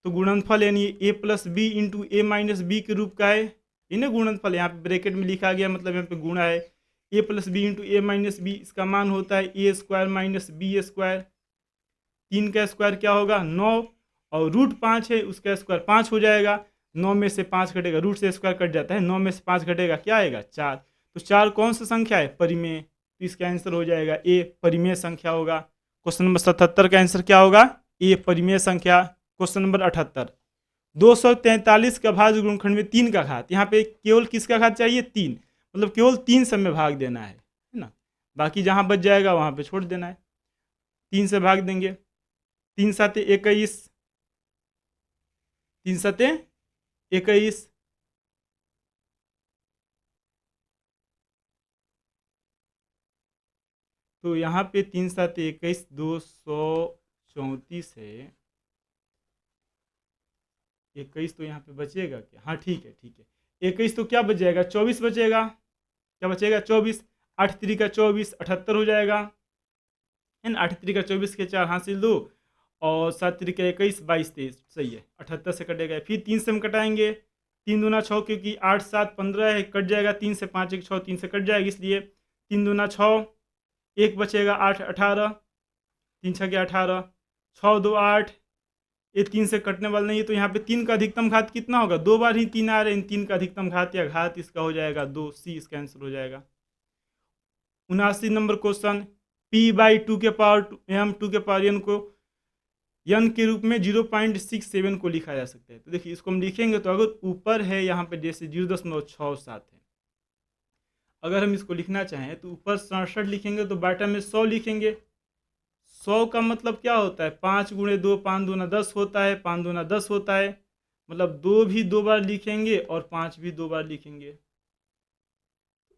तो गुणनफल यानी a + b × a - b के रूप का है, इन्हें गुणनफल यहाँ पे ब्रैकेट में लिखा गया, मतलब यहाँ पे गुणा है, a + b × a - b, इसका मान होता है a² - b²। 3 का स्क्वायर क्या होगा? 9, और √5 है उसका स्क्वायर 5 हो जाएगा, 9 में से 5 घटेगा, रूट से स्क्वायर कट जाता है, 9 में से 5 घटेगा, क्या आएगा? 4। तो 4 कौन सा संख्या है? परिमेय। तो इसका आंसर हो जाएगा ए, परिमेय संख्या होगा। क्वेश्चन नंबर 77 का आंसर क्या होगा? ए, परिमेय संख्या। क्वेश्चन नंबर 78, 243 का भाज्य गुणनखंड में 3 का घात, यहाँ पे केवल किसका घात चाहिए? 3, मतलब केवल 3 से में भाग देना है ना, बाकी जहाँ बच जाएगा वहाँ पे छोड़ देना है। 3 से भाग देंगे, 3 × 7 = 21, 3 × 7 = 21, तो यहाँ पे 3 × 7 = 21, 234 है, 21 तो यहाँ पे बचेगा क्या? हाँ ठीक है, ठीक है, 21 तो क्या बच जाएगा? 24 बचेगा, क्या बचेगा? 24, 8 3 का 24, 78 हो जाएगा, है ना। 8 3 का 24 के 4 हासिल 2, और 7 3 का 21, 22 23, सही है, 78 से कटेगा। फिर 3 से हम कटाएंगे, 3 दूना 6, क्योंकि 8 7 15 है, कट जाएगा, 3 से 5 1 6, 3 से कट जाएगा, इसलिए 3 दूना 6, 1 बचेगा, 8 18, 3 6 के 18, 6 2 8, ये 3 से कटने वाला नहीं है, तो यहाँ पे 3 का अधिकतम घात कितना होगा? 2 बार ही 3 आ रहे हैं, 3 का अधिकतम घात या घात इसका हो जाएगा 2, सी इसका आंसर हो जाएगा। 79 नंबर क्वेश्चन, p/2 के पावर m 2 के पावर n को n के रूप में 0.67 को लिखा जा सकता है। तो देखिए इसको हम लिखेंगे, तो अगर ऊपर है यहाँ पे जैसे 0.67 है, अगर हम इसको लिखना चाहें तो ऊपर 67 लिखेंगे तो बॉटम में 100 लिखेंगे। 100 का मतलब क्या होता है, 5 गुणे 2, 5 दूना 10 होता है, 5 दूना 10 होता है, मतलब 2 भी 2 बार लिखेंगे और 5 भी 2 बार लिखेंगे।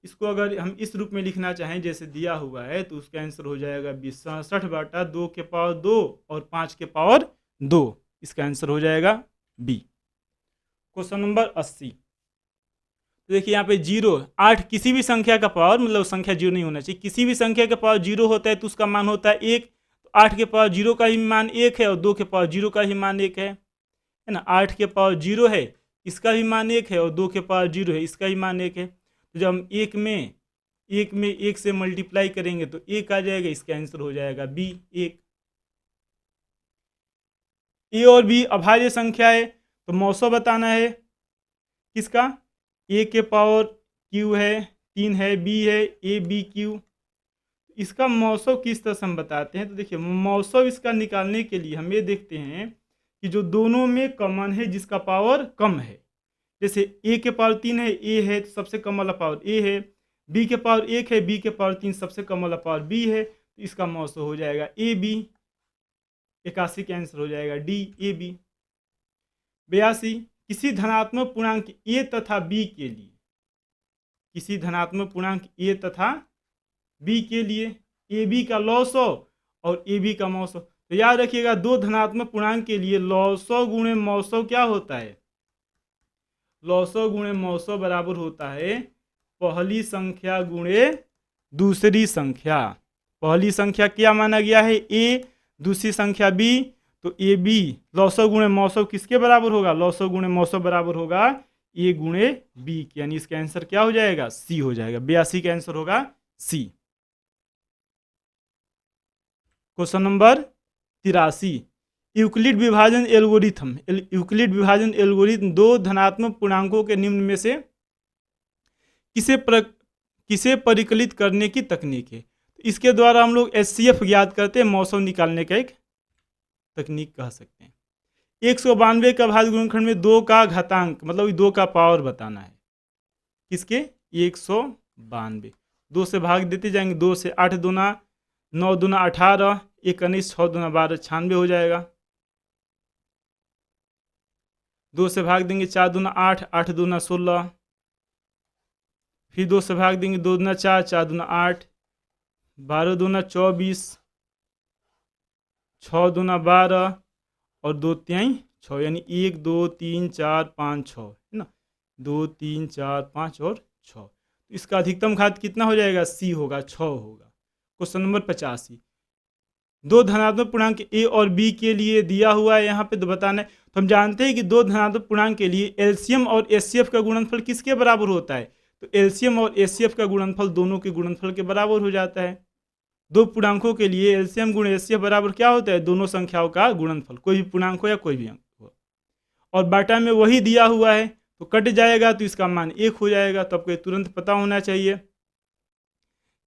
इसको अगर हम इस रूप में लिखना चाहें जैसे दिया हुआ है तो उसका आंसर हो जाएगा 67 बटा 2 के पावर 2 और 5 के पावर 2। इसका आंसर हो जाएगा बी। Question number 80। तो देखिए यहाँ पे 0, 8 किसी भी संख्या का पावर, मतलब संख्या 0 नहीं होना चाहिए, किसी भी संख्या का पावर 0 होता है तो उसका मान होता है 1। तो 8 के पावर 0 का ही मान 1 है और 2 के पावर 0 का ही मान 1 है ना। 8 के पावर 0 है, इसका भी मान 1 है, और 2 के पावर 0 है, इसका ही मान 1 है। तो जब हम एक में 1 से मल्टीप्लाई करेंगे तो 1 आ जाएगा, इसका आंसर हो जाएगा बी 1। ए और बी अभाज्य संख्या है तो मौसो बताना है किसका, ए के पावर क्यू है 3 है, बी है ए बी क्यू। इसका मौसो किस तरह से हम बताते हैं, तो देखिए मौसो इसका निकालने के लिए हम ये देखते हैं कि जो दोनों में कॉमन है जिसका पावर कम है, जैसे ए के पावर 3 है, ए है तो सबसे कम वाला पावर ए है, बी के पावर 1 है, बी के पावर 3 सबसे कम वाला पावर बी है, तो इसका मौसो हो जाएगा ए बी। 81 का आंसर हो जाएगा डी ए बी। 82, किसी धनात्मक पूर्णांक ए तथा बी के लिए, किसी धनात्मक पूर्णांक ए तथा बी के लिए ए बी का लॉसो और ए बी का मौसो। तो याद रखिएगा दो धनात्मक पूर्णांक के लिए लॉसो गुणे मौसो क्या होता है, लॉसो गुणे मौसो बराबर होता है पहली संख्या गुणे दूसरी संख्या। पहली संख्या क्या माना गया है ए, दूसरी संख्या बी, तो ए बी लॉसो गुणे मौसो किसके बराबर होगा, लॉसो गुणे मौसो बराबर होगा ए गुणे बी, यानी इसका आंसर क्या हो जाएगा, सी हो जाएगा। 82 का आंसर होगा सी। क्वेश्चन नंबर 83, यूक्लिड विभाजन एल्गोरिथम, यूक्लिड विभाजन एल्गोरिथम दो धनात्मक पूर्णांकों के निम्न में से किसे परिकलित करने की तकनीक है। तो इसके द्वारा हम लोग एचसीएफ ज्ञात करते हैं, मौसम निकालने का एक तकनीक कह सकते हैं। 192 का भाज्य गुणनखंड में 2 का घातांक, मतलब 2 का पावर बताना है किसके, 192। 2 से भाग देते जाएंगे, 2 से 8 दूना 9 दूना 18, 1 19, 6 दूना 12, 96 हो जाएगा। 2 से भाग देंगे 4 दूना 8, 8 दूना 16, फिर 2 से भाग देंगे 2 दूना 4, 4 दूना 8, 12 दूना 24, 6 दूना 12 और 2 तिहाई 6, यानी 1 2 3 4 5 6 है ना, 2 3 4 5 और 6। तो इसका अधिकतम घात कितना हो जाएगा, सी होगा, 6 होगा। क्वेश्चन नंबर 85, दो धनात्मक पूर्णांक ए और बी के लिए दिया हुआ है यहाँ पे तो बताना है। तो हम जानते हैं कि दो धनात्मक पूर्णांक के लिए एलसीएम और एचसीएफ का गुणनफल किसके बराबर होता है, तो एलसीएम और एचसीएफ का गुणनफल दोनों के गुणनफल के बराबर हो जाता है। दो पूर्णांकों के लिए एलसीएम गुण एचसीएफ बराबर क्या होता है, दोनों संख्याओं का गुणनफल, कोई भी पूर्णांक हो या कोई भी अंक हो, और बाटा में वही दिया हुआ है तो कट जाएगा तो इसका मान 1 हो जाएगा। तो आपको तुरंत पता होना चाहिए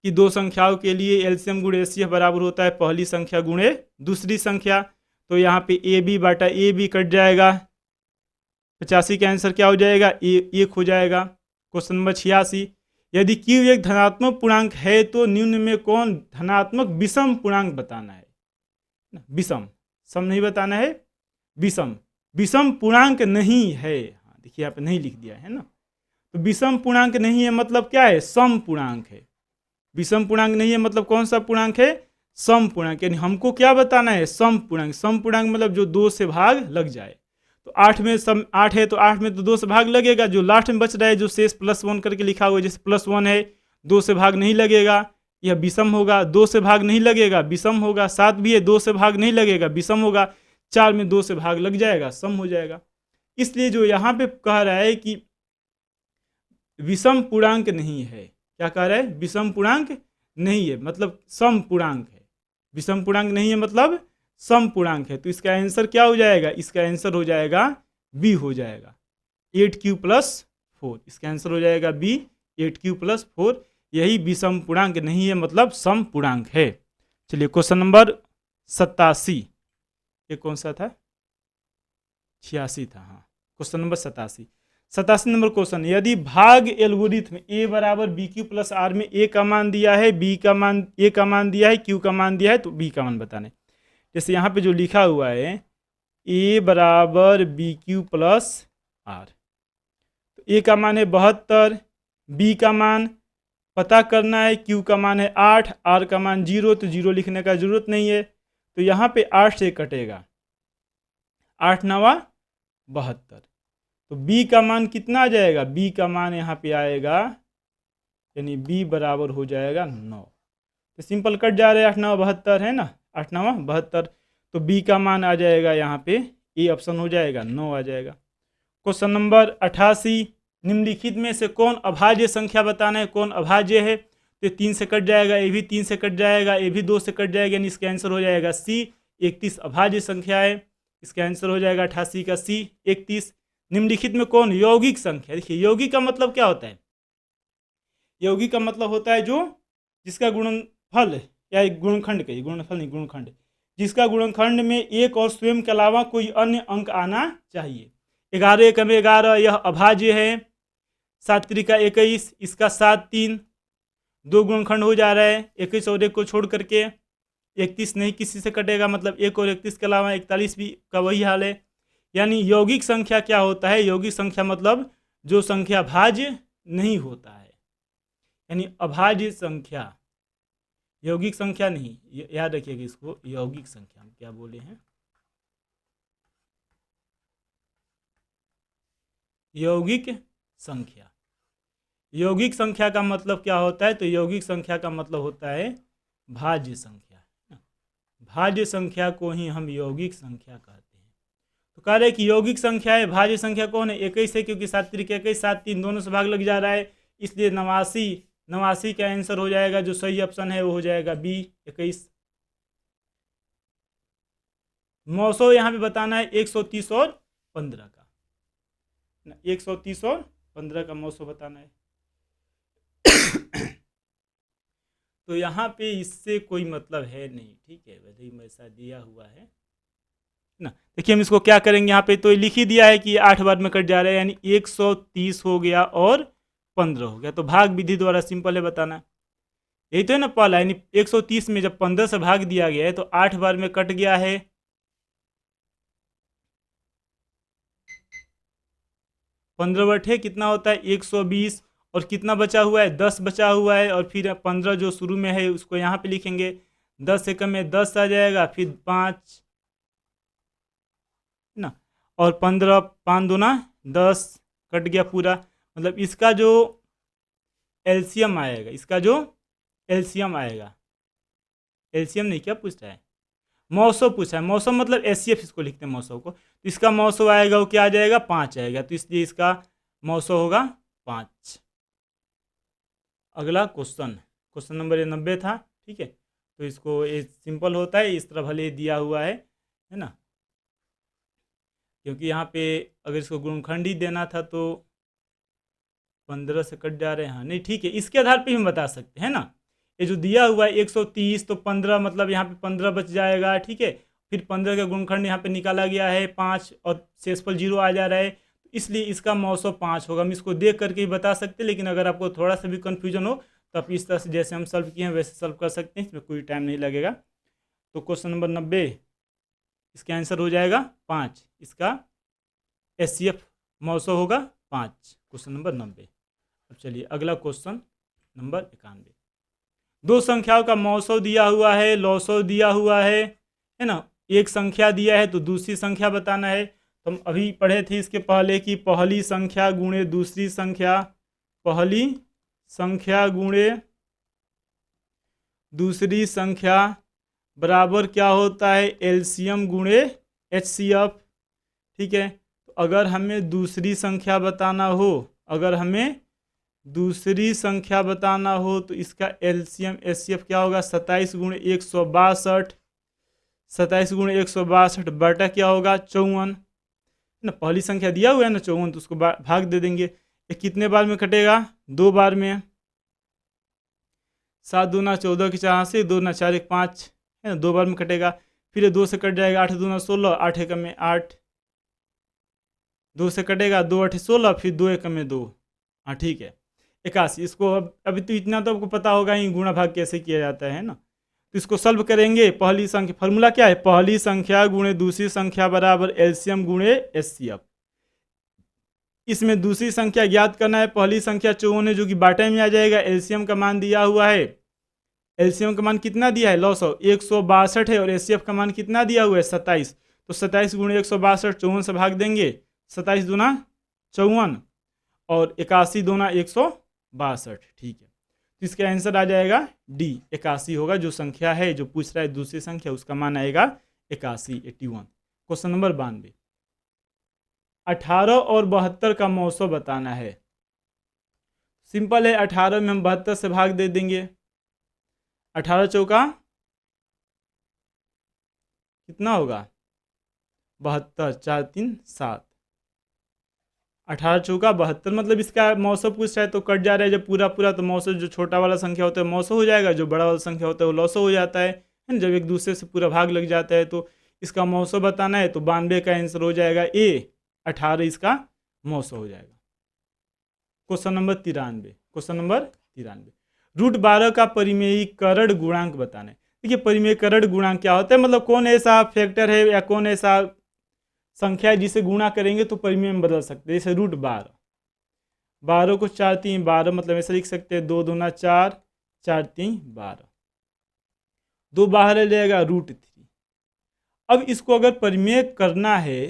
कि दो संख्याओं के लिए एलसीएम गुणे एचसीएफ बराबर होता है पहली संख्या गुणे दूसरी संख्या। तो यहाँ पे ए बी बाटा ए बी कट जाएगा, 85 का आंसर क्या हो जाएगा, ए 1 हो जाएगा। क्वेश्चन नंबर 86, यदि क्यू एक धनात्मक पूर्णांक है तो निम्न में कौन धनात्मक विषम पूर्णांक बताना है, विषम, सम नहीं बताना है, विषम, विषम पूर्णांक नहीं है। देखिए यहाँ पे नहीं लिख दिया है ना, तो विषम पूर्णांक नहीं है मतलब क्या है, सम पूर्णांक है। विषम पूर्णांक नहीं है मतलब कौन सा पूर्णांक है, सम पूर्णांक, यानी हमको क्या बताना है, सम पूर्णांक। सम पूर्णांक मतलब जो 2 से भाग लग जाए। तो 8 में सम 8 है तो 8 में तो 2 से भाग लगेगा, जो लास्ट में बच रहा है जो शेष +1 करके लिखा हुआ है, जैसे +1 है 2 से भाग नहीं लगेगा, यह विषम होगा। 2 से भाग नहीं लगेगा, विषम होगा। 7 भी है 2 से भाग नहीं लगेगा, विषम होगा। 4 में 2 से भाग लग जाएगा, सम हो जाएगा। इसलिए जो यहाँ पे कह रहा है कि विषम पूर्णांक नहीं है, क्या कह रहा है, विषम पूर्णांक नहीं है मतलब सम पूर्णांक है। विषम पूर्णांक नहीं है मतलब सम पूर्णांक है। तो इसका आंसर क्या हो जाएगा, इसका आंसर हो जाएगा बी हो जाएगा, 8q + 4। इसका आंसर हो जाएगा बी, 8q + 4। यही विषम पूर्णांक नहीं है मतलब सम पूर्णांक है। चलिए क्वेश्चन नंबर 87, ये कौन सा था, 86 था, हाँ। क्वेश्चन नंबर 87, 87 नंबर क्वेश्चन, यदि भाग एल्गोरिथम ए बराबर बी क्यू प्लस आर में ए का मान दिया है, बी का मान ए का मान दिया है, क्यू का मान दिया है, तो बी का मान बताने। जैसे यहाँ पे जो लिखा हुआ है ए बराबर बी क्यू प्लस आर, तो ए का मान है 72, बी का मान पता करना है, क्यू का मान है 8, आर का मान 0, तो 0 लिखने का जरूरत नहीं है। तो यहाँ पे 8 से कटेगा, 8 नवा 72, तो b का मान कितना आ जाएगा, b का मान यहाँ पे आएगा, यानी b बराबर हो जाएगा 9। तो सिंपल कट जा रहे हैं, 8 9 72 है ना, 8 9 72, तो b का मान आ जाएगा यहाँ पे ए ऑप्शन हो जाएगा, 9 आ जाएगा। क्वेश्चन नंबर 88, निम्नलिखित में से कौन अभाज्य संख्या बताना है, कौन अभाज्य है। तो 3 से कट जाएगा, ए भी 3 से कट जाएगा, ए भी 2 से कट जाएगा, यानी इसका आंसर हो जाएगा सी, 31 अभाज्य संख्या है। इसका आंसर हो जाएगा 88 का सी, 31। निम्नलिखित में कौन यौगिक संख्या, देखिए यौगिक का मतलब क्या होता है, यौगिक का मतलब होता है जो जिसका गुणनफल या गुणनखंड, कहिए गुणनफल नहीं गुणनखंड, जिसका गुणनखंड में एक और स्वयं के अलावा कोई अन्य अंक आना चाहिए। 11 एकम 11, यह अभाज्य है। 7 त्रिका 21, इसका 7 3, 2 गुणनखंड हो जा रहा है, 21 और 1 को छोड़ करके। 31 नहीं किसी से कटेगा, मतलब 1 और 31 के अलावा 41 भी का वही हाल है। यानी यौगिक संख्या क्या होता है, यौगिक संख्या मतलब जो संख्या भाज्य नहीं होता है, यानी अभाज्य संख्या, यौगिक संख्या नहीं, याद रखिएगा इसको, यौगिक संख्या हम क्या बोले हैं, यौगिक संख्या। यौगिक संख्या का मतलब क्या होता है, तो यौगिक संख्या का मतलब होता है भाज्य संख्या, भाज्य संख्या को ही हम यौगिक संख्या कहते हैं। तो कह रहे कि यौगिक संख्या है, भाज्य संख्या कौन है, 21 है, क्योंकि 7 त्रिक 21, 7 3 दोनों से भाग लग जा रहा है, इसलिए 89 का आंसर हो जाएगा, जो सही ऑप्शन है वो हो जाएगा बी 21। मौसो यहाँ पे बताना है 130 और 15 का, 130 और 15 का मौसो बताना है। तो यहाँ पे इससे कोई मतलब है नहीं, ठीक है, वैसे ही ऐसा दिया हुआ है ना। देखिए हम इसको क्या करेंगे, यहाँ पे तो लिख ही दिया है कि 8 बार में कट जा रहा है, यानी 130 हो गया और 15 हो गया, तो भाग विधि द्वारा सिंपल है बताना। यही तो है ना पहला, यानी 130 में जब 15 से भाग दिया गया है तो 8 बार में कट गया है, 15 बटे कितना होता है 120, और कितना बचा हुआ है 10 बचा हुआ है, और फिर 15 जो शुरू में है उसको यहाँ पे लिखेंगे, 10 से कम में 10 आ जाएगा, फिर 5 ना, और 15 5 दूना 10, कट गया पूरा। मतलब इसका जो एलसीएम आएगा, इसका जो एलसीएम आएगा, एलसीएम नहीं क्या पूछ रहा है, मौसो पूछा है, मौसम मतलब एचसीएफ इसको लिखते हैं मौसो को, तो इसका मौसो आएगा वो क्या आ जाएगा 5 आएगा, तो इसलिए इसका मौसो होगा 5। अगला क्वेश्चन, क्वेश्चन नंबर 90 था, ठीक है, तो इसको ये सिंपल होता है, इस तरह भले दिया हुआ है ना, क्योंकि यहाँ पे अगर इसको गुणनखंड ही देना था तो 15 से कट जा रहे हैं, हाँ नहीं ठीक है, इसके आधार पे हम बता सकते हैं ना, ये जो दिया हुआ है 130, तो 15 मतलब यहाँ पे 15 बच जाएगा, ठीक है, फिर 15 का गुणनखंड यहाँ पे निकाला गया है 5, और शेषफल 0 आ जा रहा है, इसलिए इसका मौसो 5 होगा। हम इसको देख करके ही बता सकते हैं, लेकिन अगर आपको थोड़ा सा भी कन्फ्यूजन हो तो आप इस तरह से जैसे हम सॉल्व किए हैं वैसे सॉल्व कर सकते हैं, इसमें कोई टाइम नहीं लगेगा। तो क्वेश्चन नंबर 90, इसका आंसर हो जाएगा 5, इसका एचसीएफ मौसो होगा 5, क्वेश्चन नंबर 90। अब चलिए अगला क्वेश्चन नंबर 91, दो संख्याओं का मौसो दिया हुआ है, लौसो दिया हुआ है ना, एक संख्या दिया है तो दूसरी संख्या बताना है। तो हम अभी पढ़े थे इसके पहले कि पहली संख्या गुणे दूसरी संख्या, पहली संख्या गुणे दूसरी संख्या बराबर क्या होता है, एलसीएम गुणे एचसीएफ, ठीक है। तो अगर हमें दूसरी संख्या बताना हो, अगर हमें दूसरी संख्या बताना हो तो इसका एलसीएम एचसीएफ क्या होगा, 27 गुणे 162, 27 गुणे 162 बटा क्या होगा 54 ना, पहली संख्या दिया हुआ है ना 54, तो उसको भाग दे देंगे। ये कितने बार में कटेगा, 2 बार में, 7 दूना 14 की 84, 2 ना 4 1 5 है ना, 2 बार में कटेगा। फिर 2 से कट जाएगा, 8 दूना 16, 8 एकम में 8, 2 से कटेगा, 2 8 16, फिर 2 1 में 2। हाँ ठीक है, 81। इसको अब अभी तो इतना तो आपको पता होगा ही गुणा भाग कैसे किया जाता है ना। तो इसको सॉल्व करेंगे, पहली संख्या फॉर्मूला क्या है, पहली संख्या गुणे दूसरी संख्या बराबर एलसीएम गुणे एचसीएफ। इसमें दूसरी संख्या ज्ञात करना है, पहली संख्या 54 है जो कि बाटे में आ जाएगा, एलसीएम का मान दिया हुआ है, एलसीएम का मान कितना दिया है 162 है, और एचसीएफ का मान कितना दिया हुआ है 27। तो 27 गुणे 162 54 से भाग देंगे, 27 दूना 54 और 81 दूना 162। ठीक है, तो इसका आंसर आ जाएगा डी 81 होगा। जो संख्या है जो पूछ रहा है दूसरी संख्या, उसका मान आएगा 81 81। क्वेश्चन नंबर 92, 18 और 72 का मौसो बताना है। सिंपल है, 18 में हम 72 से भाग दे देंगे, 18 चौका कितना होगा 72, 4 3 7, 18 चौका 72। मतलब इसका मौसो पूछ रहा है तो कट जा रहा है, जब पूरा पूरा तो मौसो जो छोटा वाला संख्या होता है मौसो हो जाएगा, जो बड़ा वाला संख्या होता है वो लौसो हो जाता है ना। जब एक दूसरे से पूरा भाग लग जाता है तो इसका मौसो बताना है, तो 92 का आंसर हो जाएगा ए, 18 इसका मौसो हो जाएगा। Question number 93, question number 93, root 12 का परिमेयीकरण गुणांक बताना है। देखिए परिमेयीकरण गुणांक क्या होता है, मतलब कौन ऐसा फैक्टर है या कौन ऐसा संख्या है जिसे गुणा करेंगे तो परिमेय में बदल सकते हैं। जैसे रूट 12, 12 को 4 3 12, मतलब ऐसा लिख सकते हैं 2 दूना 4, 4 3 12, 2 बाहर ले जाएगा रूट 3। अब इसको अगर परिमेय करना है,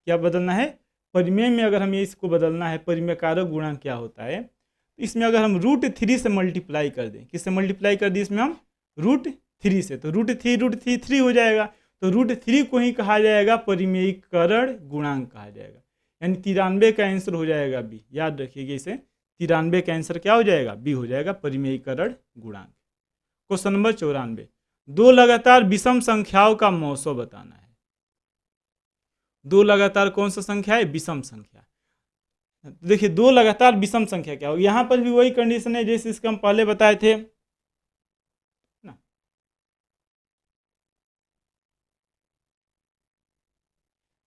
क्या बदलना है, परिमेय में अगर हमें इसको बदलना है, परिमेय कारक गुणांक क्या होता है, तो इसमें अगर हम रूट 3 से मल्टीप्लाई कर दें, किससे मल्टीप्लाई कर दें, इसमें हम रूट 3 से, तो रूट 3 3 हो जाएगा, तो रूट 3 को ही कहा जाएगा परिमेयीकरण गुणांक कहा जाएगा, यानी 93 का आंसर हो जाएगा बी। याद रखिएगा इसे, 93 का आंसर क्या हो जाएगा, बी हो जाएगा, परिमेयीकरण गुणांक। क्वेश्चन नंबर 94, दो लगातार विषम संख्याओं का मौसो बताना है। दो लगातार कौन सा संख्या है, विषम संख्या। देखिए दो लगातार विषम संख्या क्या होगी, यहां पर भी वही कंडीशन है जैसे इसका हम पहले बताए थे ना।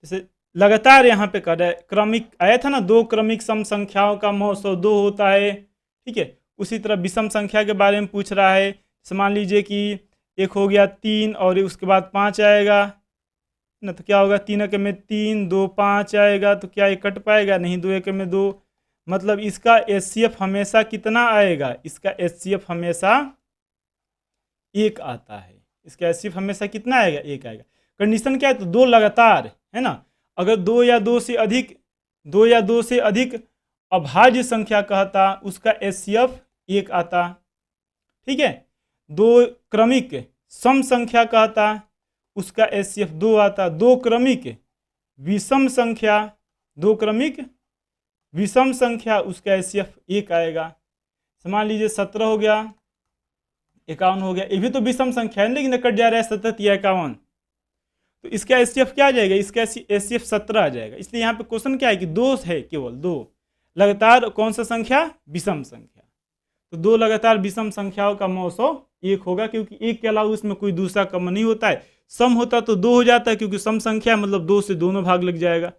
जैसे लगातार यहाँ पे कर रहा है, क्रमिक आया था ना, दो क्रमिक सम संख्याओं का मौसो दो होता है, ठीक है। उसी तरह विषम संख्या के बारे में पूछ रहा है, मान लीजिए कि एक हो गया 3 और उसके बाद 5 आएगा ना, तो क्या होगा 3 एक में 3, 2 5 आएगा, तो क्या ये कट पाएगा, नहीं, 2 एक में 2, मतलब इसका एचसीएफ हमेशा कितना आएगा, इसका एचसीएफ हमेशा 1 आता है, इसका एचसीएफ हमेशा कितना आएगा, 1 आएगा। कंडीशन क्या है, तो दो लगातार है ना, अगर दो या दो से अधिक अभाज्य संख्या कहता उसका एचसीएफ 1 आता, ठीक है। दो क्रमिक सम संख्या कहता उसका एचसीएफ 2 आता, दो क्रमिक विषम संख्या उसका एचसीएफ 1 आएगा। मान लीजिए 17 हो गया, 51 हो गया, ये भी तो विषम संख्या है लेकिन कट जा रहा है 77 या 51, तो इसका एचसीएफ क्या आ जाएगा, इसका एचसीएफ 17 आ जाएगा। इसलिए यहाँ पे क्वेश्चन क्या है कि दो है, केवल दो लगातार कौन सा संख्या, विषम संख्या, तो दो लगातार विषम संख्याओं का मौसो 1 होगा, क्योंकि 1 के अलावा उसमें कोई दूसरा कम नहीं होता है। सम होता तो 2 हो जाता है, क्योंकि सम संख्या मतलब 2 से दोनों भाग लग जाएगा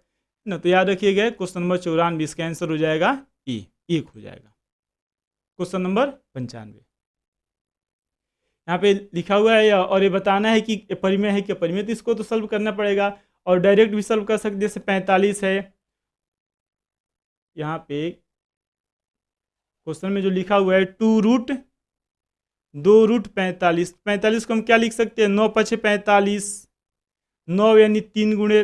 ना। तो याद रखिएगा क्वेश्चन नंबर 94 इसका आंसर हो जाएगा ए, 1 हो जाएगा। क्वेश्चन नंबर 95, यहाँ पे लिखा हुआ है और ये बताना है कि परिमेय है क्या परिमेय, तो इसको तो सॉल्व करना पड़ेगा और डायरेक्ट भी सॉल्व कर सकते, जैसे 45 है, यहाँ पे क्वेश्चन में जो लिखा हुआ है 2 रूट 45, 45 को हम क्या लिख सकते हैं, 9 पछे 45, 9 यानी 3 गुणे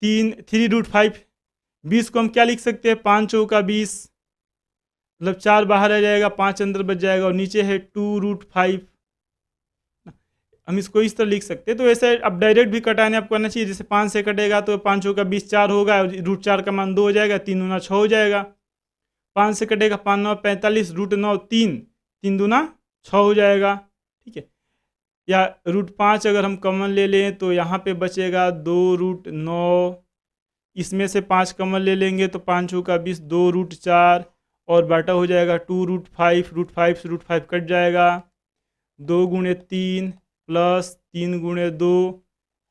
3, 3 रूट 5, 20 को हम क्या लिख सकते हैं, 5 चौका 20, मतलब 4 बाहर आ जाएगा, 5 अंदर बच जाएगा, और नीचे है 2 रूट 5, हम इसको इस तरह लिख सकते हैं। तो वैसे अब डायरेक्ट भी कटाने आपको करना चाहिए, जैसे 5 से कटेगा तो 5 चौका 20, 4 होगा, रूट 4 का मान 2 हो जाएगा, 3 दूना 6 हो जाएगा, 5 से कटेगा 5 9 45, रूट 9 3, 3 दूना 6 हो जाएगा, ठीक है। या रूट 5 अगर हम कॉमन ले लें तो यहाँ पे बचेगा 2 रूट 9, इसमें से 5 कॉमन ले लेंगे तो 5 चौका 20, 2 रूट 4 और बाटा हो जाएगा 2 रूट 5, रूट 5 से रूट 5 कट जाएगा, 2 गुणे 3 प्लस 3 गुणे 2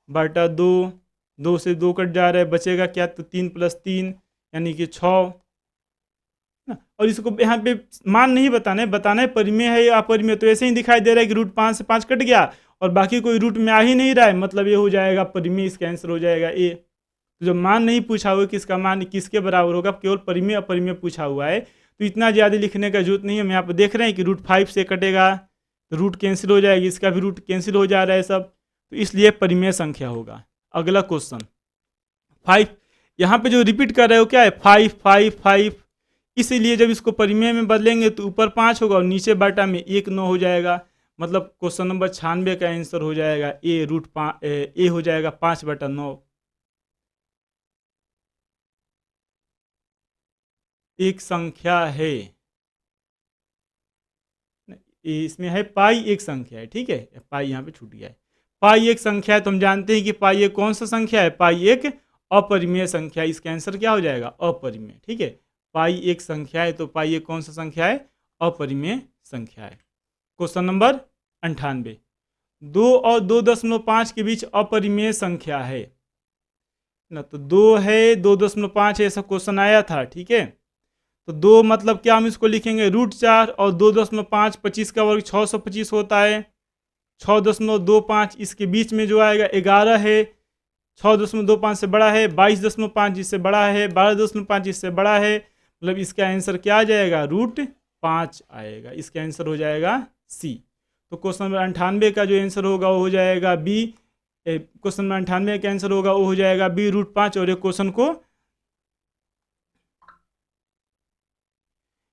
बाटा 2, 2 से 2 कट जा रहा है, बचेगा क्या, तो 3 + 3 यानी कि 6 ना। और इसको यहाँ पे मान नहीं बताना है परिमेय है या अपरिमेय। तो ऐसे ही दिखाई दे रहा है कि रूट 5 से 5 कट गया और बाकी कोई रूट में आ ही नहीं रहा है, मतलब ये हो जाएगा परिमेय, इसका आंसर हो जाएगा ए। तो जब मान नहीं पूछा हुआ कि इसका मान किसके बराबर होगा, केवल परिमेय अपरिमेय पूछा हुआ है, तो इतना ज़्यादा लिखने का जरूरत नहीं है। हम यहाँ पर देख रहे हैं कि रूट 5 से कटेगा तो रूट कैंसिल हो जाएगी, इसका भी रूट कैंसिल हो जा रहा है सब, तो इसलिए परिमेय संख्या होगा। अगला क्वेश्चन 5, यहाँ पे जो रिपीट कर रहे हो क्या है, 5 5 5, इसीलिए जब इसको परिमेय में बदलेंगे तो ऊपर 5 होगा और नीचे बाटा में 1 9 हो जाएगा। मतलब क्वेश्चन नंबर 96 का आंसर हो जाएगा ए, रूट 5 ए हो जाएगा 5/9। एक संख्या है, इसमें है पाई एक संख्या है, ठीक है, पाई यहाँ पे छूट गया है। पाई एक संख्या है तो हम जानते हैं कि पाई एक कौन सा संख्या है, पाई एक अपरिमेय संख्या है। इसका आंसर क्या हो जाएगा, अपरिमेय, ठीक है। पाई एक संख्या है तो पाई एक कौन सा संख्या है, अपरिमेय संख्या है। क्वेश्चन नंबर 98, 2 और 2.5 के बीच अपरिमेय संख्या है ना। तो 2 है 2.5 ऐसा क्वेश्चन आया था, ठीक है। तो 2 मतलब क्या, हम इसको लिखेंगे √4 और 2.5 25 का वर्ग 625 होता है। 6.25 इसके बीच में जो आएगा 11 है, 6.25 से बड़ा है, 22.5 इससे बड़ा है, 12.5 इससे बड़ा है, मतलब इसका आंसर क्या आ जाएगा, √5 आएगा। इसका आंसर हो जाएगा सी। तो क्वेश्चन नंबर 98 का जो आंसर होगा वो हो जाएगा बी। क्वेश्चन नंबर 98 का आंसर होगा वो हो जाएगा बी, √5। और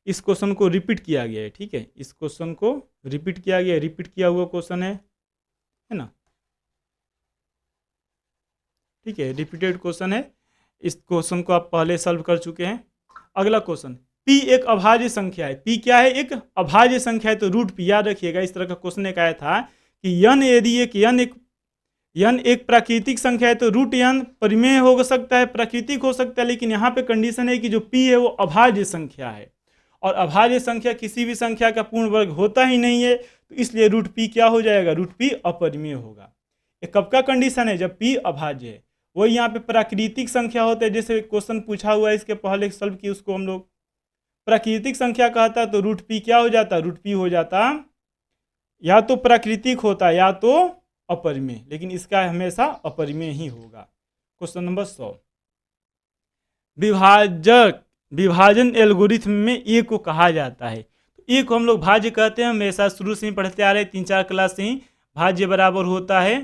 इस क्वेश्चन को रिपीट किया गया है, ठीक है। इस क्वेश्चन को रिपीट किया गया है, रिपीट किया हुआ क्वेश्चन है ना, ठीक है, रिपीटेड क्वेश्चन है। इस क्वेश्चन को आप पहले सॉल्व कर चुके हैं। अगला क्वेश्चन, p एक अभाज्य संख्या है। p क्या है, एक अभाज्य संख्या है, तो √p याद रखिएगा। इस तरह का क्वेश्चन एक आया था कि n यदि n एक प्राकृतिक संख्या है तो √n परिमेय हो सकता है, प्राकृतिक हो सकता है, लेकिन यहाँ पे कंडीशन है कि जो p है वो अभाज्य संख्या है और अभाज्य संख्या किसी भी संख्या का पूर्ण वर्ग होता ही नहीं है, तो इसलिए √p क्या हो जाएगा, √p अपरिमेय होगा। ये कब का कंडीशन है, जब p अभाज्य है। वही यहाँ पे प्राकृतिक संख्या होता है, जैसे क्वेश्चन पूछा हुआ है इसके पहले सॉल्व की, उसको हम लोग प्राकृतिक संख्या कहता तो √p क्या हो जाता, √p हो जाता, या तो प्राकृतिक होता या तो अपरिमेय, लेकिन इसका हमेशा अपरिमेय ही होगा। क्वेश्चन नंबर 100, विभाजन एल्गोरिथम में ए को कहा जाता है। तो ए को हम लोग भाज्य कहते हैं, हमेशा शुरू से ही पढ़ते आ रहे हैं, 3-4 क्लास से ही। भाज्य बराबर होता है,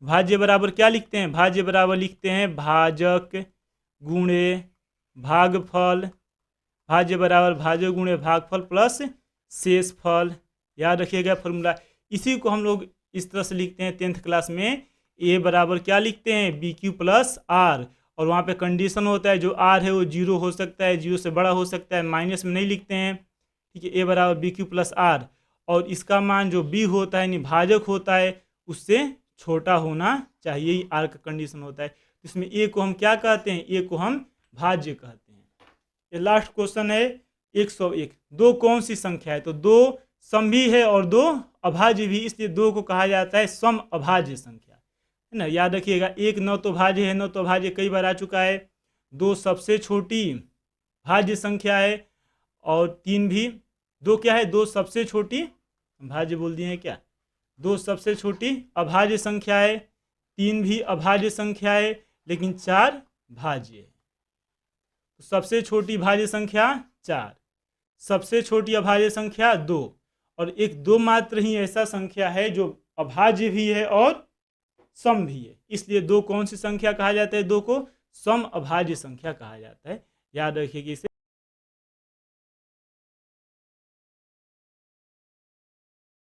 भाज्य बराबर क्या लिखते हैं, भाज्य बराबर लिखते हैं भाजक गुणे भागफल, भाज्य बराबर भाजक गुणे भागफल प्लस शेषफल। याद रखिएगा फॉर्मूला। इसी को हम लोग इस तरह से लिखते हैं 10th क्लास में, ए बराबर क्या लिखते हैं, BQ + R, और वहाँ पे कंडीशन होता है जो R है वो 0 हो सकता है, 0 से बड़ा हो सकता है, माइनस में नहीं लिखते हैं, ठीक है। ए बराबर BQ + R, और इसका मान जो B होता है यानी भाजक होता है उससे छोटा होना चाहिए, ही R का कंडीशन होता है। इसमें ए को हम क्या कहते हैं, ए को हम भाज्य कहते हैं। ये लास्ट क्वेश्चन है 101, 2 कौन सी संख्या है, तो 2 सम भी है और 2 अभाज्य भी, इसलिए 2 को कहा जाता है सम अभाज्य संख्या, है ना। याद रखिएगा, 1 न तो भाज्य है, न तो अभाज्य, कई बार आ चुका है। 2 सबसे छोटी भाज्य संख्या है और 3 भी, 2 क्या है, 2 सबसे छोटी, भाज्य बोल दिए हैं क्या, 2 सबसे छोटी अभाज्य संख्या है, 3 भी अभाज्य संख्या है, लेकिन 4 भाज्य है। तो सबसे छोटी भाज्य संख्या 4, सबसे छोटी अभाज्य संख्या 2, और एक 2 मात्र ही ऐसा संख्या है जो अभाज्य भी है और सम भी है, इसलिए 2 कौन सी संख्या कहा जाता है, 2 को सम अभाज्य संख्या कहा जाता है। याद रखिए कि इसे